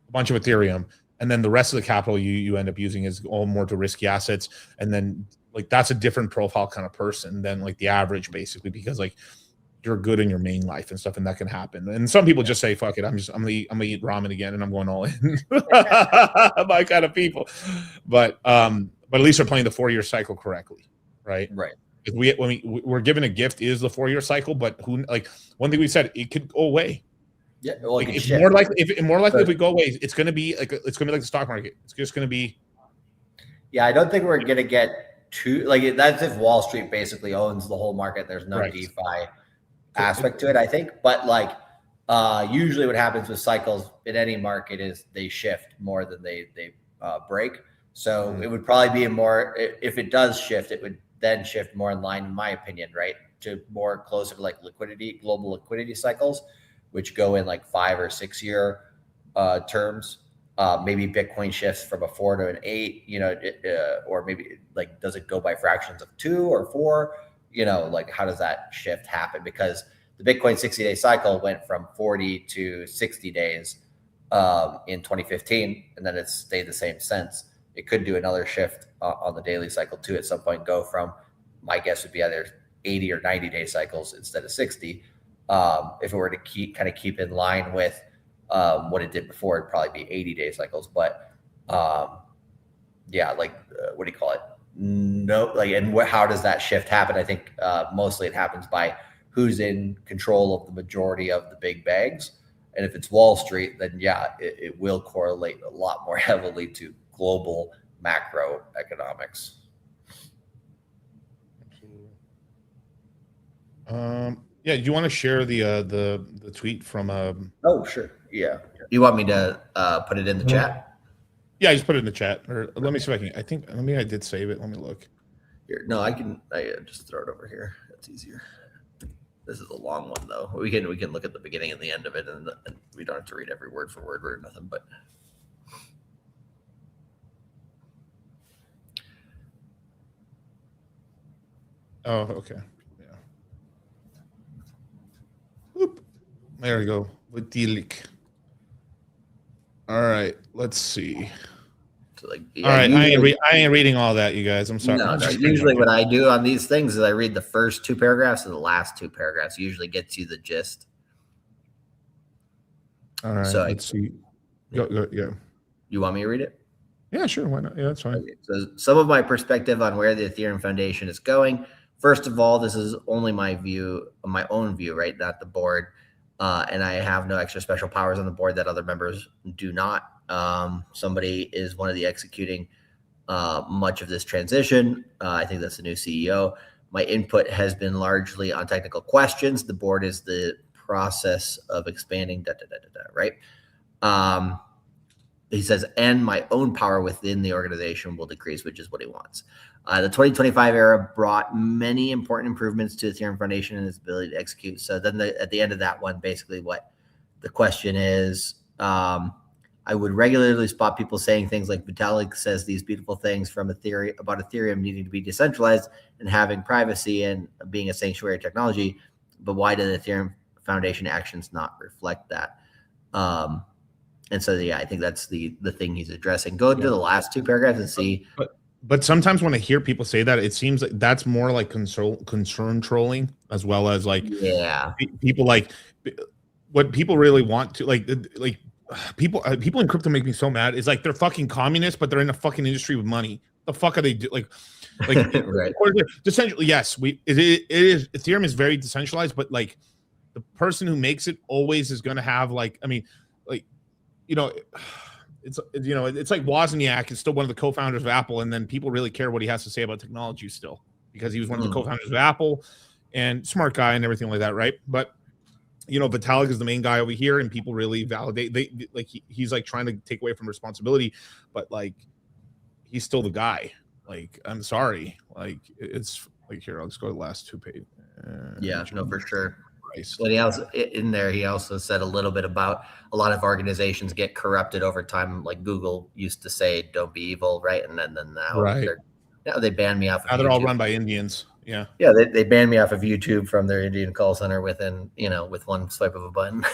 a bunch of Ethereum, and then the rest of the capital you end up using is all more to risky assets. And then that's a different profile kind of person than the average, basically, because you're good in your main life and stuff, and that can happen. And some people just say, fuck it, I'm gonna eat ramen again and I'm going all in. My kind of people. But at least they're playing the 4-year cycle correctly, right? Right. If we're given a gift is the 4-year cycle, but one thing we said, it could go away. Yeah, well, it's more likely if we go away, it's gonna be like the stock market. It's just gonna be. Yeah, I don't think we're gonna get too that's if Wall Street basically owns the whole market. There's no DeFi aspect to it, I think. But usually what happens with cycles in any market is they shift more than they break. So it would probably be if it does shift, it would then shift more in line, in my opinion, right, to more closer to global liquidity cycles, which go in 5 or 6 year terms. Maybe Bitcoin shifts from a 4 to an 8, or maybe does it go by fractions of 2 or 4? How does that shift happen? Because the Bitcoin 60-day cycle went from 40 to 60 days in 2015, and then it's stayed the same since. It could do another shift on the daily cycle too at some point, go from, my guess would be either 80 or 90-day cycles instead of 60. If it were to keep in line with what it did before, it'd probably be 80-day cycles. But what do you call it? No, how does that shift happen? I think mostly it happens by who's in control of the majority of the big bags. And if it's Wall Street, then it will correlate a lot more heavily to global macroeconomics. Yeah, do you want to share the tweet from Oh, sure. Yeah. You want me to put it in the chat? Yeah, I just put it in the chat. Or let me see if I can. I think maybe I did save it. Let me look. Here. No, I just throw it over here. That's easier. This is a long one though. We can look at the beginning and the end of it, and we don't have to read every word for word or nothing. But oh, okay. Yeah. Whoop. There we go. With the leak. All right. Let's see. So all right. I ain't reading all that, you guys. I'm sorry. No, usually what I do on these things is I read the first 2 paragraphs and the last 2 paragraphs. Usually gets you the gist. All right. So let's see. Go, yeah. You want me to read it? Yeah, sure. Why not? Yeah, that's fine. Okay. So some of my perspective on where the Ethereum Foundation is going. First of all, this is only my own view, right? Not the board. And I have no extra special powers on the board that other members do not. Somebody is one of the executing much of this transition. I think that's the new CEO. My input has been largely on technical questions. The board is the process of expanding, right? He says, and my own power within the organization will decrease, which is what he wants. The 2025 era brought many important improvements to the Ethereum Foundation and its ability to execute. So then at the end of that one, basically what the question is, I would regularly spot people saying things like Vitalik says these beautiful things from Ethereum about Ethereum needing to be decentralized and having privacy and being a sanctuary technology. But why did the Ethereum Foundation actions not reflect that? And so, yeah, I think that's the thing he's addressing. Go to the last 2 paragraphs and see. But sometimes when I hear people say that, it seems like that's more like concern trolling, as well as people what people really want to people in crypto make me so mad. It's like they're fucking communists, but they're in a fucking industry with money. The fuck are they do? Like right. Decentralized. Yes, it is. Ethereum is very decentralized, but the person who makes it always is going to have it's like Wozniak is still one of the co-founders of Apple, and then people really care what he has to say about technology still, because he was one of the co-founders of Apple and smart guy and everything like that, right? But Vitalik is the main guy over here, and people really validate. He's like trying to take away from responsibility, but like he's still the guy. Like, I'm sorry. Like, it's like, here, I'll just go to the last 2 pages. For sure. But he also said a little bit about a lot of organizations get corrupted over time. Like Google used to say, "Don't be evil," right? And then now they banned me off of now they're YouTube. all run by Indians. Yeah. Yeah, they banned me off of YouTube from their Indian call center within, with one swipe of a button.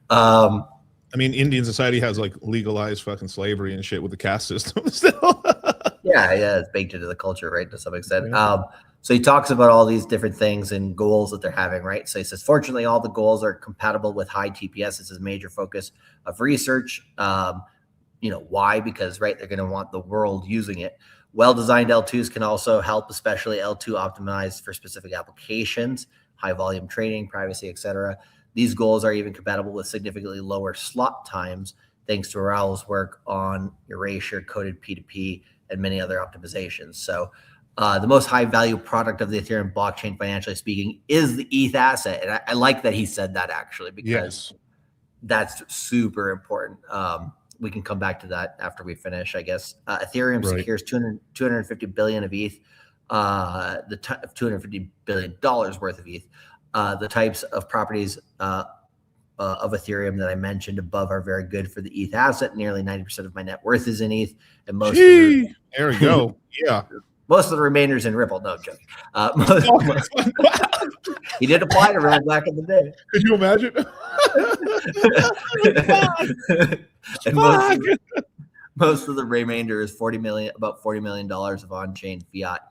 I mean, Indian society has like legalized fucking slavery and shit with the caste system still. Yeah, it's baked into the culture, right, to some extent. So he talks about all these different things and goals that they're having, right? So he says, fortunately, all the goals are compatible with high TPS. This is a major focus of research. Why? Because, right, they're going to want the world using it. Well-designed L2s can also help, especially L2 optimized for specific applications, high volume trading, privacy, etc. These goals are even compatible with significantly lower slot times, thanks to Raul's work on erasure, coded P2P, and many other optimizations. So the most high value product of the Ethereum blockchain, financially speaking, is the ETH asset. And I like that he said that, actually, because that's super important. We can come back to that after we finish, I guess. Ethereum secures 250 billion of ETH, $250 billion worth of ETH. The types of properties of Ethereum that I mentioned above are very good for the ETH asset. Nearly 90% of my net worth is in ETH, and most there we go. Yeah. Most of the remainders in Ripple. No, joking. He did apply to Ripple back in the day. Could you imagine? Most of the remainder is about $40 million of on-chain fiat.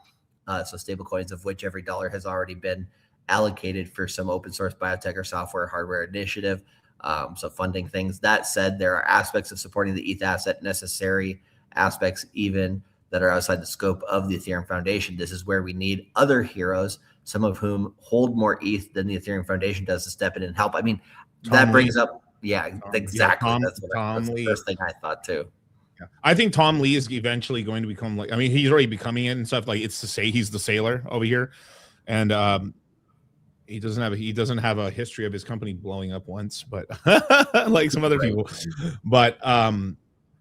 So stable coins, of which every dollar has already been allocated for some open source biotech or software hardware initiative. So funding things. That said, there are aspects of supporting the ETH asset, necessary aspects even that are outside the scope of the Ethereum Foundation. This is where we need other heroes, some of whom hold more ETH than the Ethereum Foundation does, to step in and help. I mean, that brings up, exactly. That's the first thing I thought too. Yeah. I think Tom Lee is eventually going to become like, I mean, he's already becoming it and stuff. Like, it's to say he's the sailor over here. And he doesn't have a history of his company blowing up once, but like some other people.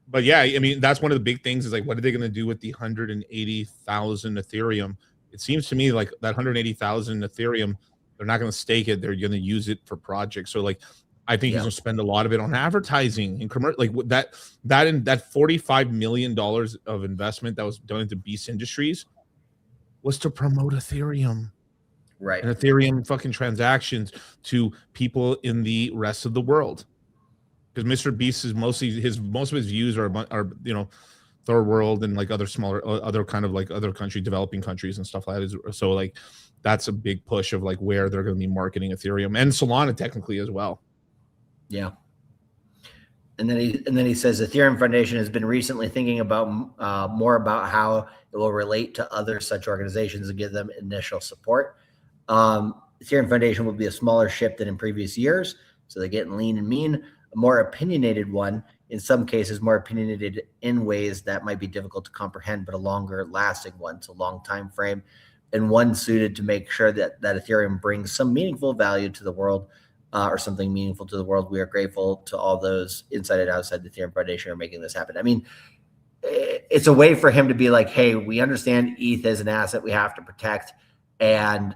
But yeah, I mean, that's one of the big things is like, what are they going to do with the 180,000 Ethereum? It seems to me like that 180,000 Ethereum, they're not going to stake it. They're going to use it for projects. So like, I think he's going to spend a lot of it on advertising and commercial. Like that $45 million of investment that was done into Beast Industries was to promote Ethereum. Right. And Ethereum fucking transactions to people in the rest of the world. Because Mr. Beast is most of his views are third world and like other smaller, other kind of like other developing countries and stuff like that. So like that's a big push of like where they're going to be marketing Ethereum and Solana technically as well. Yeah. And then he says Ethereum Foundation has been recently thinking about more about how it will relate to other such organizations and give them initial support. Ethereum Foundation will be a smaller ship than in previous years, so they're getting lean and mean. A more opinionated one, in some cases more opinionated in ways that might be difficult to comprehend, but a longer lasting one, so long time frame, and one suited to make sure that Ethereum brings some meaningful value to the world, or something meaningful to the world. We are grateful to all those inside and outside the Ethereum Foundation who are making this happen. I mean, it's a way for him to be like, hey, we understand ETH is an asset we have to protect, and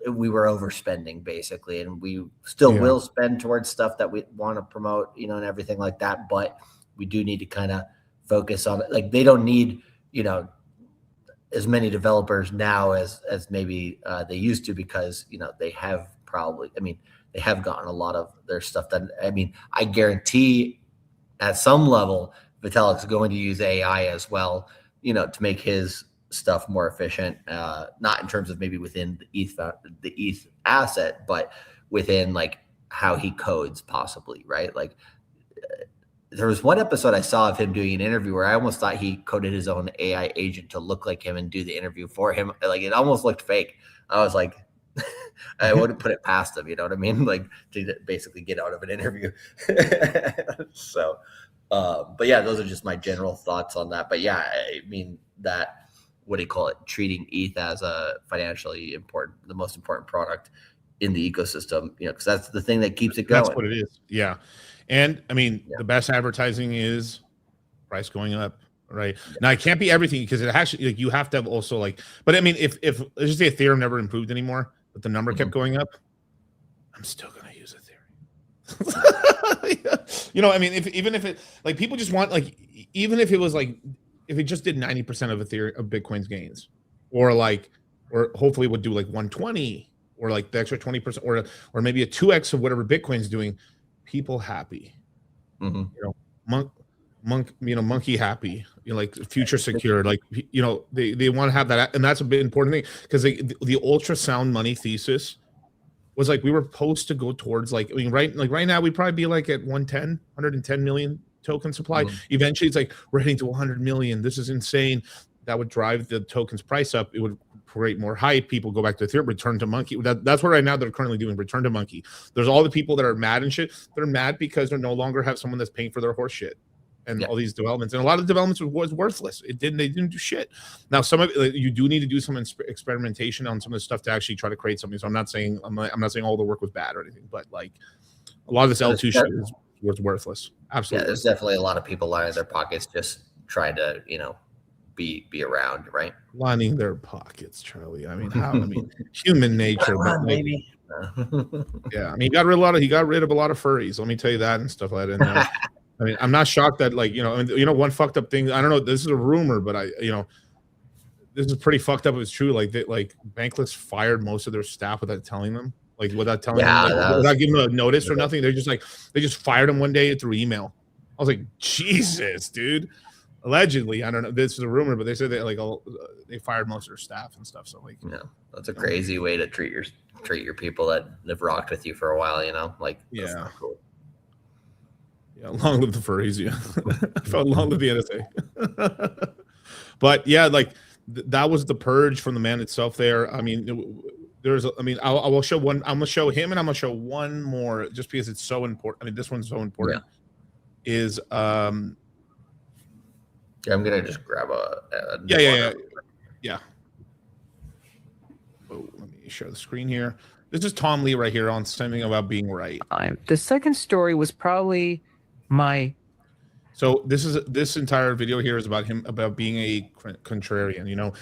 we were overspending basically, and we still will spend towards stuff that we want to promote, and everything like that. But we do need to kind of focus on it. Like, they don't need, as many developers now as maybe they used to, because, they have they have gotten a lot of their stuff done. I mean, I guarantee at some level, Vitalik's going to use AI as well, to make his stuff more efficient, not in terms of maybe within the ETH asset, but within like how he codes possibly, right? Like there was one episode I saw of him doing an interview where I almost thought he coded his own AI agent to look like him and do the interview for him. Like, it almost looked fake. I was like, I wouldn't put it past him, you know what I mean? Like, to basically get out of an interview. So, but yeah, those are just my general thoughts on that. But yeah, I mean, treating ETH as a financially important, the most important product in the ecosystem, because that's the thing that keeps it going. That's what it is. Yeah. And I mean, the best advertising is price going up, right? Now it can't be everything because it actually you have to have also but I mean, if let's just say Ethereum never improved anymore, but the number kept going up, I'm still going to use Ethereum. I mean, even if it people just want even if it was if it just did 90% of Ethereum of Bitcoin's gains, or hopefully would do 120, or the extra 20%, or maybe a 2x of whatever Bitcoin's doing, people happy. Monkey happy, future secure, they want to have that, and that's a bit important thing because the ultrasound money thesis was we were supposed to go towards right now we'd probably be at 110 million token supply. Eventually it's we're heading to 100 million. This is insane. That would drive the token's price up. It would create more hype. People go back to Ethereum, return to Monkey. That's what right now they're currently doing, return to Monkey. There's all the people that are mad and shit. They're mad because they no longer have someone that's paying for their horse shit. And all these developments, and a lot of developments was worthless. They didn't do shit. Now some of it, you do need to do some experimentation on some of the stuff to actually try to create something. So I'm not saying all the work was bad or anything, but a lot of this L2 shit was worthless. Absolutely. Yeah, there's definitely a lot of people lining their pockets just trying to be around, right? Lining their pockets, Charlie. I mean, human nature. Maybe. Yeah, I mean, he got rid of a lot of furries. Let me tell you that and stuff like that. I mean, I'm not shocked that one fucked up thing. I don't know. This is a rumor, but this is pretty fucked up. It's true. Bankless fired most of their staff without telling them, without telling them, without giving them a notice or nothing. They just fired them one day through email. I was like, Jesus, dude. Allegedly, I don't know. This is a rumor, but they said that they fired most of their staff and stuff. So that's a crazy way to treat your people that have rocked with you for a while. That's not cool. Yeah, long live the furries. Yeah, long live the NSA. But yeah, that was the purge from the man itself. There, I mean, I will show one. I'm gonna show him, and I'm gonna show one more, just because it's so important. I mean, this one's so important. Yeah. Is I'm gonna just grab a yeah. Oh, let me share the screen here. This is Tom Lee right here on something about being right. The second story was probably So this entire video here is about being a contrarian.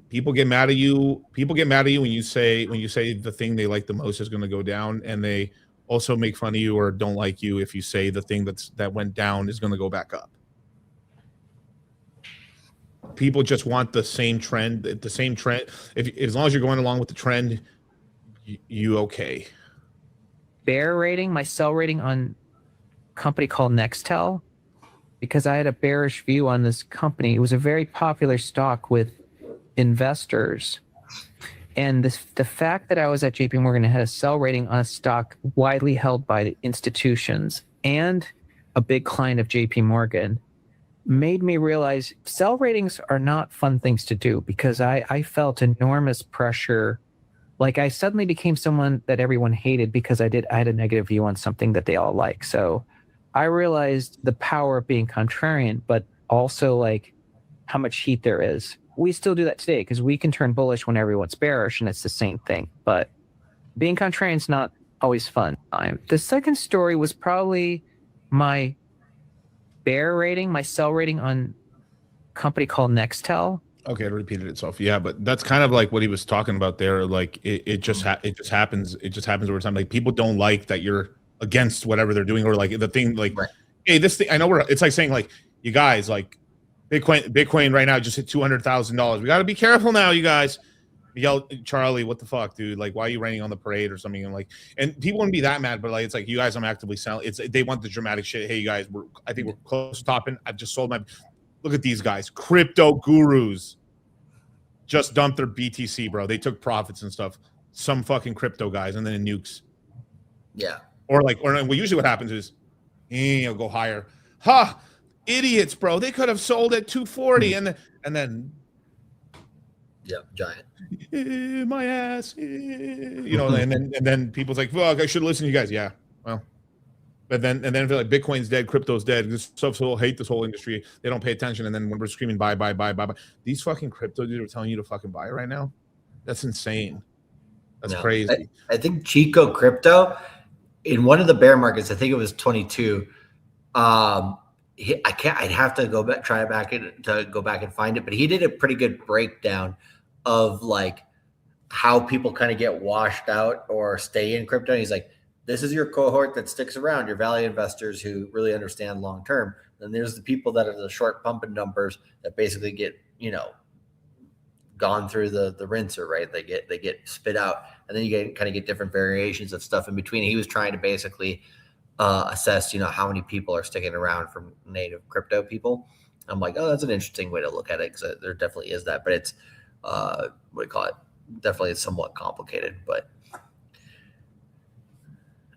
People get mad at you. People get mad at you when you say the thing they like the most is going to go down, and they also make fun of you or don't like you if you say the thing that went down is going to go back up. People just want the same trend. As long as you're going along with the trend, you okay. Bear rating, my sell rating on company called Nextel, because I had a bearish view on this company. It was a very popular stock with investors, and the fact that I was at JP Morgan and had a sell rating on a stock widely held by the institutions and a big client of JP Morgan made me realize sell ratings are not fun things to do, because I felt enormous pressure. I suddenly became someone that everyone hated because I had a negative view on something that they all like. So I realized the power of being contrarian, but also how much heat there is. We still do that today because we can turn bullish when everyone's bearish, and it's the same thing. But being contrarian is not always fun. The second story was probably my bear rating, my sell rating on a company called Nextel. Okay, it repeated itself. Yeah, but that's kind of what he was talking about there. It just happens. It just happens over time. People don't like that you're against whatever they're doing, or the thing hey, this thing. I know it's saying you guys Bitcoin right now just hit $200,000. We got to be careful now, you guys. Yell, Charlie, what the fuck, dude? Why are you raining on the parade or something? And people wouldn't be that mad, but it's you guys, I'm actively selling. They want the dramatic shit. Hey, you guys, I think we're close to topping. I've just sold my. Look at these guys, crypto gurus. Just dumped their BTC, bro. They took profits and stuff. Some fucking crypto guys, and then it nukes. Yeah. Or usually what happens is, you'll go higher. Idiots, bro. They could have sold at 240, and then. Yeah, giant. My ass. And then people's fuck, I should listen to you guys. Yeah, well. But then if they're Bitcoin's dead, crypto's dead, this stuff will hate this whole industry. They don't pay attention, and then when we're screaming buy. These fucking crypto dudes are telling you to fucking buy right now. That's insane. That's No. crazy. I think Chico Crypto in one of the bear markets, I think it was 22. I'd have to go back, go back and find it, but he did a pretty good breakdown of like how people kind of get washed out or stay in crypto. And he's like, this is your cohort that sticks around, your value investors who really understand long term. And there's the people that are the short pumping numbers that basically get, gone through the rinser, right? They get spit out, and then you kind of get different variations of stuff in between. He was trying to basically assess, how many people are sticking around from native crypto people. I'm like, oh, that's an interesting way to look at it, because there definitely is that, but it's what do you call it? Definitely it's somewhat complicated. But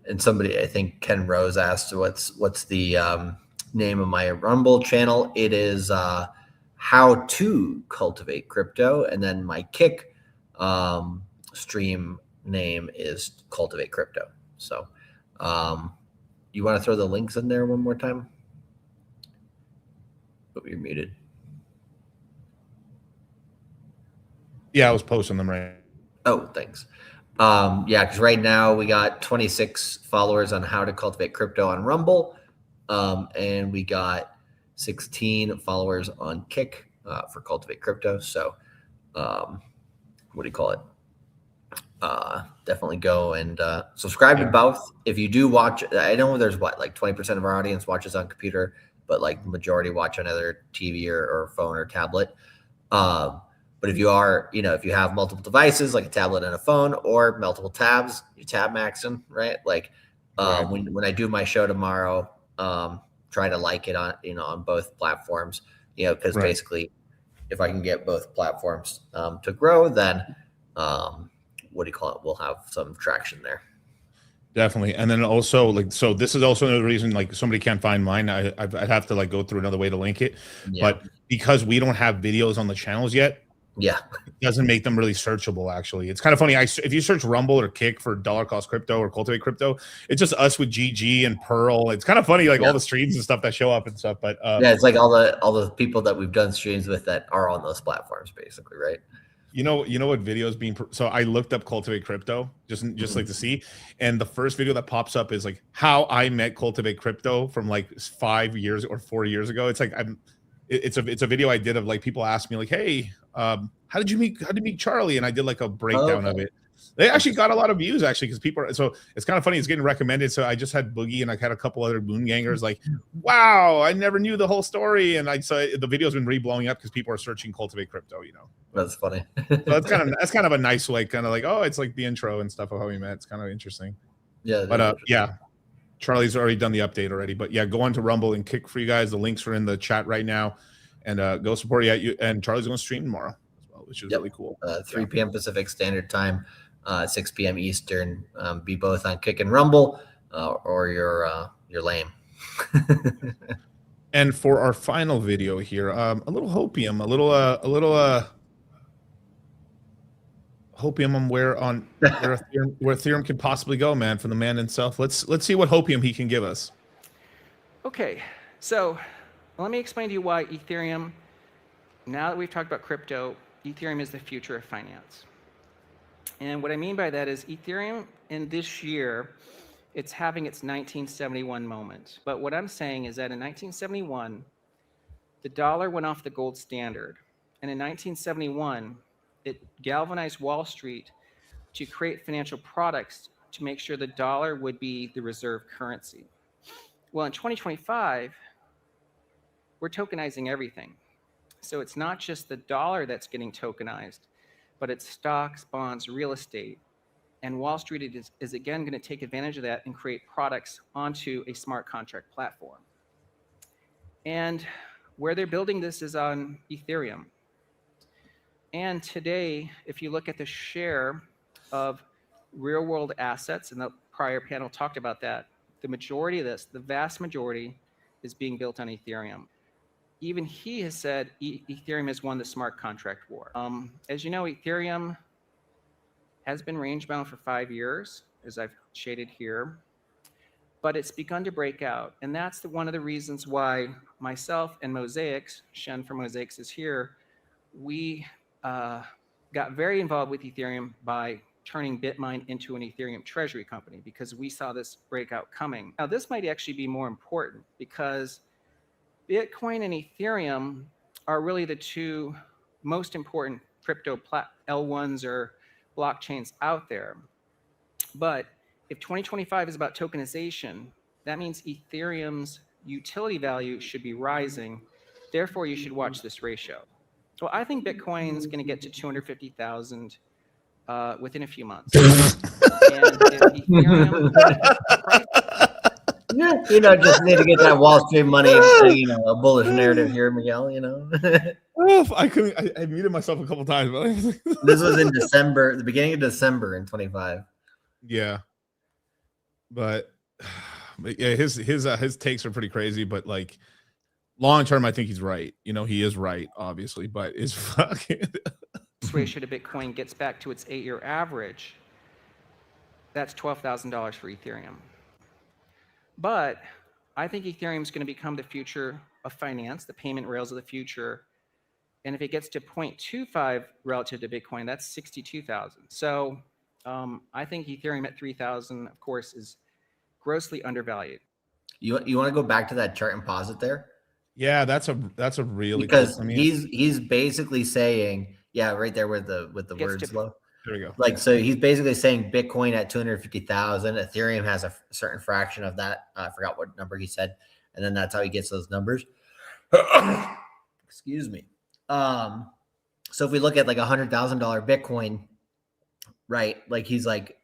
and somebody, I think Ken Rose asked, what's the name of my Rumble channel? It is How to Cultivate Crypto, and then my Kick stream name is Cultivate Crypto. So you want to throw the links in there one more time? Oh, you're muted. Yeah, I was posting them right. Oh, thanks. Yeah, because right now we got 26 followers on How to Cultivate Crypto on Rumble, and we got 16 followers on Kick for Cultivate Crypto. So, what do you call it? Definitely go and subscribe to both. If you do watch, I know there's like 20% of our audience watches on computer, but like the majority watch on either TV or phone or tablet. But if you are, if you have multiple devices, like a tablet and a phone, or multiple tabs, you tab maxing, right? Like Right. when I do my show tomorrow, try to like it on, on both platforms, because Right. basically if I can get both platforms to grow, then what do you call it? We'll have some traction there. Definitely. And then also so this is also another reason somebody can't find mine. I'd have to go through another way to link it. Yeah. But because we don't have videos on the channels yet, yeah, it doesn't make them really searchable. Actually, it's kind of funny. If you search Rumble or Kick for dollar cost crypto or Cultivate Crypto, it's just us with GG and Pearl. It's kind of funny, all the streams and stuff that show up and stuff. But yeah, it's like all the people that we've done streams with that are on those platforms, basically, right? You know what videos being so I looked up Cultivate Crypto just like to see, and the first video that pops up is how I met Cultivate Crypto from 5 years or 4 years ago. It's it's a video I did of people ask me hey, how did you meet Charlie? And I did a breakdown of it. They actually got a lot of views because people are, so it's kind of funny. It's getting recommended. So I just had Boogie and I had a couple other Moongangers wow, I never knew the whole story. And the video's been blowing up because people are searching Cultivate Crypto, That's funny. So that's kind of a nice way, it's like the intro and stuff of how we met. It's kind of interesting. Yeah. But yeah, Charlie's already done the update already. But yeah, go on to Rumble and Kick for you guys. The links are in the chat right now, and go support you. And Charlie's going to stream tomorrow as well, which is really cool. 3 p.m. Pacific Standard Time, 6 p.m. Eastern. Be both on Kick and Rumble, or you're lame. And for our final video here, a little hopium, a little hopium on where Ethereum can possibly go, man, from the man himself. Let's see what hopium he can give us. Okay, so let me explain to you why Ethereum, now that we've talked about crypto, Ethereum is the future of finance. And what I mean by that is Ethereum in this year, it's having its 1971 moment. But what I'm saying is that in 1971, the dollar went off the gold standard. And in 1971, it galvanized Wall Street to create financial products to make sure the dollar would be the reserve currency. Well, in 2025, we're tokenizing everything. So it's not just the dollar that's getting tokenized, but it's stocks, bonds, real estate. And Wall Street is again going to take advantage of that and create products onto a smart contract platform. And where they're building this is on Ethereum. And today, if you look at the share of real world assets, and the prior panel talked about that, the majority of this, the vast majority, is being built on Ethereum. Even he has said Ethereum has won the smart contract war. As you know, Ethereum has been range bound for 5 years, as I've shaded here, but it's begun to break out. And that's one of the reasons why myself and Mosaics, Shen from Mosaics is here, we got very involved with Ethereum by turning Bitmine into an Ethereum treasury company because we saw this breakout coming. Now, this might actually be more important because Bitcoin and Ethereum are really the two most important crypto L1s or blockchains out there. But if 2025 is about tokenization, that means Ethereum's utility value should be rising. Therefore, you should watch this ratio. So I think Bitcoin's going to get to 250,000 within a few months. And if Ethereum just need to get that Wall Street money, a bullish narrative here, Miguel, I muted myself a couple times. But this was in December, the beginning of December in 25. Yeah. But yeah, his takes are pretty crazy, but like long term, I think he's right. He is right, obviously, but it's fucking this ratio to Bitcoin gets back to its 8-year average, that's $12,000 for Ethereum. But I think Ethereum is going to become the future of finance, the payment rails of the future. And if it gets to 0.25 relative to Bitcoin, that's 62,000. So I think Ethereum at 3,000, of course, is grossly undervalued. You want to go back to that chart and pause it there? Yeah, that's a really because cool, he's basically saying, right there with the words low. There we go. Like, so he's basically saying Bitcoin at 250,000, Ethereum has a certain fraction of that. I forgot what number he said. And then that's how he gets those numbers. Excuse me. So if we look at like $100,000 Bitcoin, right? Like he's like,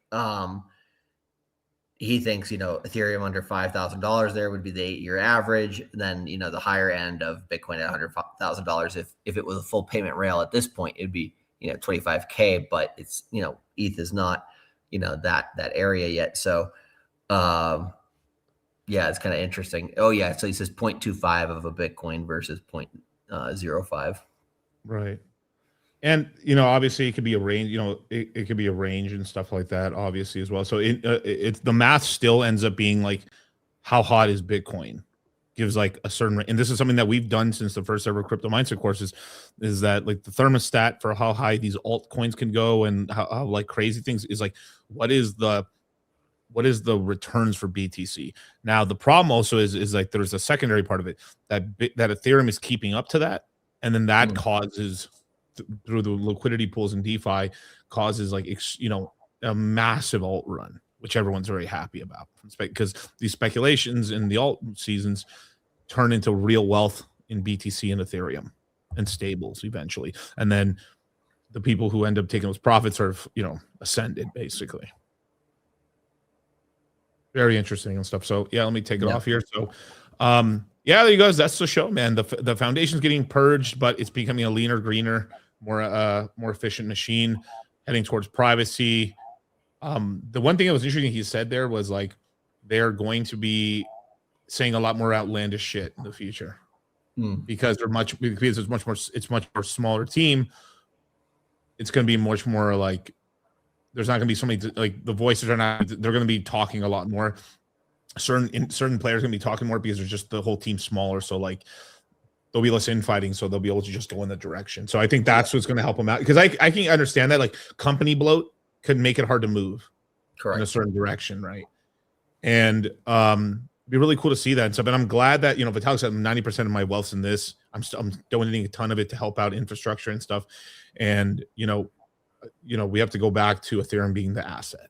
he thinks, Ethereum under $5,000 there would be the 8-year average. And then, the higher end of Bitcoin at $100,000. If it was a full payment rail at this point, it'd be, 25K, but it's, ETH is not, that area yet. So, it's kind of interesting. Oh yeah. So he says 0.25 of a Bitcoin versus 0.05. Right. And, obviously it could be a range, it could be a range and stuff like that, obviously as well. So it's the math still ends up being like, how hot is Bitcoin? Gives like a certain, and this is something that we've done since the first ever crypto mindset courses, is that like the thermostat for how high these altcoins can go and how like crazy things is like, what is the returns for BTC? Now the problem also is like there's a secondary part of it that Ethereum is keeping up to that, and then that causes through the liquidity pools in DeFi causes like a massive alt run, which everyone's very happy about because these speculations in the alt seasons turn into real wealth in BTC and Ethereum and stables eventually. And then the people who end up taking those profits are, ascended basically. Very interesting and stuff. So yeah, let me take it off here. So, there you go. That's the show, man. The foundation's getting purged, but it's becoming a leaner, greener, more efficient machine heading towards privacy. The one thing that was interesting he said there was like they're going to be saying a lot more outlandish shit in the future because it's much more smaller team. It's going to be much more like there's not going to be so many like the voices are not. They're going to be talking a lot more. Certain players going to be talking more because there's just the whole team smaller. So like there'll be less infighting, so they'll be able to just go in that direction. So I think that's what's going to help them out because I can understand that like company bloat could make it hard to move in a certain direction, right? And be really cool to see that and stuff. And I'm glad that Vitalik said 90% of my wealth's in this. I'm donating a ton of it to help out infrastructure and stuff. And we have to go back to Ethereum being the asset.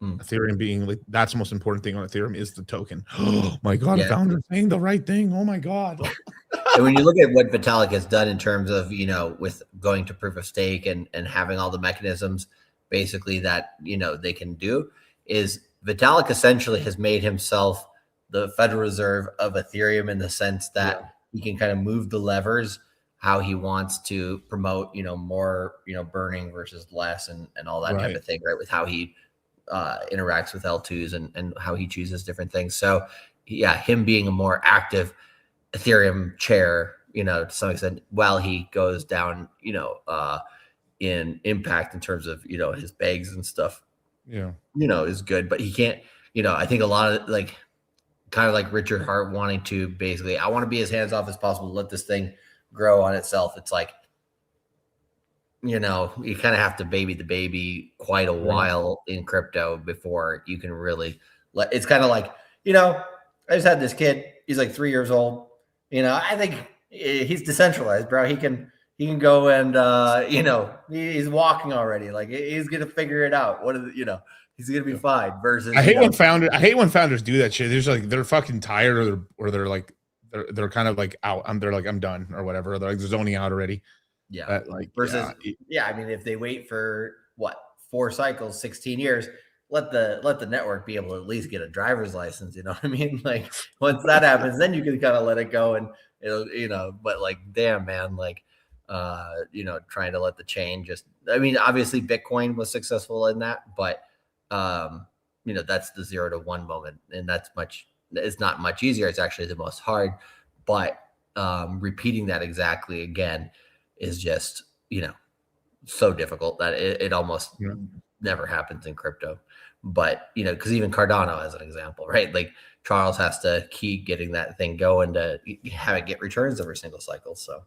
Ethereum being like that's the most important thing on Ethereum is the token. Oh my god, the founder saying the right thing. Oh my god. And when you look at what Vitalik has done in terms of with going to proof of stake and having all the mechanisms basically that they can do, is Vitalik essentially has made himself the Federal Reserve of Ethereum in the sense that he can kind of move the levers how he wants to promote more burning versus less and all that type of thing, right? With how he interacts with L2s and how he chooses different things. So him being a more active Ethereum chair, to some extent, while he goes down, in impact in terms of, his bags and stuff, is good, but he can't, I think a lot of like, kind of like Richard Hart wanting to basically, I want to be as hands off as possible, let this thing grow on itself. It's like, you know, you kind of have to baby the baby quite a while in crypto before you can really let. It's kind of like, you know, I just had this kid. He's like 3 years old. You know, I think he's decentralized, bro. He can go and you know, he's walking already. Like he's gonna figure it out. What is it, you know? He's gonna be fine. Versus, I hate when founders do that shit. There's like they're fucking tired or they're like they're kind of like out. They're like I'm done or whatever. They're like they're zoning out already. Yeah. Like versus yeah. I mean, if they wait for what 4 cycles, 16 years, let the network be able to at least get a driver's license. You know what I mean? Like once that happens, then you can kind of let it go and it'll, you know. But like, damn, man, like you know, trying to let the chain just. I mean, obviously Bitcoin was successful in that, but you know, that's the 0 to 1 moment, and it's not much easier. It's actually the most hard, but repeating that exactly again is just, you know, so difficult that it almost never happens in crypto. But, you know, because even Cardano as an example, right? Like Charles has to keep getting that thing going to have it get returns every single cycle. So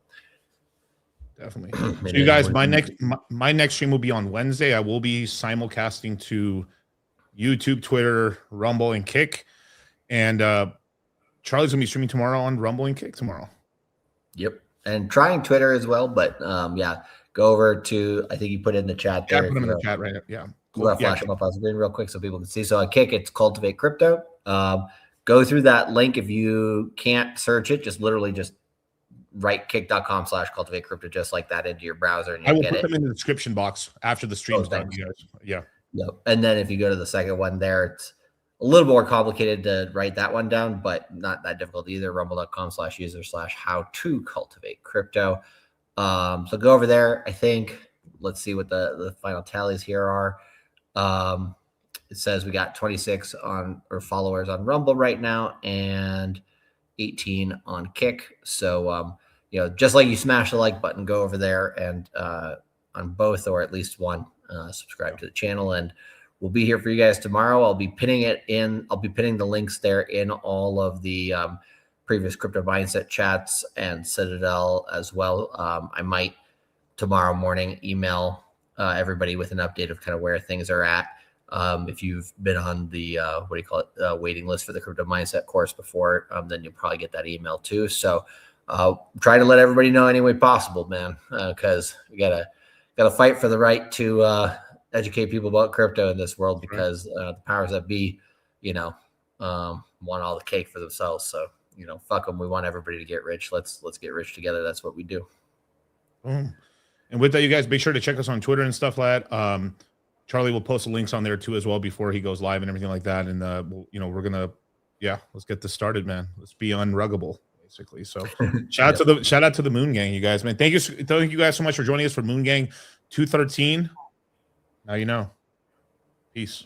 definitely. So you guys, my next stream will be on Wednesday. I will be simulcasting to YouTube, Twitter, Rumble, and Kick. And Charlie's gonna be streaming tomorrow on Rumble and Kick tomorrow. Yep. And trying Twitter as well, but yeah, go over to, I think you put it in the chat there. Yeah, put them in the chat right now. Yeah. Cool. Yeah, flash them up on screen real quick so people can see. So on Kick, it's Cultivate Crypto. Go through that link. If you can't search it, just literally just write kick.com/cultivate crypto just like that into your browser, and I will put them in the description box after the stream's done, you guys. Yeah. Yep. And then if you go to the second one there, it's a little more complicated to write that one down, but not that difficult either. Rumble.com/user/how-to-cultivate crypto. So go over there. I think, let's see what the final tallies here are. It says we got 26 followers on Rumble right now and 18 on Kick. So, you know, just like you smash the like button, go over there and on both or at least one, subscribe to the channel, and we'll be here for you guys tomorrow. I'll be pinning the links there in all of the previous Crypto Mindset chats and Citadel as well. I might tomorrow morning email everybody with an update of kind of where things are at. If you've been on the waiting list for the Crypto Mindset course before, then you'll probably get that email too. So try to let everybody know any way possible, man, because we gotta fight for the right to educate people about crypto in this world, because the powers that be, you know, want all the cake for themselves. So, you know, fuck them. We want everybody to get rich. Let's get rich together. That's what we do. And with that, you guys, be sure to check us on Twitter and stuff like that. Charlie will post the links on there too as well before he goes live and everything like that. And you know, we're gonna, let's get this started, man. Let's be unruggable, basically. So shout out to the Moongang, you guys, man. Thank you guys so much for joining us for Moongang 213. Now you know. Peace.